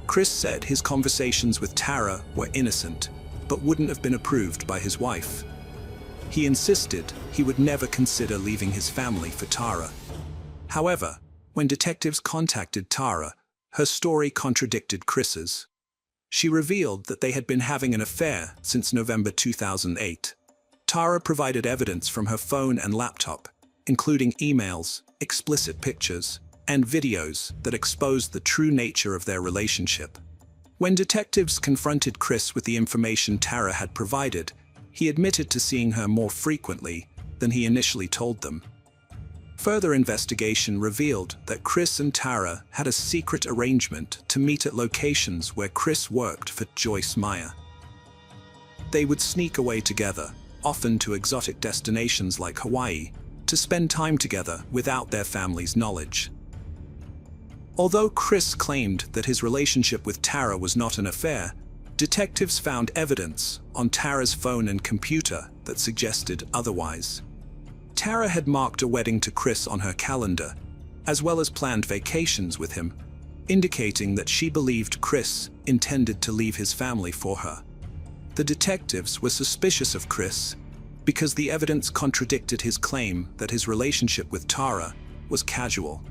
Chris said his conversations with Tara were innocent, but wouldn't have been approved by his wife. He insisted he would never consider leaving his family for Tara. However, when detectives contacted Tara, her story contradicted Chris's. She revealed that they had been having an affair since November 2008. Tara provided evidence from her phone and laptop, including emails, explicit pictures, and videos that exposed the true nature of their relationship. When detectives confronted Chris with the information Tara had provided, he admitted to seeing her more frequently than he initially told them. Further investigation revealed that Chris and Tara had a secret arrangement to meet at locations where Chris worked for Joyce Meyer. They would sneak away together, often to exotic destinations like Hawaii, to spend time together without their family's knowledge. Although Chris claimed that his relationship with Tara was not an affair, detectives found evidence on Tara's phone and computer that suggested otherwise. Tara had marked a wedding to Chris on her calendar, as well as planned vacations with him, indicating that she believed Chris intended to leave his family for her. The detectives were suspicious of Chris because the evidence contradicted his claim that his relationship with Tara was casual.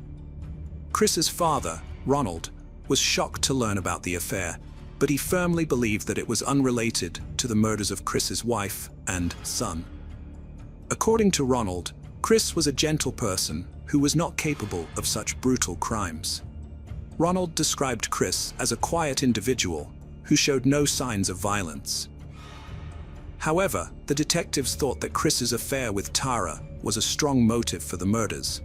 Chris's father, Ronald, was shocked to learn about the affair, but he firmly believed that it was unrelated to the murders of Chris's wife and son. According to Ronald, Chris was a gentle person who was not capable of such brutal crimes. Ronald described Chris as a quiet individual who showed no signs of violence. However, the detectives thought that Chris's affair with Tara was a strong motive for the murders.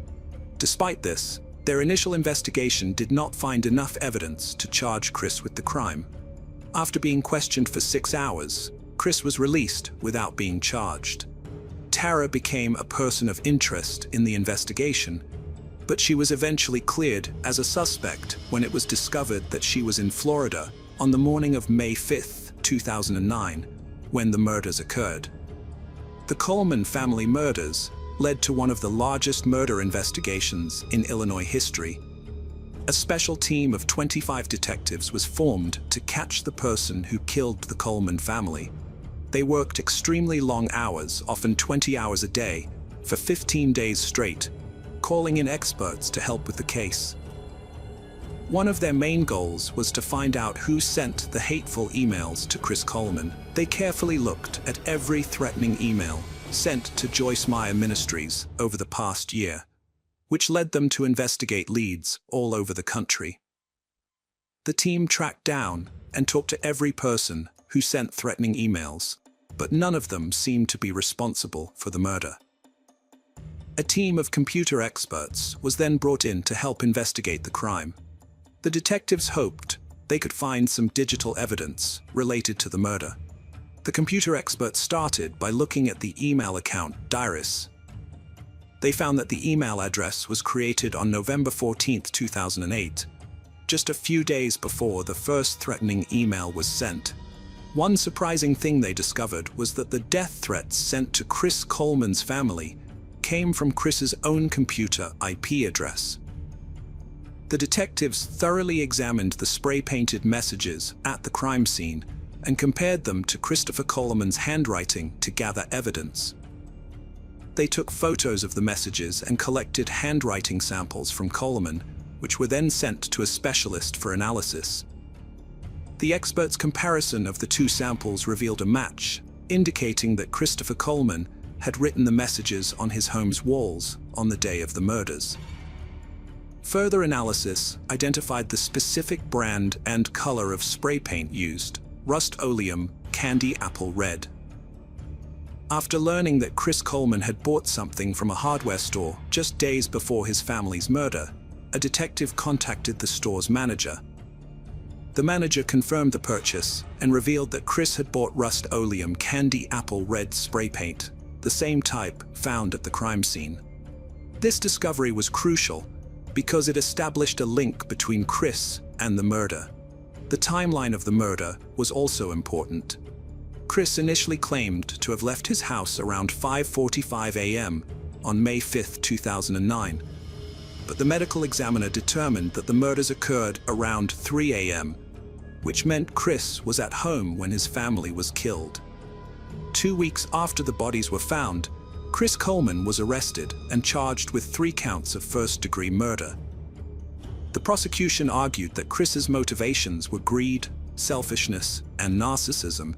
Despite this, their initial investigation did not find enough evidence to charge Chris with the crime. After being questioned for 6 hours, Chris was released without being charged. Tara became a person of interest in the investigation, but she was eventually cleared as a suspect when it was discovered that she was in Florida on the morning of May 5, 2009, when the murders occurred. The Coleman family murders led to one of the largest murder investigations in Illinois history. A special team of 25 detectives was formed to catch the person who killed the Coleman family. They worked extremely long hours, often 20 hours a day, for 15 days straight, calling in experts to help with the case. One of their main goals was to find out who sent the hateful emails to Chris Coleman. They carefully looked at every threatening email sent to Joyce Meyer Ministries over the past year, which led them to investigate leads all over the country. The team tracked down and talked to every person who sent threatening emails, but none of them seemed to be responsible for the murder. A team of computer experts was then brought in to help investigate the crime. The detectives hoped they could find some digital evidence related to the murder. The computer experts started by looking at the email account Diaris. They found that the email address was created on November 14, 2008, just a few days before the first threatening email was sent. One surprising thing they discovered was that the death threats sent to Chris Coleman's family came from Chris's own computer IP address. The detectives thoroughly examined the spray-painted messages at the crime scene and compared them to Christopher Coleman's handwriting to gather evidence. They took photos of the messages and collected handwriting samples from Coleman, which were then sent to a specialist for analysis. The experts' comparison of the two samples revealed a match, indicating that Christopher Coleman had written the messages on his home's walls on the day of the murders. Further analysis identified the specific brand and color of spray paint used, Rust-Oleum Candy Apple Red. After learning that Chris Coleman had bought something from a hardware store just days before his family's murder, a detective contacted the store's manager. The manager confirmed the purchase and revealed that Chris had bought Rust-Oleum Candy Apple Red spray paint, the same type found at the crime scene. This discovery was crucial because it established a link between Chris and the murder. The timeline of the murder was also important. Chris initially claimed to have left his house around 5:45 a.m. on May 5, 2009, but the medical examiner determined that the murders occurred around 3 a.m., which meant Chris was at home when his family was killed. 2 weeks after the bodies were found, Chris Coleman was arrested and charged with 3 counts of first-degree murder. The prosecution argued that Chris's motivations were greed, selfishness, and narcissism,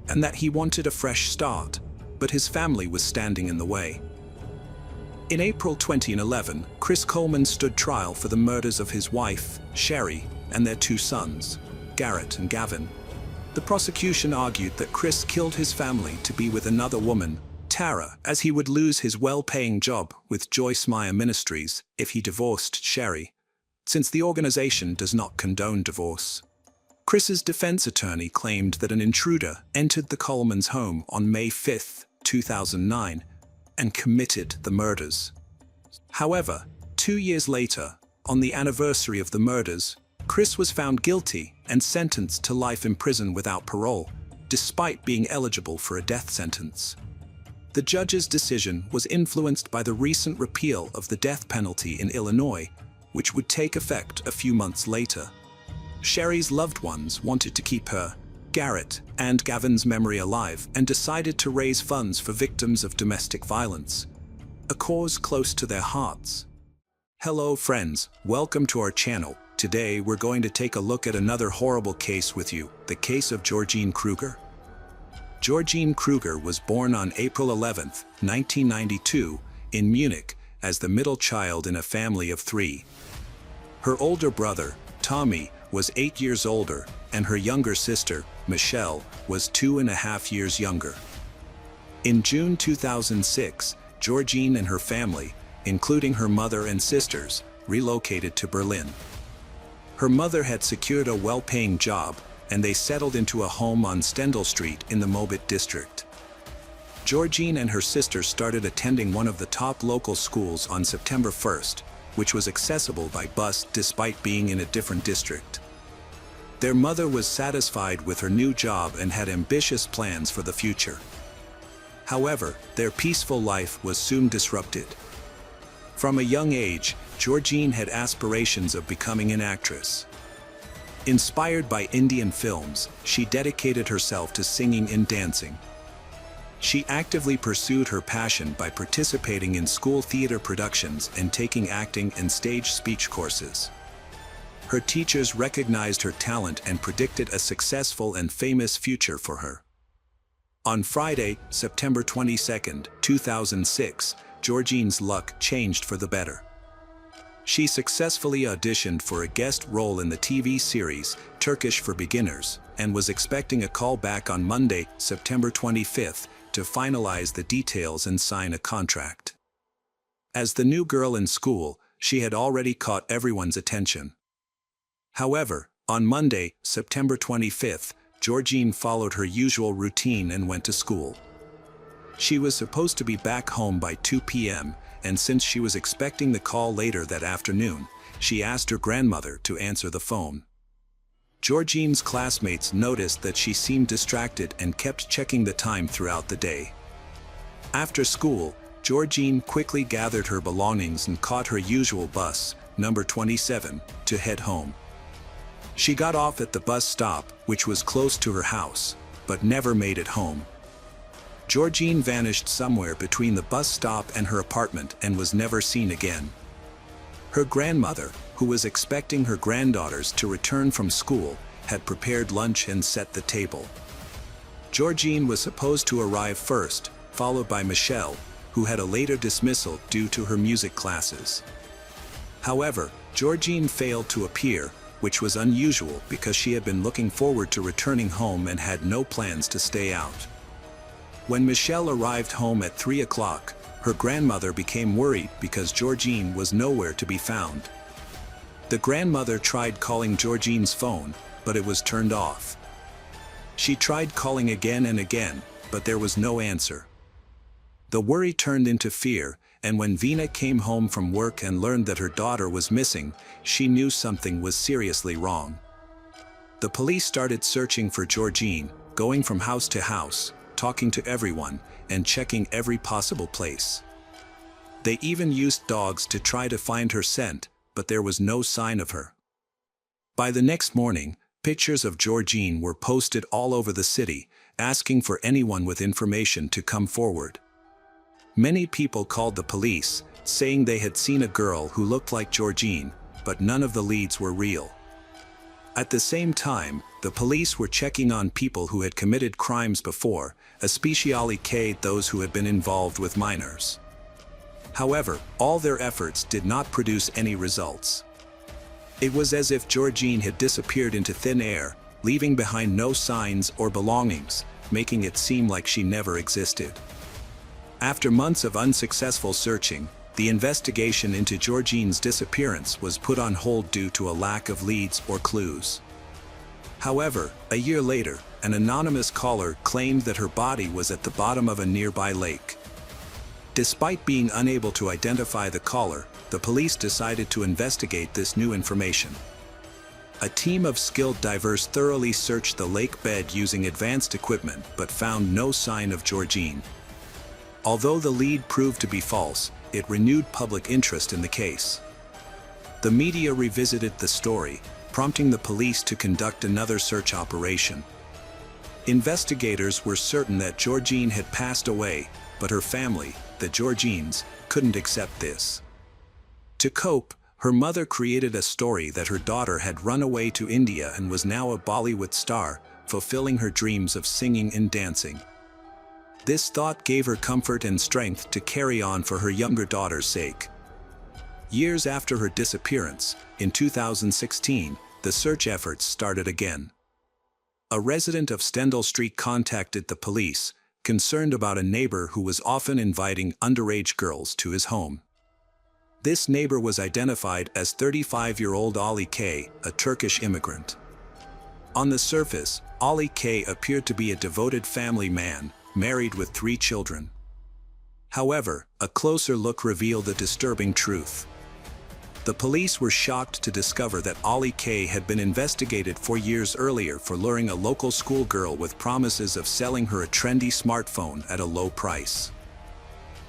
and that he wanted a fresh start, but his family was standing in the way. In April 2011, Chris Coleman stood trial for the murders of his wife, Sherry, and their 2 sons, Garrett and Gavin. The prosecution argued that Chris killed his family to be with another woman, Tara, as he would lose his well-paying job with Joyce Meyer Ministries if he divorced Sherry, since the organization does not condone divorce. Chris's defense attorney claimed that an intruder entered the Coleman's home on May 5, 2009, and committed the murders. However, 2 years later, on the anniversary of the murders, Chris was found guilty and sentenced to life in prison without parole, despite being eligible for a death sentence. The judge's decision was influenced by the recent repeal of the death penalty in Illinois, which would take effect a few months later. Sherry's loved ones wanted to keep her, Garrett, and Gavin's memory alive and decided to raise funds for victims of domestic violence, a cause close to their hearts. Hello friends, welcome to our channel. Today we're going to take a look at another horrible case with you, the case of Georgine Kruger. Georgine Kruger was born on April 11, 1992, in Munich as the middle child in a family of 3. Her older brother, Tommy, was 8 years older, and her younger sister, Michelle, was 2.5 years younger. In June 2006, Georgine and her family, including her mother and sisters, relocated to Berlin. Her mother had secured a well-paying job, and they settled into a home on Stendal Street in the Mobit district. Georgine and her sister started attending one of the top local schools on September 1st, which was accessible by bus despite being in a different district. Their mother was satisfied with her new job and had ambitious plans for the future. However, their peaceful life was soon disrupted. From a young age, Georgine had aspirations of becoming an actress. Inspired by Indian films, she dedicated herself to singing and dancing. She actively pursued her passion by participating in school theater productions and taking acting and stage speech courses. Her teachers recognized her talent and predicted a successful and famous future for her. On Friday, September 22, 2006, Georgine's luck changed for the better. She successfully auditioned for a guest role in the TV series Turkish for Beginners and was expecting a call back on Monday, September 25th, to finalize the details and sign a contract. As the new girl in school, she had already caught everyone's attention. However, on Monday, September 25th, Georgine followed her usual routine and went to school. She was supposed to be back home by 2 p.m., and since she was expecting the call later that afternoon, she asked her grandmother to answer the phone. Georgine's classmates noticed that she seemed distracted and kept checking the time throughout the day. After school, Georgine quickly gathered her belongings and caught her usual bus, number 27, to head home. She got off at the bus stop, which was close to her house, but never made it home. Georgine vanished somewhere between the bus stop and her apartment and was never seen again. Her grandmother, who was expecting her granddaughters to return from school, had prepared lunch and set the table. Georgine was supposed to arrive first, followed by Michelle, who had a later dismissal due to her music classes. However, Georgine failed to appear, which was unusual because she had been looking forward to returning home and had no plans to stay out. When Michelle arrived home at 3 o'clock, her grandmother became worried because Georgine was nowhere to be found. The grandmother tried calling Georgine's phone, but it was turned off. She tried calling again and again, but there was no answer. The worry turned into fear, and when Vina came home from work and learned that her daughter was missing, she knew something was seriously wrong. The police started searching for Georgine, going from house to house, talking to everyone, and checking every possible place. They even used dogs to try to find her scent, but there was no sign of her. By the next morning, pictures of Georgine were posted all over the city, asking for anyone with information to come forward. Many people called the police, saying they had seen a girl who looked like Georgine, but none of the leads were real. At the same time, the police were checking on people who had committed crimes before, especially those who had been involved with minors. However, all their efforts did not produce any results. It was as if Georgine had disappeared into thin air, leaving behind no signs or belongings, making it seem like she never existed. After months of unsuccessful searching, the investigation into Georgine's disappearance was put on hold due to a lack of leads or clues. However, a year later, an anonymous caller claimed that her body was at the bottom of a nearby lake. Despite being unable to identify the caller, the police decided to investigate this new information. A team of skilled divers thoroughly searched the lake bed using advanced equipment but found no sign of Georgine. Although the lead proved to be false, it renewed public interest in the case. The media revisited the story, prompting the police to conduct another search operation. Investigators were certain that Georgine had passed away, but her family, the Georgines, couldn't accept this. To cope, her mother created a story that her daughter had run away to India and was now a Bollywood star, fulfilling her dreams of singing and dancing. This thought gave her comfort and strength to carry on for her younger daughter's sake. Years after her disappearance, in 2016, the search efforts started again. A resident of Stendhal Street contacted the police, concerned about a neighbor who was often inviting underage girls to his home. This neighbor was identified as 35-year-old Ali K., a Turkish immigrant. On the surface, Ali K. appeared to be a devoted family man, married with 3 children. However, a closer look revealed a disturbing truth. The police were shocked to discover that Ali K. had been investigated 4 years earlier for luring a local schoolgirl with promises of selling her a trendy smartphone at a low price.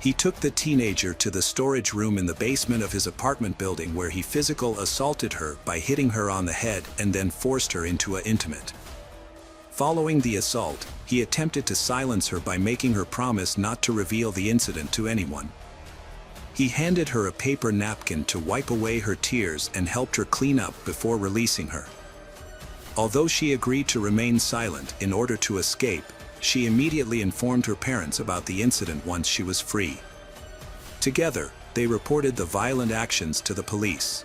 He took the teenager to the storage room in the basement of his apartment building where he physically assaulted her by hitting her on the head and then forced her into an intimate. Following the assault, he attempted to silence her by making her promise not to reveal the incident to anyone. He handed her a paper napkin to wipe away her tears and helped her clean up before releasing her. Although she agreed to remain silent in order to escape, she immediately informed her parents about the incident once she was free. Together, they reported the violent actions to the police.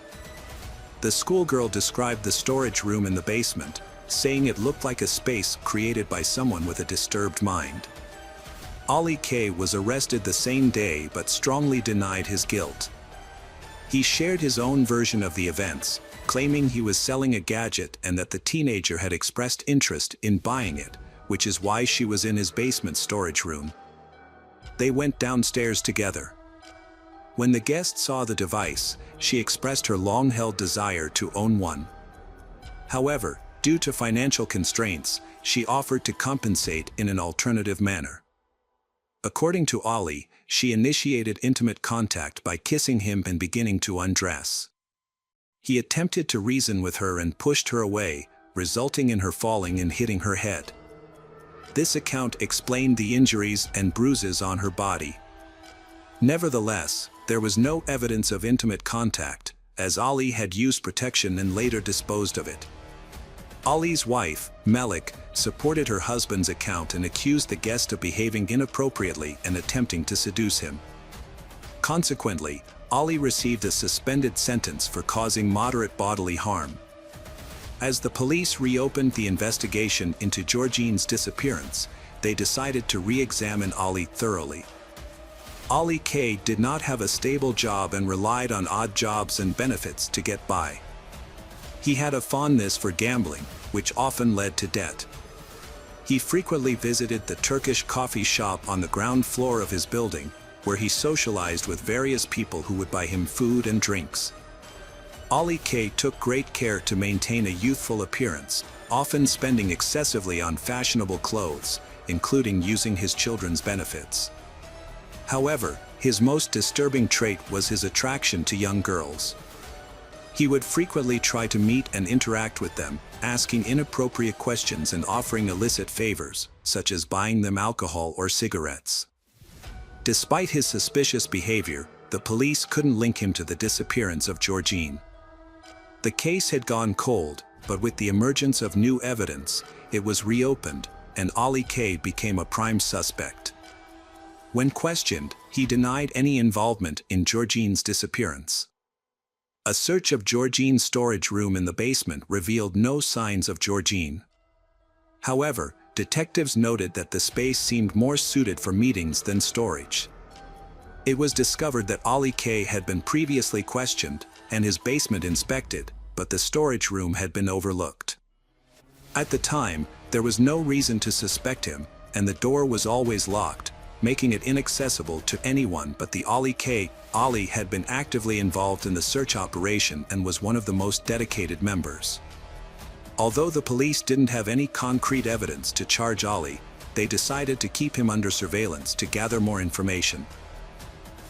The schoolgirl described the storage room in the basement, saying it looked like a space created by someone with a disturbed mind. Ali K. was arrested the same day but strongly denied his guilt. He shared his own version of the events, claiming he was selling a gadget and that the teenager had expressed interest in buying it, which is why she was in his basement storage room. They went downstairs together. When the guest saw the device, she expressed her long-held desire to own one. However, due to financial constraints, she offered to compensate in an alternative manner. According to Ollie, she initiated intimate contact by kissing him and beginning to undress. He attempted to reason with her and pushed her away, resulting in her falling and hitting her head. This account explained the injuries and bruises on her body. Nevertheless, there was no evidence of intimate contact, as Ollie had used protection and later disposed of it. Ollie's wife, Melik, supported her husband's account and accused the guest of behaving inappropriately and attempting to seduce him. Consequently, Ollie received a suspended sentence for causing moderate bodily harm. As the police reopened the investigation into Georgine's disappearance, they decided to re-examine Ollie thoroughly. Ollie K. did not have a stable job and relied on odd jobs and benefits to get by. He had a fondness for gambling, which often led to debt. He frequently visited the Turkish coffee shop on the ground floor of his building, where he socialized with various people who would buy him food and drinks. Ollie K. took great care to maintain a youthful appearance, often spending excessively on fashionable clothes, including using his children's benefits. However, his most disturbing trait was his attraction to young girls. He would frequently try to meet and interact with them, asking inappropriate questions and offering illicit favors, such as buying them alcohol or cigarettes. Despite his suspicious behavior, the police couldn't link him to the disappearance of Georgine. The case had gone cold, but with the emergence of new evidence, it was reopened, and Ollie K. became a prime suspect. When questioned, he denied any involvement in Georgine's disappearance. A search of Georgine's storage room in the basement revealed no signs of Georgine. However, detectives noted that the space seemed more suited for meetings than storage. It was discovered that Ollie K. had been previously questioned and his basement inspected, but the storage room had been overlooked. At the time, there was no reason to suspect him, and the door was always locked, making it inaccessible to anyone but the Ollie K. Ollie had been actively involved in the search operation and was one of the most dedicated members. Although the police didn't have any concrete evidence to charge Ollie, they decided to keep him under surveillance to gather more information.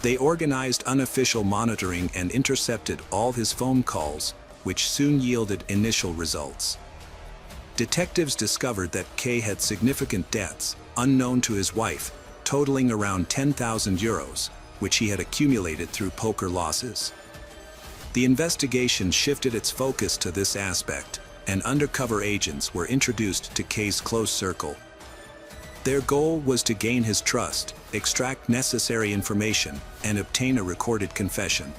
They organized unofficial monitoring and intercepted all his phone calls, which soon yielded initial results. Detectives discovered that K had significant debts, unknown to his wife, totaling around 10,000 euros, which he had accumulated through poker losses. The investigation shifted its focus to this aspect, and undercover agents were introduced to K's close circle. Their goal was to gain his trust, extract necessary information, and obtain a recorded confession.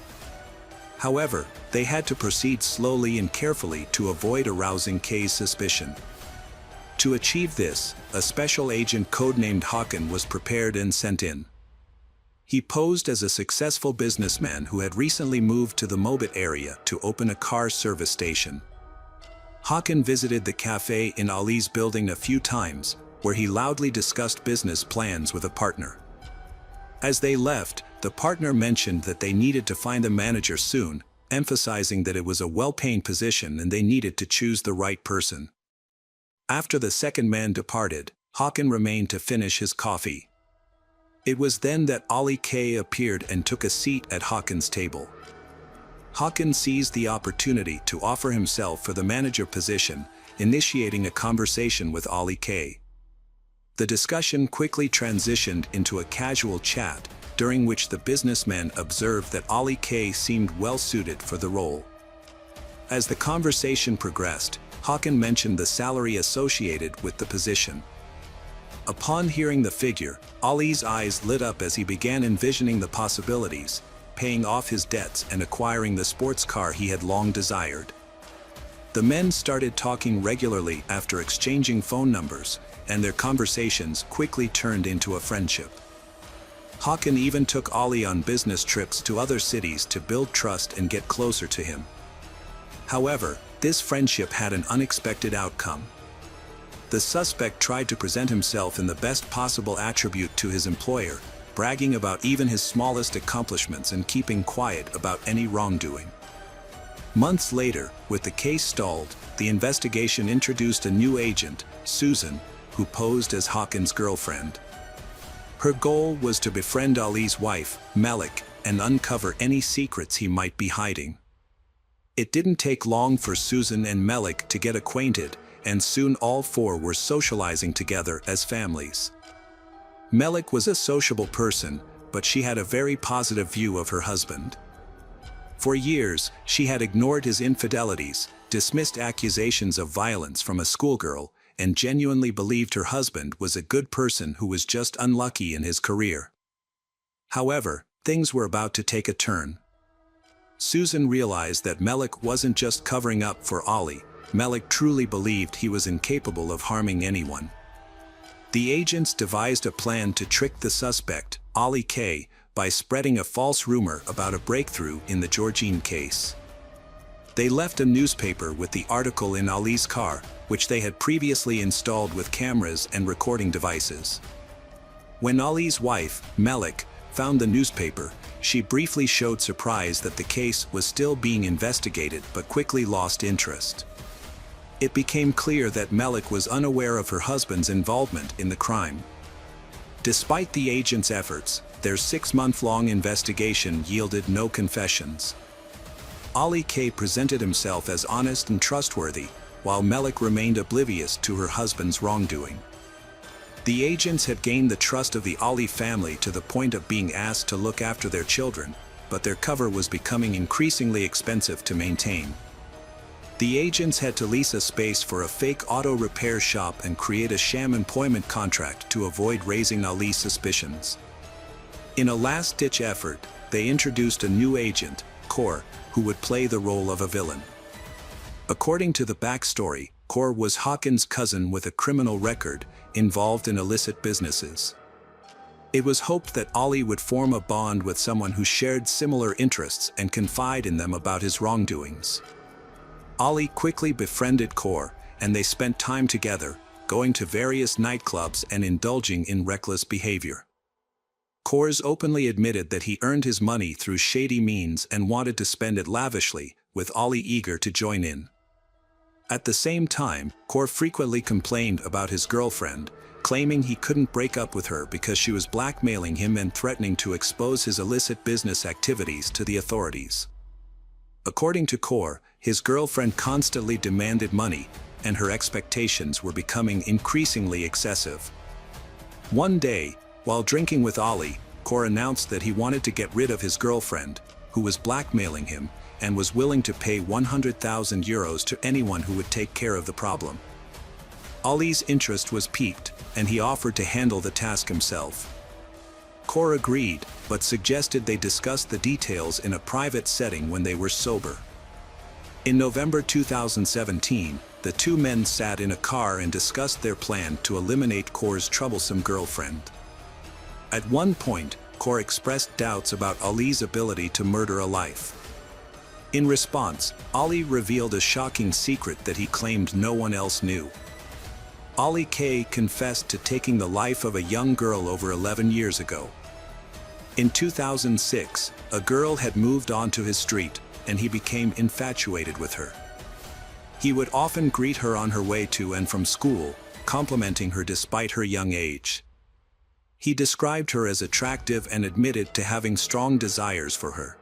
However, they had to proceed slowly and carefully to avoid arousing K's suspicion. To achieve this, a special agent codenamed Hakan was prepared and sent in. He posed as a successful businessman who had recently moved to the Mobit area to open a car service station. Hakan visited the cafe in Ali's building a few times, where he loudly discussed business plans with a partner. As they left, the partner mentioned that they needed to find a manager soon, emphasizing that it was a well-paying position and they needed to choose the right person. After the second man departed, Hakan remained to finish his coffee. It was then that Ollie K. appeared and took a seat at Hakan's table. Hakan seized the opportunity to offer himself for the manager position, initiating a conversation with Ollie K. The discussion quickly transitioned into a casual chat, during which the businessman observed that Ollie K. seemed well suited for the role. As the conversation progressed, Hakan mentioned the salary associated with the position. Upon hearing the figure, Ollie's eyes lit up as he began envisioning the possibilities, paying off his debts and acquiring the sports car he had long desired. The men started talking regularly after exchanging phone numbers, and their conversations quickly turned into a friendship. Hakan even took Ollie on business trips to other cities to build trust and get closer to him. However, this friendship had an unexpected outcome. The suspect tried to present himself in the best possible attribute to his employer, bragging about even his smallest accomplishments and keeping quiet about any wrongdoing. Months later, with the case stalled, the investigation introduced a new agent, Susan, who posed as Hawkins' girlfriend. Her goal was to befriend Ali's wife, Malik, and uncover any secrets he might be hiding. It didn't take long for Susan and Malik to get acquainted, and soon all four were socializing together as families. Malik was a sociable person, but she had a very positive view of her husband. For years, she had ignored his infidelities, dismissed accusations of violence from a schoolgirl, and genuinely believed her husband was a good person who was just unlucky in his career. However, things were about to take a turn. Susan realized that Malik wasn't just covering up for Ali. Malik truly believed he was incapable of harming anyone. The agents devised a plan to trick the suspect, Ali K., by spreading a false rumor about a breakthrough in the Georgine case. They left a newspaper with the article in Ali's car, which they had previously installed with cameras and recording devices. When Ali's wife, Malik, found the newspaper, she briefly showed surprise that the case was still being investigated but quickly lost interest. It became clear that Malik was unaware of her husband's involvement in the crime. Despite the agents' efforts, their 6-month-long investigation yielded no confessions. Ali K. presented himself as honest and trustworthy, while Malik remained oblivious to her husband's wrongdoing. The agents had gained the trust of the Ali family to the point of being asked to look after their children, but their cover was becoming increasingly expensive to maintain. The agents had to lease a space for a fake auto repair shop and create a sham employment contract to avoid raising Ali's suspicions. In a last-ditch effort, they introduced a new agent, Kaur, who would play the role of a villain. According to the backstory, Kaur was Hawkins' cousin with a criminal record, involved in illicit businesses. It was hoped that Ali would form a bond with someone who shared similar interests and confide in them about his wrongdoings. Ali quickly befriended Kaur, and they spent time together, going to various nightclubs and indulging in reckless behavior. Kaur openly admitted that he earned his money through shady means and wanted to spend it lavishly, with Ali eager to join in. At the same time, Kaur frequently complained about his girlfriend, claiming he couldn't break up with her because she was blackmailing him and threatening to expose his illicit business activities to the authorities. According to Kaur, his girlfriend constantly demanded money, and her expectations were becoming increasingly excessive. One day, while drinking with Ali, Kaur announced that he wanted to get rid of his girlfriend, who was blackmailing him, and was willing to pay 100,000 euros to anyone who would take care of the problem. Ali's interest was piqued, and he offered to handle the task himself. Kaur agreed, but suggested they discuss the details in a private setting when they were sober. In November 2017, the two men sat in a car and discussed their plan to eliminate Kaur's troublesome girlfriend. At one point, Kaur expressed doubts about Ali's ability to murder a life. In response, Ali revealed a shocking secret that he claimed no one else knew. Ali K. confessed to taking the life of a young girl over 11 years ago. In 2006, a girl had moved onto his street, and he became infatuated with her. He would often greet her on her way to and from school, complimenting her despite her young age. He described her as attractive and admitted to having strong desires for her.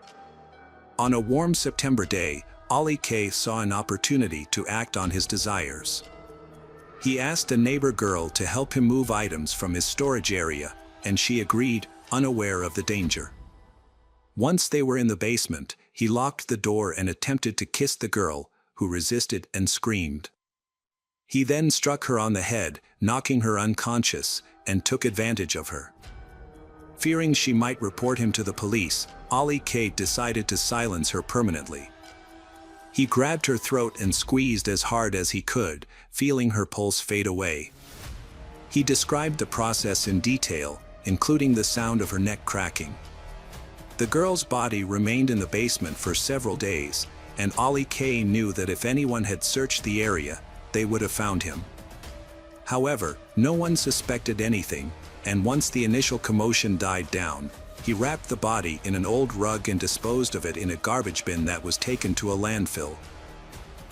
On a warm September day, Ali K. saw an opportunity to act on his desires. He asked a neighbor girl to help him move items from his storage area, and she agreed, unaware of the danger. Once they were in the basement, he locked the door and attempted to kiss the girl, who resisted and screamed. He then struck her on the head, knocking her unconscious, and took advantage of her. Fearing she might report him to the police, Ali K. decided to silence her permanently. He grabbed her throat and squeezed as hard as he could, feeling her pulse fade away. He described the process in detail, including the sound of her neck cracking. The girl's body remained in the basement for several days, and Ollie K knew that if anyone had searched the area, they would have found him. However, no one suspected anything, and once the initial commotion died down, he wrapped the body in an old rug and disposed of it in a garbage bin that was taken to a landfill.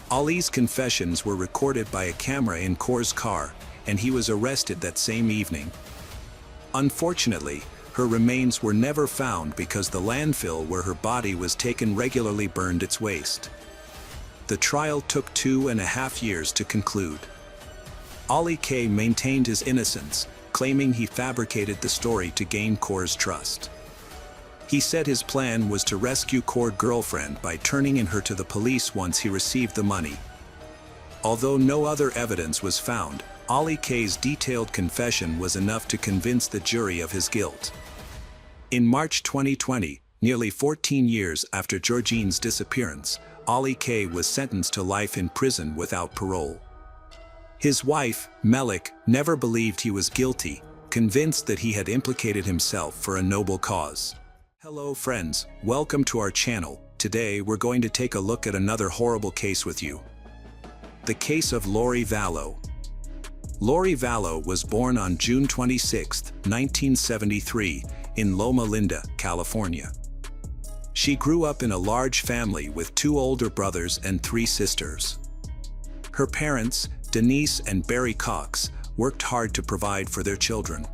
Ollie's confessions were recorded by a camera in Kaur's car, and he was arrested that same evening. Unfortunately, her remains were never found because the landfill where her body was taken regularly burned its waste. The trial took 2.5 years to conclude. Ollie K maintained his innocence, claiming he fabricated the story to gain Kaur's trust. He said his plan was to rescue Kaur's girlfriend by turning in her to the police once he received the money. Although no other evidence was found, Ollie K's detailed confession was enough to convince the jury of his guilt. In March 2020, nearly 14 years after Georgine's disappearance, Ollie K was sentenced to life in prison without parole. His wife, Melik, never believed he was guilty, convinced that he had implicated himself for a noble cause. Hello friends, welcome to our channel. Today we're going to take a look at another horrible case with you. The case of Lori Vallow. Lori Vallow was born on June 26, 1973, in Loma Linda, California. She grew up in a large family with 2 older brothers and 3 sisters. Her parents, Denise and Barry Cox, worked hard to provide for their children.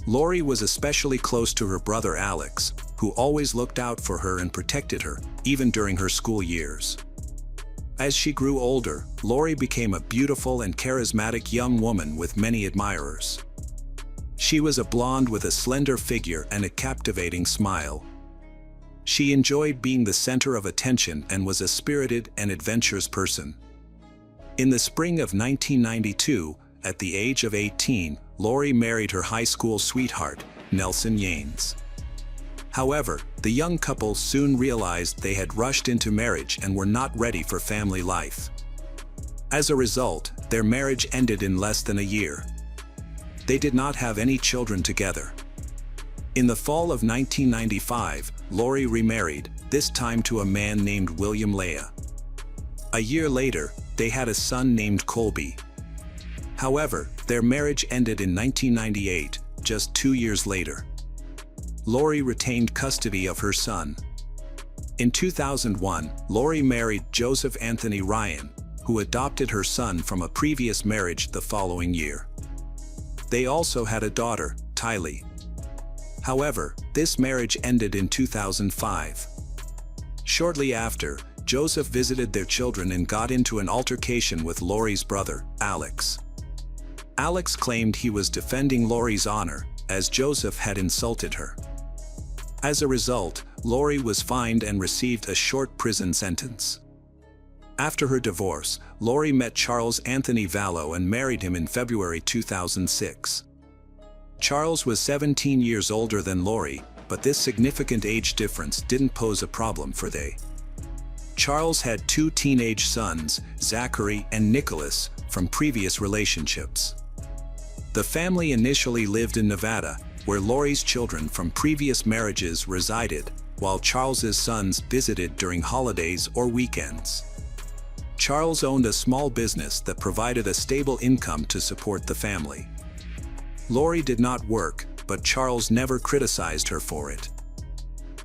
Lori was especially close to her brother Alex, who always looked out for her and protected her, even during her school years. As she grew older, Lori became a beautiful and charismatic young woman with many admirers. She was a blonde with a slender figure and a captivating smile. She enjoyed being the center of attention and was a spirited and adventurous person. In the spring of 1992, at the age of 18, Lori married her high school sweetheart, Nelson Yanes. However, the young couple soon realized they had rushed into marriage and were not ready for family life. As a result, their marriage ended in less than a year. They did not have any children together. In the fall of 1995, Lori remarried, this time to a man named William Leah. A year later, they had a son named Colby. However, their marriage ended in 1998, just 2 years later. Lori retained custody of her son. In 2001, Lori married Joseph Anthony Ryan, who adopted her son from a previous marriage the following year. They also had a daughter, Tylee. However, this marriage ended in 2005. Shortly after, Joseph visited their children and got into an altercation with Lori's brother, Alex. Alex claimed he was defending Lori's honor, as Joseph had insulted her. As a result, Lori was fined and received a short prison sentence. After her divorce, Lori met Charles Anthony Vallow and married him in February 2006. Charles was 17 years older than Lori, but this significant age difference didn't pose a problem for they. Charles had 2 teenage sons, Zachary and Nicholas, from previous relationships. The family initially lived in Nevada, where Lori's children from previous marriages resided, while Charles's sons visited during holidays or weekends. Charles owned a small business that provided a stable income to support the family. Lori did not work, but Charles never criticized her for it.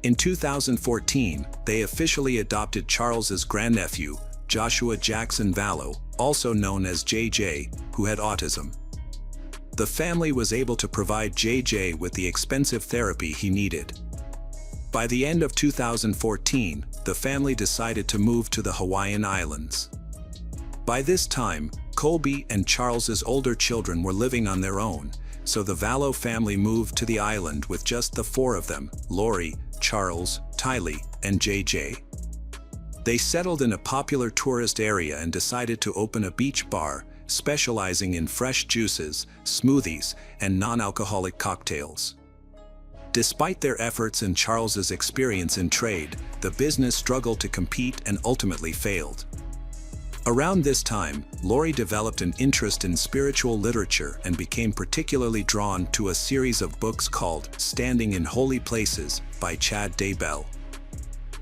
In 2014, they officially adopted Charles's grandnephew, Joshua Jackson Vallow, also known as JJ, who had autism. The family was able to provide JJ with the expensive therapy he needed. By the end of 2014, the family decided to move to the Hawaiian Islands. By this time, Colby and Charles's older children were living on their own, so the Vallow family moved to the island with just the 4 of them, Lori, Charles, Tylee, and JJ. They settled in a popular tourist area and decided to open a beach bar, specializing in fresh juices, smoothies, and non-alcoholic cocktails. Despite their efforts and Charles's experience in trade, the business struggled to compete and ultimately failed. Around this time, Lori developed an interest in spiritual literature and became particularly drawn to a series of books called Standing in Holy Places by Chad Daybell.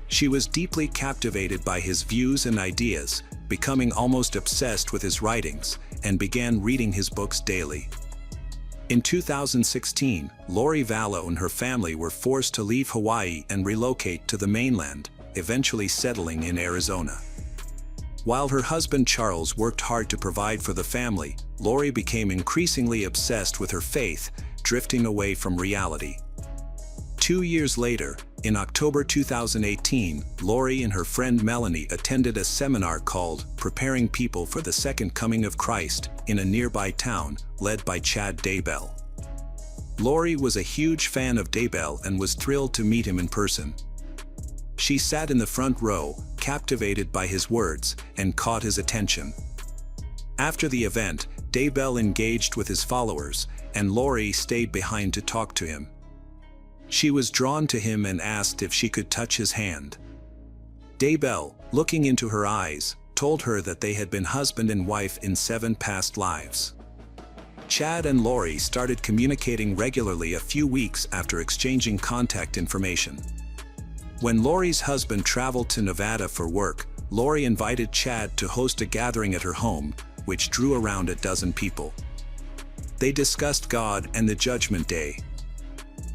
She was deeply captivated by his views and ideas, becoming almost obsessed with his writings, and began reading his books daily. In 2016, Lori Vallow and her family were forced to leave Hawaii and relocate to the mainland, eventually settling in Arizona. While her husband Charles worked hard to provide for the family, Lori became increasingly obsessed with her faith, drifting away from reality. 2 years later, in October 2018, Lori and her friend Melanie attended a seminar called Preparing People for the Second Coming of Christ in a nearby town, led by Chad Daybell. Lori was a huge fan of Daybell and was thrilled to meet him in person. She sat in the front row, captivated by his words, and caught his attention. After the event, Daybell engaged with his followers, and Lori stayed behind to talk to him. She was drawn to him and asked if she could touch his hand. Daybell, looking into her eyes, told her that they had been husband and wife in 7 past lives. Chad and Lori started communicating regularly a few weeks after exchanging contact information. When Lori's husband traveled to Nevada for work, Lori invited Chad to host a gathering at her home, which drew around a dozen people. They discussed God and the Judgment Day.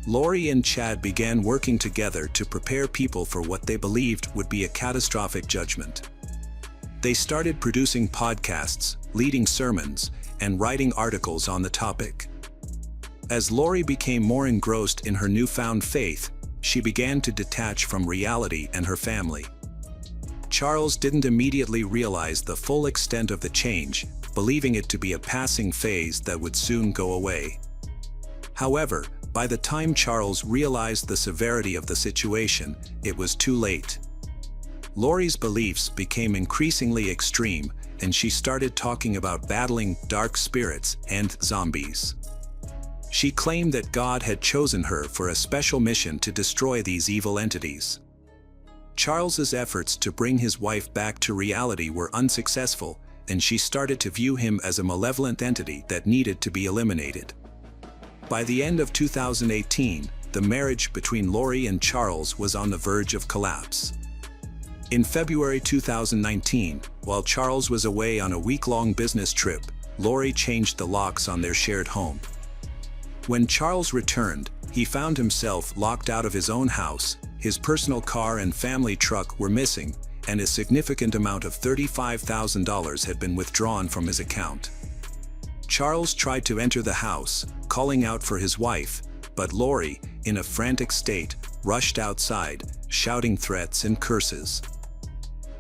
Lori and Chad began working together to prepare people for what they believed would be a catastrophic judgment. They started producing podcasts, leading sermons, and writing articles on the topic. As Lori became more engrossed in her newfound faith, she began to detach from reality and her family. Charles didn't immediately realize the full extent of the change, believing it to be a passing phase that would soon go away. However, by the time Charles realized the severity of the situation, it was too late. Lori's beliefs became increasingly extreme, and she started talking about battling dark spirits and zombies. She claimed that God had chosen her for a special mission to destroy these evil entities. Charles's efforts to bring his wife back to reality were unsuccessful, and she started to view him as a malevolent entity that needed to be eliminated. By the end of 2018, the marriage between Lori and Charles was on the verge of collapse. In February 2019, while Charles was away on a week-long business trip, Lori changed the locks on their shared home. When Charles returned, he found himself locked out of his own house, his personal car and family truck were missing, and a significant amount of $35,000 had been withdrawn from his account. Charles tried to enter the house, calling out for his wife, but Lori, in a frantic state, rushed outside, shouting threats and curses.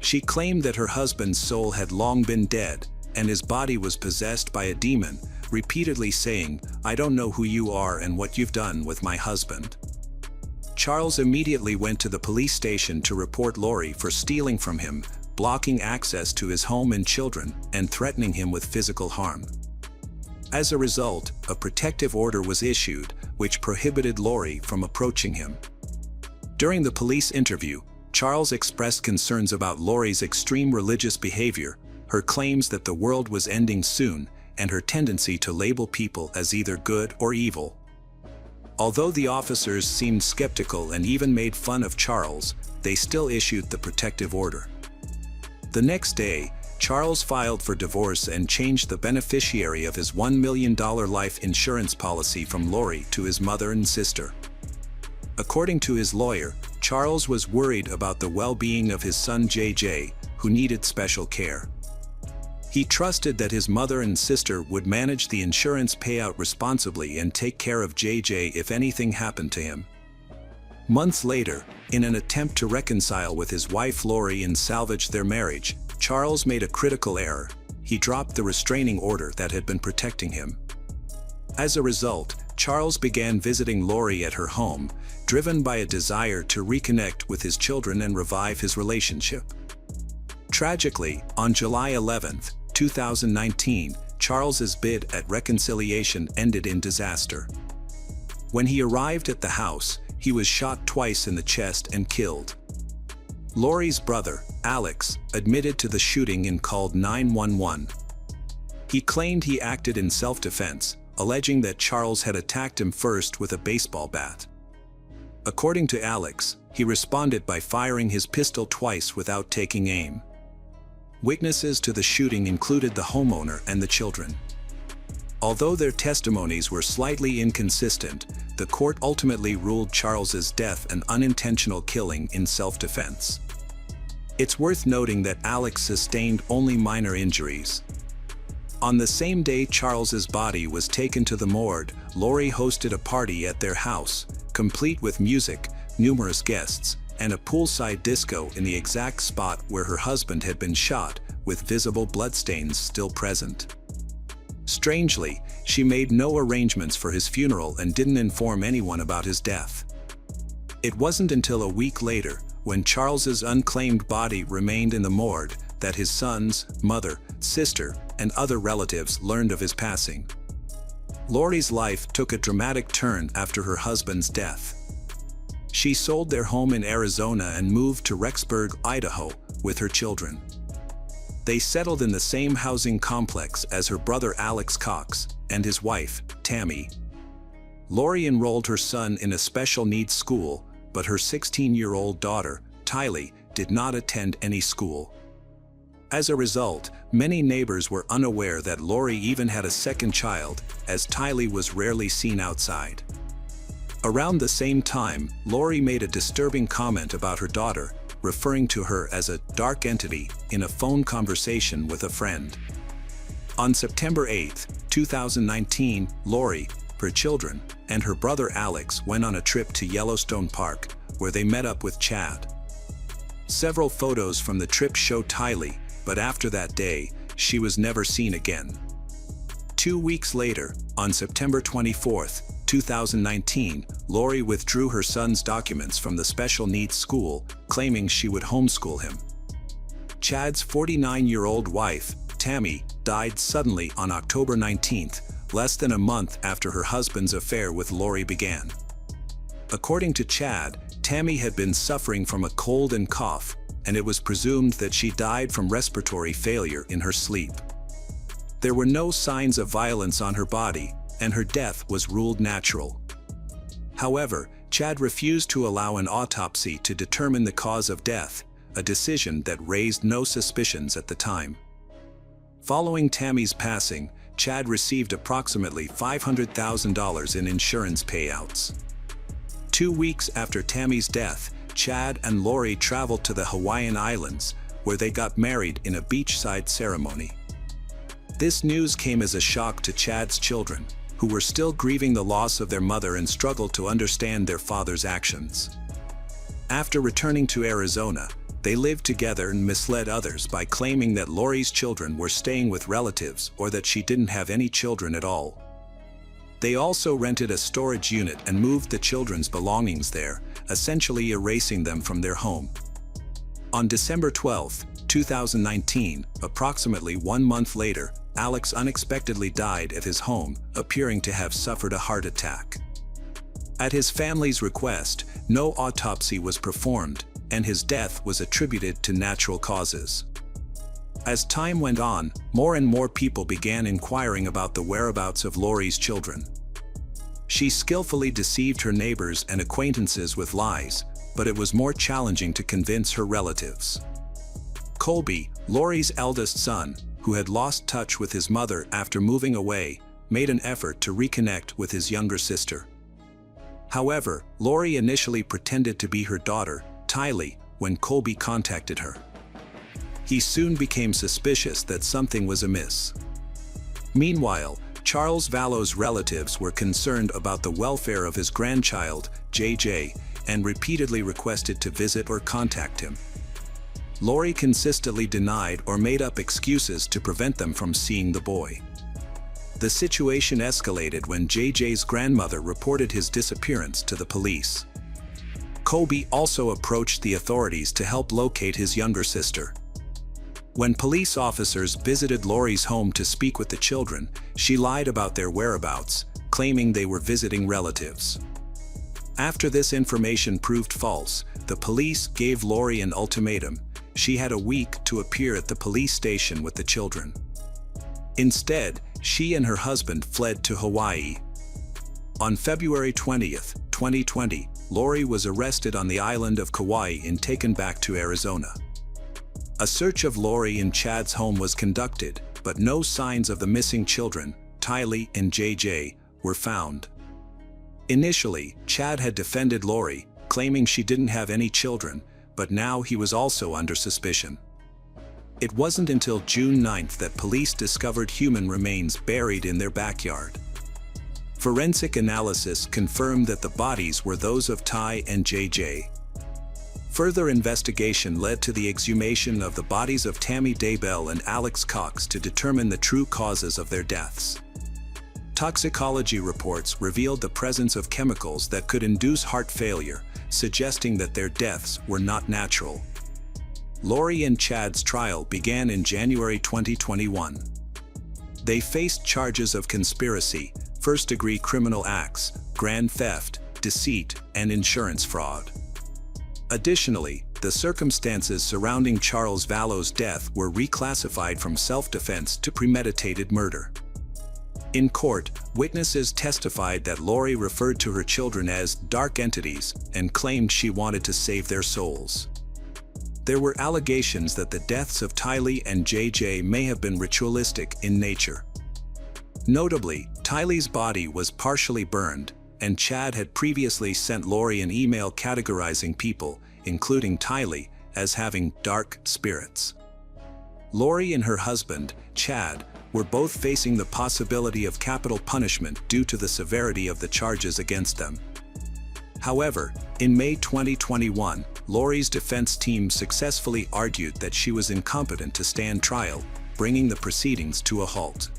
She claimed that her husband's soul had long been dead, and his body was possessed by a demon, repeatedly saying, "I don't know who you are and what you've done with my husband." Charles immediately went to the police station to report Lori for stealing from him, blocking access to his home and children, and threatening him with physical harm. As a result, a protective order was issued, which prohibited Lori from approaching him. During the police interview, Charles expressed concerns about Lori's extreme religious behavior, her claims that the world was ending soon, and her tendency to label people as either good or evil. Although the officers seemed skeptical and even made fun of Charles, they still issued the protective order. The next day, Charles filed for divorce and changed the beneficiary of his $1 million life insurance policy from Lori to his mother and sister. According to his lawyer, Charles was worried about the well-being of his son JJ, who needed special care. He trusted that his mother and sister would manage the insurance payout responsibly and take care of JJ if anything happened to him. Months later, in an attempt to reconcile with his wife Lori and salvage their marriage, Charles made a critical error. He dropped the restraining order that had been protecting him. As a result, Charles began visiting Lori at her home, driven by a desire to reconnect with his children and revive his relationship. Tragically, on July 11, 2019, Charles's bid at reconciliation ended in disaster. When he arrived at the house, he was shot twice in the chest and killed. Lori's brother, Alex, admitted to the shooting and called 911. He claimed he acted in self-defense, alleging that Charles had attacked him first with a baseball bat. According to Alex, he responded by firing his pistol twice without taking aim. Witnesses to the shooting included the homeowner and the children. Although their testimonies were slightly inconsistent, the court ultimately ruled Charles's death an unintentional killing in self-defense. It's worth noting that Alex sustained only minor injuries. On the same day Charles's body was taken to the morgue, Lori hosted a party at their house, complete with music, numerous guests, and a poolside disco in the exact spot where her husband had been shot, with visible bloodstains still present. Strangely, she made no arrangements for his funeral and didn't inform anyone about his death. It wasn't until a week later, when Charles's unclaimed body remained in the morgue, that his sons, mother, sister, and other relatives learned of his passing. Lori's life took a dramatic turn after her husband's death. She sold their home in Arizona and moved to Rexburg, Idaho, with her children. They settled in the same housing complex as her brother Alex Cox and his wife, Tammy. Lori enrolled her son in a special needs school, but her 16-year-old daughter, Tylee, did not attend any school. As a result, many neighbors were unaware that Lori even had a second child, as Tylee was rarely seen outside. Around the same time, Lori made a disturbing comment about her daughter, referring to her as a dark entity in a phone conversation with a friend. On September 8, 2019, Lori, her children, and her brother Alex went on a trip to Yellowstone Park, where they met up with Chad. Several photos from the trip show Tylee, but after that day, she was never seen again. 2 weeks later, on September 24, 2019, Lori withdrew her son's documents from the special needs school, claiming she would homeschool him. Chad's 49-year-old wife, Tammy, died suddenly on October 19, less than a month after her husband's affair with Lori began. According to Chad, Tammy had been suffering from a cold and cough, and it was presumed that she died from respiratory failure in her sleep. There were no signs of violence on her body, and her death was ruled natural. However, Chad refused to allow an autopsy to determine the cause of death, a decision that raised no suspicions at the time. Following Tammy's passing, Chad received approximately $500,000 in insurance payouts. 2 weeks after Tammy's death, Chad and Lori traveled to the Hawaiian Islands, where they got married in a beachside ceremony. This news came as a shock to Chad's children, who were still grieving the loss of their mother and struggled to understand their father's actions. After returning to Arizona, they lived together and misled others by claiming that Lori's children were staying with relatives or that she didn't have any children at all. They also rented a storage unit and moved the children's belongings there, essentially erasing them from their home. On December 12, 2019, approximately 1 month later, Alex unexpectedly died at his home, appearing to have suffered a heart attack. At his family's request, no autopsy was performed, and his death was attributed to natural causes. As time went on, more and more people began inquiring about the whereabouts of Lori's children. She skillfully deceived her neighbors and acquaintances with lies, but it was more challenging to convince her relatives. Colby, Lori's eldest son, who had lost touch with his mother after moving away, made an effort to reconnect with his younger sister. However, Lori initially pretended to be her daughter, Tylee, when Colby contacted her. He soon became suspicious that something was amiss. Meanwhile, Charles Vallo's relatives were concerned about the welfare of his grandchild, JJ, and repeatedly requested to visit or contact him. Lori consistently denied or made up excuses to prevent them from seeing the boy. The situation escalated when JJ's grandmother reported his disappearance to the police. Colby also approached the authorities to help locate his younger sister. When police officers visited Lori's home to speak with the children, she lied about their whereabouts, claiming they were visiting relatives. After this information proved false, the police gave Lori an ultimatum. She had a week to appear at the police station with the children. Instead, she and her husband fled to Hawaii. On February 20, 2020, Lori was arrested on the island of Kauai and taken back to Arizona. A search of Lori and Chad's home was conducted, but no signs of the missing children, Tylee and JJ, were found. Initially, Chad had defended Lori, claiming she didn't have any children, but now he was also under suspicion. It wasn't until June 9th that police discovered human remains buried in their backyard. Forensic analysis confirmed that the bodies were those of Ty and JJ. Further investigation led to the exhumation of the bodies of Tammy Daybell and Alex Cox to determine the true causes of their deaths. Toxicology reports revealed the presence of chemicals that could induce heart failure, suggesting that their deaths were not natural. Lori and Chad's trial began in January 2021. They faced charges of conspiracy, first-degree criminal acts, grand theft, deceit, and insurance fraud. Additionally, the circumstances surrounding Charles Vallow's death were reclassified from self-defense to premeditated murder. In court, witnesses testified that Lori referred to her children as dark entities and claimed she wanted to save their souls. There were allegations that the deaths of Tylee and JJ may have been ritualistic in nature. Notably, Tylee's body was partially burned, and Chad had previously sent Lori an email categorizing people, including Tylee, as having dark spirits. Lori and her husband, Chad, were both facing the possibility of capital punishment due to the severity of the charges against them. However, in May 2021, Lori's defense team successfully argued that she was incompetent to stand trial, bringing the proceedings to a halt.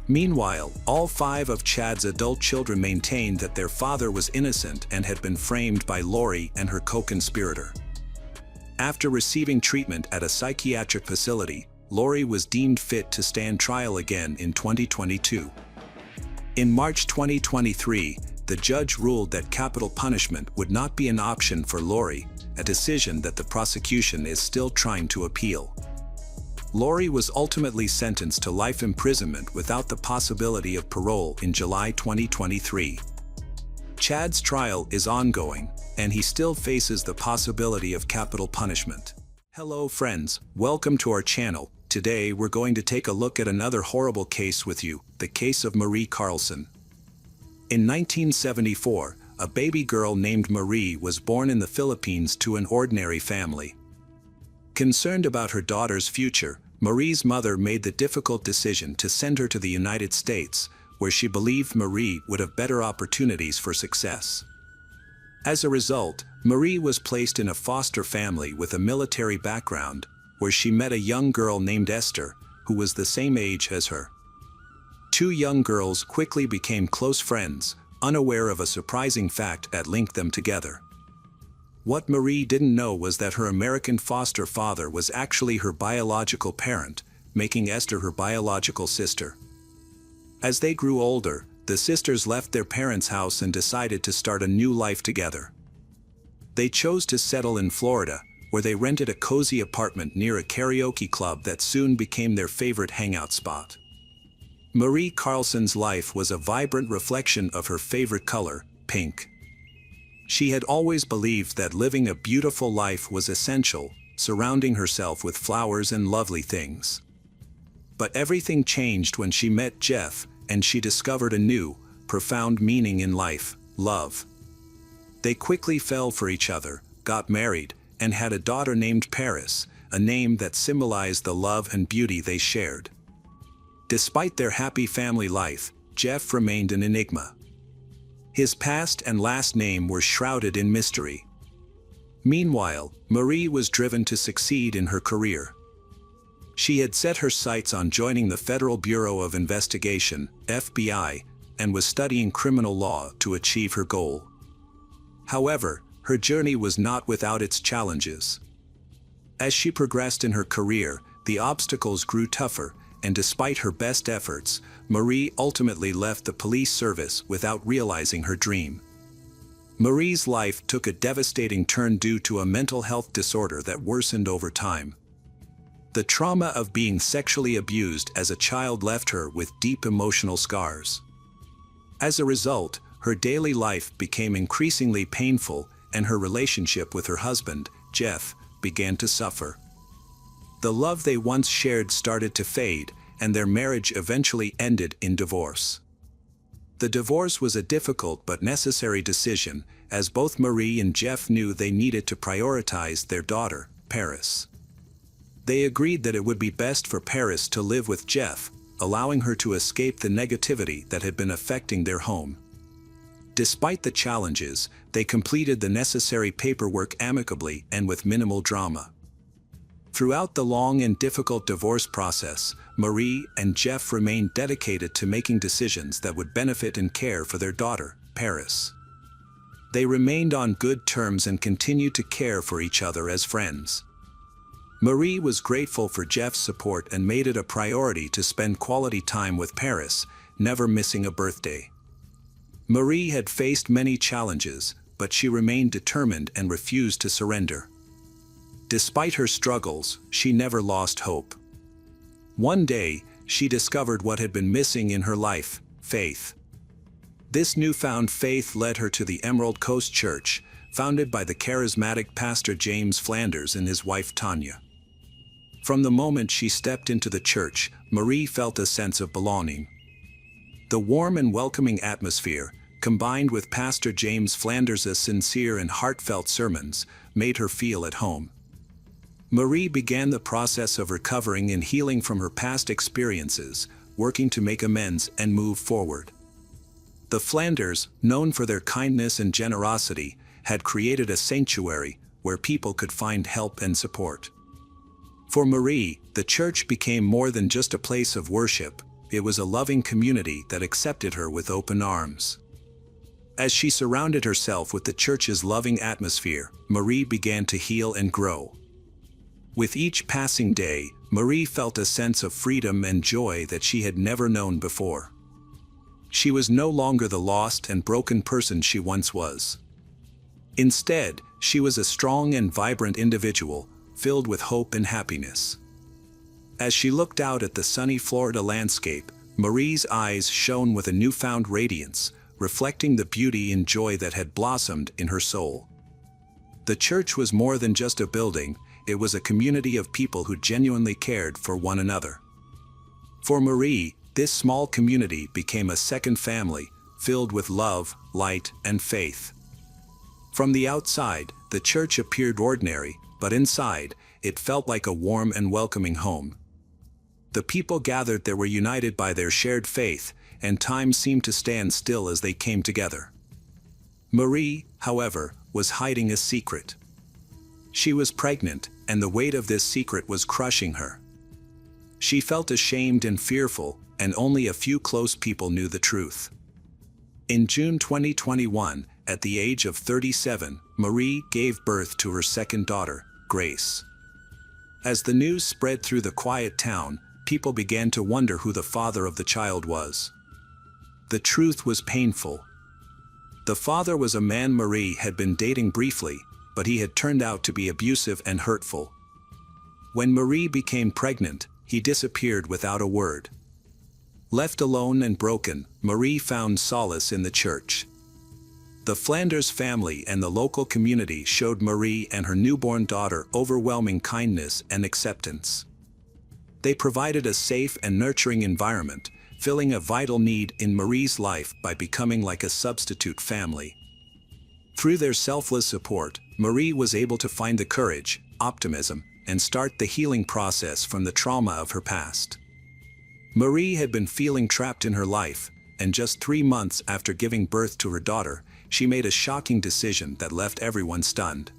Meanwhile, all 5 of Chad's adult children maintained that their father was innocent and had been framed by Lori and her co-conspirator. After receiving treatment at a psychiatric facility, Lori was deemed fit to stand trial again in 2022. In March 2023, the judge ruled that capital punishment would not be an option for Lori, a decision that the prosecution is still trying to appeal. Lori was ultimately sentenced to life imprisonment without the possibility of parole in July 2023. Chad's trial is ongoing, and he still faces the possibility of capital punishment. Hello friends, welcome to our channel. Today we're going to take a look at another horrible case with you, the case of Marie Carlson. In 1974, a baby girl named Marie was born in the Philippines to an ordinary family. Concerned about her daughter's future, Marie's mother made the difficult decision to send her to the United States, where she believed Marie would have better opportunities for success. As a result, Marie was placed in a foster family with a military background, where she met a young girl named Esther, who was the same age as her. 2 young girls quickly became close friends, unaware of a surprising fact that linked them together. What Marie didn't know was that her American foster father was actually her biological parent, making Esther her biological sister. As they grew older, the sisters left their parents' house and decided to start a new life together. They chose to settle in Florida, where they rented a cozy apartment near a karaoke club that soon became their favorite hangout spot. Marie Carlson's life was a vibrant reflection of her favorite color, pink. She had always believed that living a beautiful life was essential, surrounding herself with flowers and lovely things. But everything changed when she met Jeff, and she discovered a new, profound meaning in life: love. They quickly fell for each other, got married, and had a daughter named Paris, a name that symbolized the love and beauty they shared. Despite their happy family life, Jeff remained an enigma. His past and last name were shrouded in mystery. Meanwhile, Marie was driven to succeed in her career. She had set her sights on joining the Federal Bureau of Investigation, FBI, and was studying criminal law to achieve her goal. However, her journey was not without its challenges. As she progressed in her career, the obstacles grew tougher, and despite her best efforts, Marie ultimately left the police service without realizing her dream. Marie's life took a devastating turn due to a mental health disorder that worsened over time. The trauma of being sexually abused as a child left her with deep emotional scars. As a result, her daily life became increasingly painful, and her relationship with her husband, Jeff, began to suffer. The love they once shared started to fade, and their marriage eventually ended in divorce. The divorce was a difficult but necessary decision, as both Marie and Jeff knew they needed to prioritize their daughter, Paris. They agreed that it would be best for Paris to live with Jeff, allowing her to escape the negativity that had been affecting their home. Despite the challenges, they completed the necessary paperwork amicably and with minimal drama. Throughout the long and difficult divorce process, Marie and Jeff remained dedicated to making decisions that would benefit and care for their daughter, Paris. They remained on good terms and continued to care for each other as friends. Marie was grateful for Jeff's support and made it a priority to spend quality time with Paris, never missing a birthday. Marie had faced many challenges, but she remained determined and refused to surrender. Despite her struggles, she never lost hope. One day, she discovered what had been missing in her life: faith. This newfound faith led her to the Emerald Coast Church, founded by the charismatic pastor James Flanders and his wife Tanya. From the moment she stepped into the church, Marie felt a sense of belonging. The warm and welcoming atmosphere, combined with Pastor James Flanders' sincere and heartfelt sermons, made her feel at home. Marie began the process of recovering and healing from her past experiences, working to make amends and move forward. The Flanders, known for their kindness and generosity, had created a sanctuary where people could find help and support. For Marie, the church became more than just a place of worship. It was a loving community that accepted her with open arms. As she surrounded herself with the church's loving atmosphere, Marie began to heal and grow. With each passing day, Marie felt a sense of freedom and joy that she had never known before. She was no longer the lost and broken person she once was. Instead, she was a strong and vibrant individual, filled with hope and happiness. As she looked out at the sunny Florida landscape, Marie's eyes shone with a newfound radiance, reflecting the beauty and joy that had blossomed in her soul. The church was more than just a building. It was a community of people who genuinely cared for one another. For Marie, this small community became a second family, filled with love, light, and faith. From the outside, the church appeared ordinary, but inside, it felt like a warm and welcoming home. The people gathered there were united by their shared faith, and time seemed to stand still as they came together. Marie, however, was hiding a secret. She was pregnant, and the weight of this secret was crushing her. She felt ashamed and fearful, and only a few close people knew the truth. In June 2021, at the age of 37, Marie gave birth to her second daughter, Grace. As the news spread through the quiet town, people began to wonder who the father of the child was. The truth was painful. The father was a man Marie had been dating briefly, but he had turned out to be abusive and hurtful. When Marie became pregnant, he disappeared without a word. Left alone and broken, Marie found solace in the church. The Flanders family and the local community showed Marie and her newborn daughter overwhelming kindness and acceptance. They provided a safe and nurturing environment, filling a vital need in Marie's life by becoming like a substitute family. Through their selfless support, Marie was able to find the courage, optimism, and start the healing process from the trauma of her past. Marie had been feeling trapped in her life, and just 3 months after giving birth to her daughter, she made a shocking decision that left everyone stunned.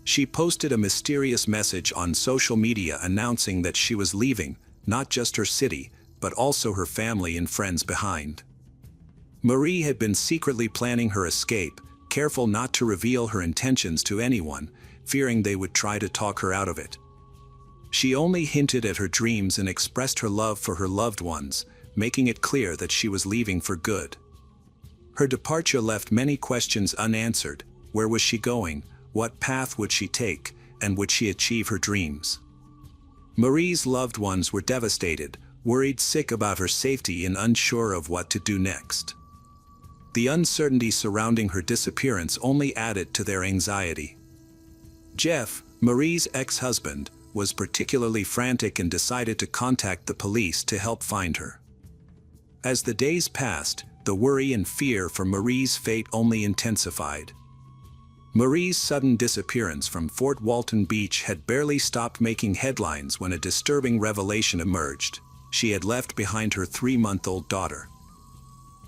She posted a mysterious message on social media announcing that she was leaving, not just her city, but also her family and friends behind. Marie had been secretly planning her escape, careful not to reveal her intentions to anyone, fearing they would try to talk her out of it. She only hinted at her dreams and expressed her love for her loved ones, making it clear that she was leaving for good. Her departure left many questions unanswered. Where was she going? What path would she take? And would she achieve her dreams? Marie's loved ones were devastated, worried sick about her safety and unsure of what to do next. The uncertainty surrounding her disappearance only added to their anxiety. Jeff, Marie's ex-husband, was particularly frantic and decided to contact the police to help find her. As the days passed, the worry and fear for Marie's fate only intensified. Marie's sudden disappearance from Fort Walton Beach had barely stopped making headlines when a disturbing revelation emerged. She had left behind her 3-month-old daughter.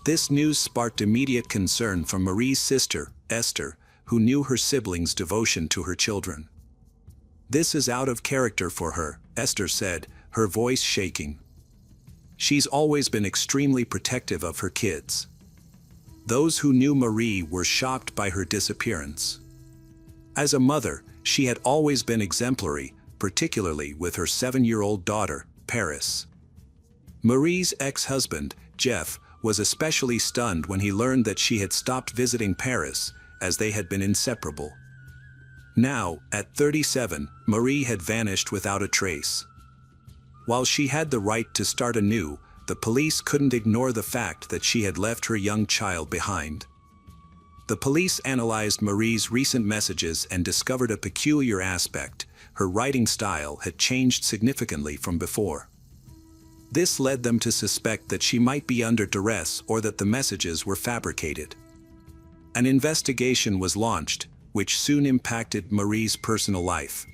This news sparked immediate concern from Marie's sister, Esther, who knew her siblings' devotion to her children. "This is out of character for her," Esther said, her voice shaking. "She's always been extremely protective of her kids." Those who knew Marie were shocked by her disappearance. As a mother, she had always been exemplary, particularly with her 7-year-old daughter, Paris. Marie's ex-husband, Jeff, was especially stunned when he learned that she had stopped visiting Paris, as they had been inseparable. Now, at 37, Marie had vanished without a trace. While she had the right to start anew, the police couldn't ignore the fact that she had left her young child behind. The police analyzed Marie's recent messages and discovered a peculiar aspect: her writing style had changed significantly from before. This led them to suspect that she might be under duress or that the messages were fabricated. An investigation was launched, which soon impacted Marie's personal life.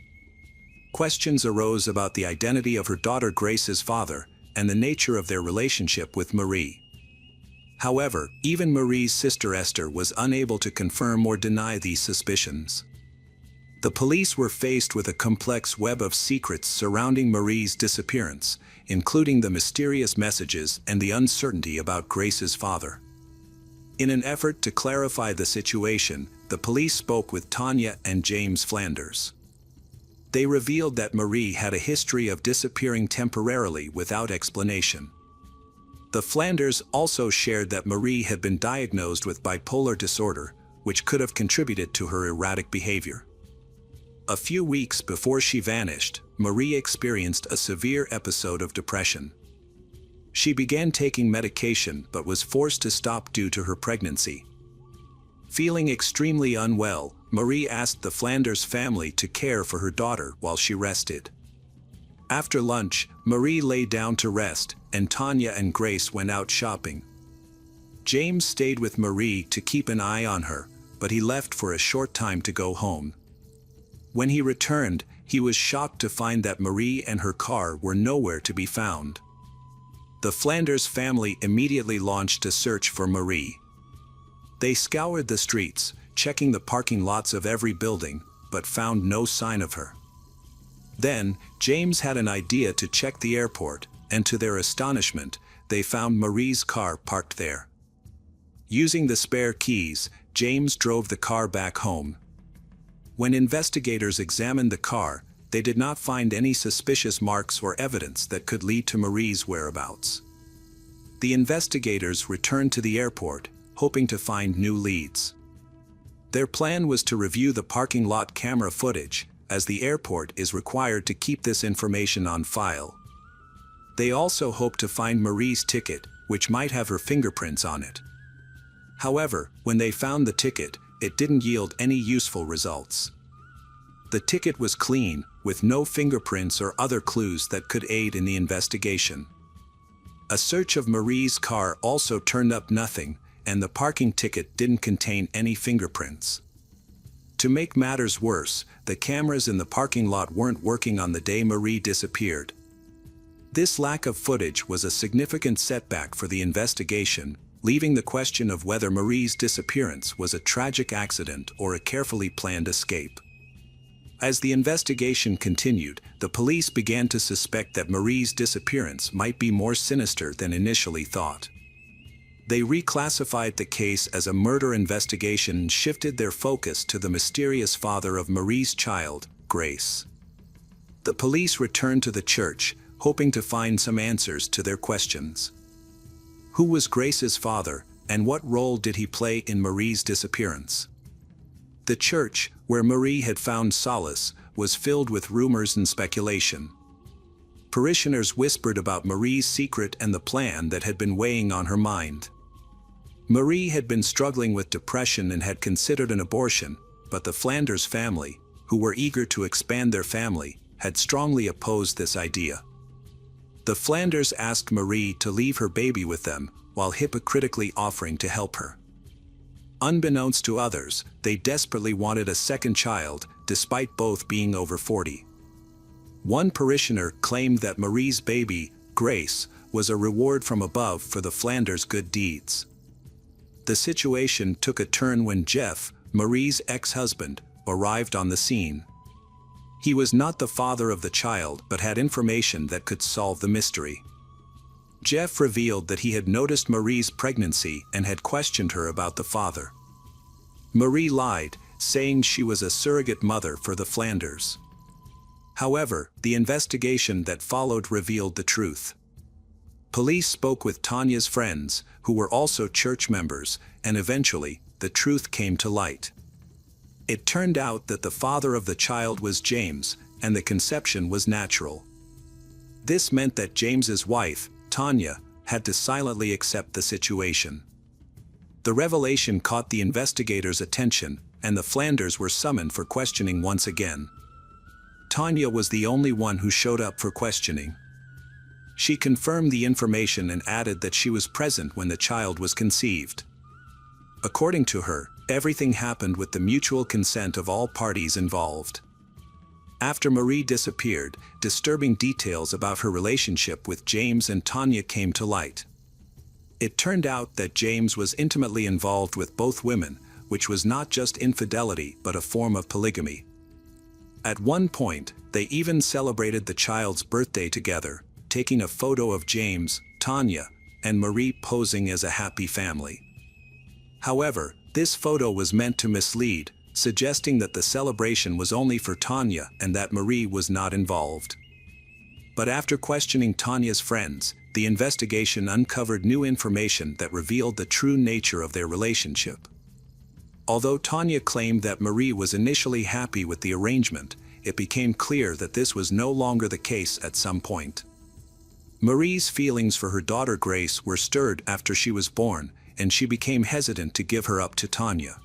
Questions arose about the identity of her daughter Grace's father and the nature of their relationship with Marie. However, even Marie's sister Esther was unable to confirm or deny these suspicions. The police were faced with a complex web of secrets surrounding Marie's disappearance, including the mysterious messages and the uncertainty about Grace's father. In an effort to clarify the situation, the police spoke with Tanya and James Flanders. They revealed that Marie had a history of disappearing temporarily without explanation. The Flanders also shared that Marie had been diagnosed with bipolar disorder, which could have contributed to her erratic behavior. A few weeks before she vanished, Marie experienced a severe episode of depression. She began taking medication but was forced to stop due to her pregnancy. Feeling extremely unwell, Marie asked the Flanders family to care for her daughter while she rested. After lunch, Marie lay down to rest, and Tanya and Grace went out shopping. James stayed with Marie to keep an eye on her, but he left for a short time to go home. When he returned, he was shocked to find that Marie and her car were nowhere to be found. The Flanders family immediately launched a search for Marie. They scoured the streets, checking the parking lots of every building, but found no sign of her. Then, James had an idea to check the airport, and to their astonishment, they found Marie's car parked there. Using the spare keys, James drove the car back home. When investigators examined the car, they did not find any suspicious marks or evidence that could lead to Marie's whereabouts. The investigators returned to the airport, hoping to find new leads. Their plan was to review the parking lot camera footage, as the airport is required to keep this information on file. They also hoped to find Marie's ticket, which might have her fingerprints on it. However, when they found the ticket, it didn't yield any useful results. The ticket was clean, with no fingerprints or other clues that could aid in the investigation. A search of Marie's car also turned up nothing, and the parking ticket didn't contain any fingerprints. To make matters worse, the cameras in the parking lot weren't working on the day Marie disappeared. This lack of footage was a significant setback for the investigation, leaving the question of whether Marie's disappearance was a tragic accident or a carefully planned escape. As the investigation continued, the police began to suspect that Marie's disappearance might be more sinister than initially thought. They reclassified the case as a murder investigation and shifted their focus to the mysterious father of Marie's child, Grace. The police returned to the church, hoping to find some answers to their questions. Who was Grace's father, and what role did he play in Marie's disappearance? The church, where Marie had found solace, was filled with rumors and speculation. Parishioners whispered about Marie's secret and the plan that had been weighing on her mind. Marie had been struggling with depression and had considered an abortion, but the Flanders family, who were eager to expand their family, had strongly opposed this idea. The Flanders asked Marie to leave her baby with them, while hypocritically offering to help her. Unbeknownst to others, they desperately wanted a second child, despite both being over 40. One parishioner claimed that Marie's baby, Grace, was a reward from above for the Flanders' good deeds. The situation took a turn when Jeff, Marie's ex-husband, arrived on the scene. He was not the father of the child but had information that could solve the mystery. Jeff revealed that he had noticed Marie's pregnancy and had questioned her about the father. Marie lied, saying she was a surrogate mother for the Flanders. However, the investigation that followed revealed the truth. Police spoke with Tanya's friends, who were also church members, and eventually, the truth came to light. It turned out that the father of the child was James, and the conception was natural. This meant that James's wife, Tanya, had to silently accept the situation. The revelation caught the investigators' attention, and the Flanders were summoned for questioning once again. Tanya was the only one who showed up for questioning. She confirmed the information and added that she was present when the child was conceived. According to her, everything happened with the mutual consent of all parties involved. After Marie disappeared, disturbing details about her relationship with James and Tanya came to light. It turned out that James was intimately involved with both women, which was not just infidelity but a form of polygamy. At one point, they even celebrated the child's birthday together, taking a photo of James, Tanya, and Marie posing as a happy family. However, this photo was meant to mislead, suggesting that the celebration was only for Tanya and that Marie was not involved. But after questioning Tanya's friends, the investigation uncovered new information that revealed the true nature of their relationship. Although Tanya claimed that Marie was initially happy with the arrangement, it became clear that this was no longer the case at some point. Marie's feelings for her daughter Grace were stirred after she was born, and she became hesitant to give her up to Tanya.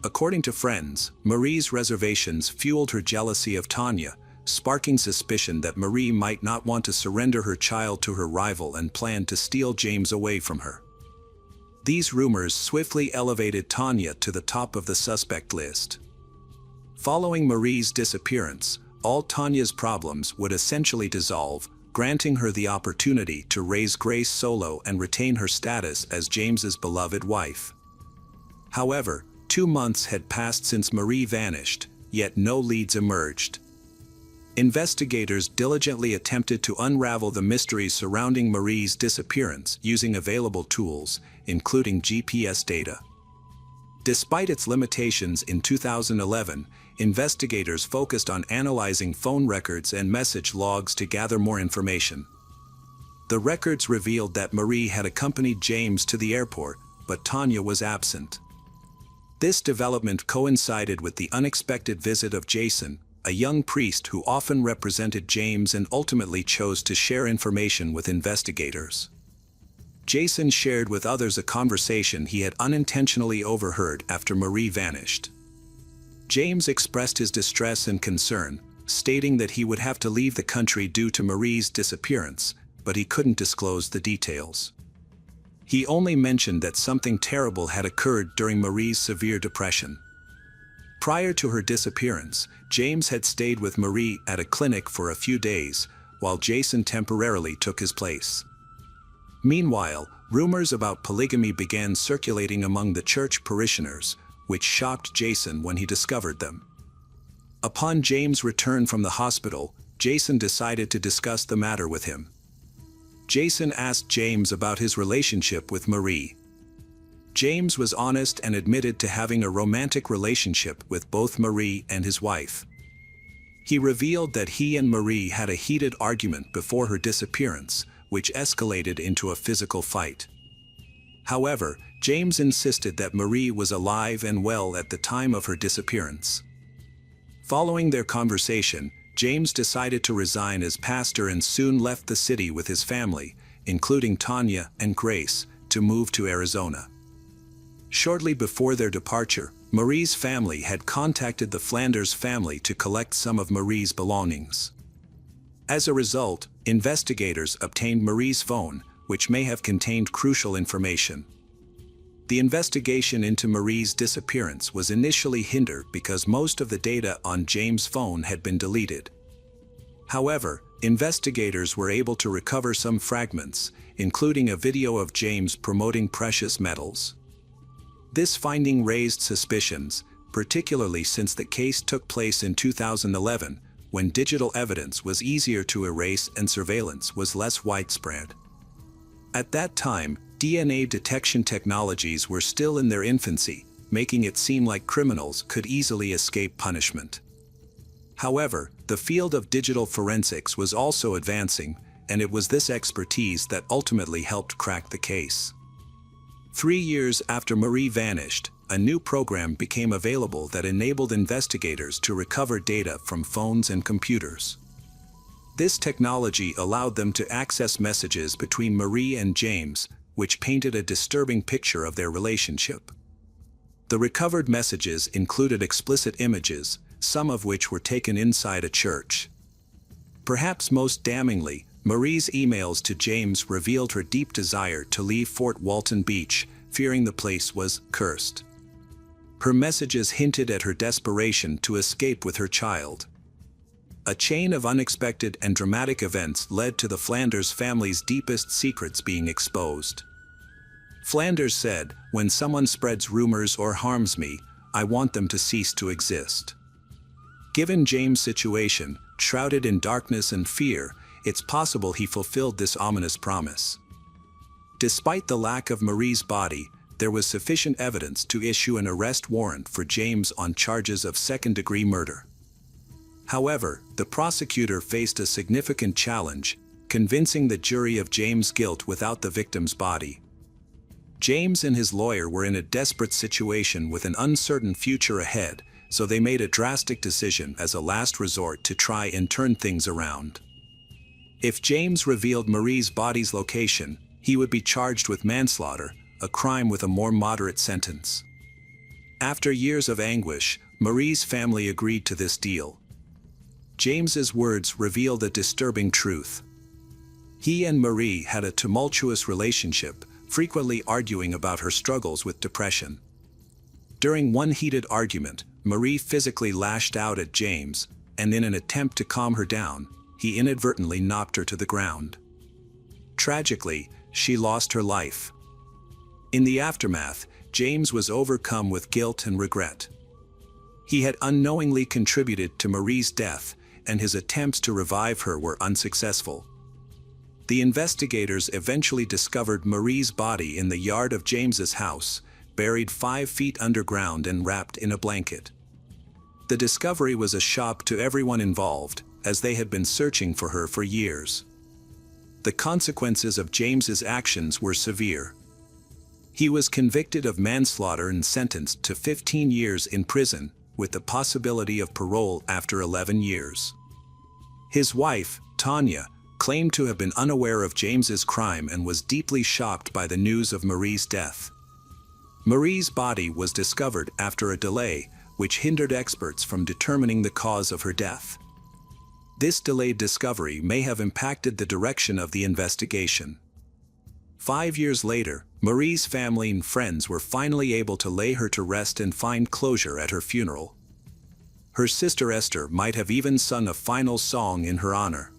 According to friends, Marie's reservations fueled her jealousy of Tanya, sparking suspicion that Marie might not want to surrender her child to her rival and planned to steal James away from her. These rumors swiftly elevated Tanya to the top of the suspect list. Following Marie's disappearance, all Tanya's problems would essentially dissolve, granting her the opportunity to raise Grace solo and retain her status as James's beloved wife. However, 2 months had passed since Marie vanished, yet no leads emerged. Investigators diligently attempted to unravel the mysteries surrounding Marie's disappearance using available tools, including GPS data. Despite its limitations in 2011, investigators focused on analyzing phone records and message logs to gather more information. The records revealed that Marie had accompanied James to the airport, but Tanya was absent. This development coincided with the unexpected visit of Jason, a young priest who often represented James and ultimately chose to share information with investigators. Jason shared with others a conversation he had unintentionally overheard after Marie vanished. James expressed his distress and concern, stating that he would have to leave the country due to Marie's disappearance, but he couldn't disclose the details. He only mentioned that something terrible had occurred during Marie's severe depression. Prior to her disappearance, James had stayed with Marie at a clinic for a few days, while Jason temporarily took his place. Meanwhile, rumors about polygamy began circulating among the church parishioners, which shocked Jason when he discovered them. Upon James' return from the hospital, Jason decided to discuss the matter with him. Jason asked James about his relationship with Marie. James was honest and admitted to having a romantic relationship with both Marie and his wife. He revealed that he and Marie had a heated argument before her disappearance, which escalated into a physical fight. However, James insisted that Marie was alive and well at the time of her disappearance. Following their conversation, James decided to resign as pastor and soon left the city with his family, including Tanya and Grace, to move to Arizona. Shortly before their departure, Marie's family had contacted the Flanders family to collect some of Marie's belongings. As a result, investigators obtained Marie's phone, which may have contained crucial information. The investigation into Marie's disappearance was initially hindered because most of the data on James' phone had been deleted. However, investigators were able to recover some fragments, including a video of James promoting precious metals. This finding raised suspicions, particularly since the case took place in 2011, when digital evidence was easier to erase and surveillance was less widespread. At that time, DNA detection technologies were still in their infancy, making it seem like criminals could easily escape punishment. However, the field of digital forensics was also advancing, and it was this expertise that ultimately helped crack the case. 3 years after Marie vanished, a new program became available that enabled investigators to recover data from phones and computers. This technology allowed them to access messages between Marie and James, which painted a disturbing picture of their relationship. The recovered messages included explicit images, some of which were taken inside a church. Perhaps most damningly, Marie's emails to James revealed her deep desire to leave Fort Walton Beach, fearing the place was cursed. Her messages hinted at her desperation to escape with her child. A chain of unexpected and dramatic events led to the Flanders family's deepest secrets being exposed. Flanders said, "When someone spreads rumors or harms me, I want them to cease to exist." Given James' situation, shrouded in darkness and fear, it's possible he fulfilled this ominous promise. Despite the lack of Marie's body, there was sufficient evidence to issue an arrest warrant for James on charges of second-degree murder. However, the prosecutor faced a significant challenge, convincing the jury of James' guilt without the victim's body. James and his lawyer were in a desperate situation with an uncertain future ahead, so they made a drastic decision as a last resort to try and turn things around. If James revealed Marie's body's location, he would be charged with manslaughter, a crime with a more moderate sentence. After years of anguish, Marie's family agreed to this deal. James's words revealed a disturbing truth. He and Marie had a tumultuous relationship, frequently arguing about her struggles with depression. During one heated argument, Marie physically lashed out at James, and in an attempt to calm her down, he inadvertently knocked her to the ground. Tragically, she lost her life. In the aftermath, James was overcome with guilt and regret. He had unknowingly contributed to Marie's death, and his attempts to revive her were unsuccessful. The investigators eventually discovered Marie's body in the yard of James's house, buried 5 feet underground and wrapped in a blanket. The discovery was a shock to everyone involved, as they had been searching for her for years. The consequences of James's actions were severe. He was convicted of manslaughter and sentenced to 15 years in prison, with the possibility of parole after 11 years. His wife, Tanya, claimed to have been unaware of James's crime and was deeply shocked by the news of Marie's death. Marie's body was discovered after a delay, which hindered experts from determining the cause of her death. This delayed discovery may have impacted the direction of the investigation. 5 years later, Marie's family and friends were finally able to lay her to rest and find closure at her funeral. Her sister Esther might have even sung a final song in her honor.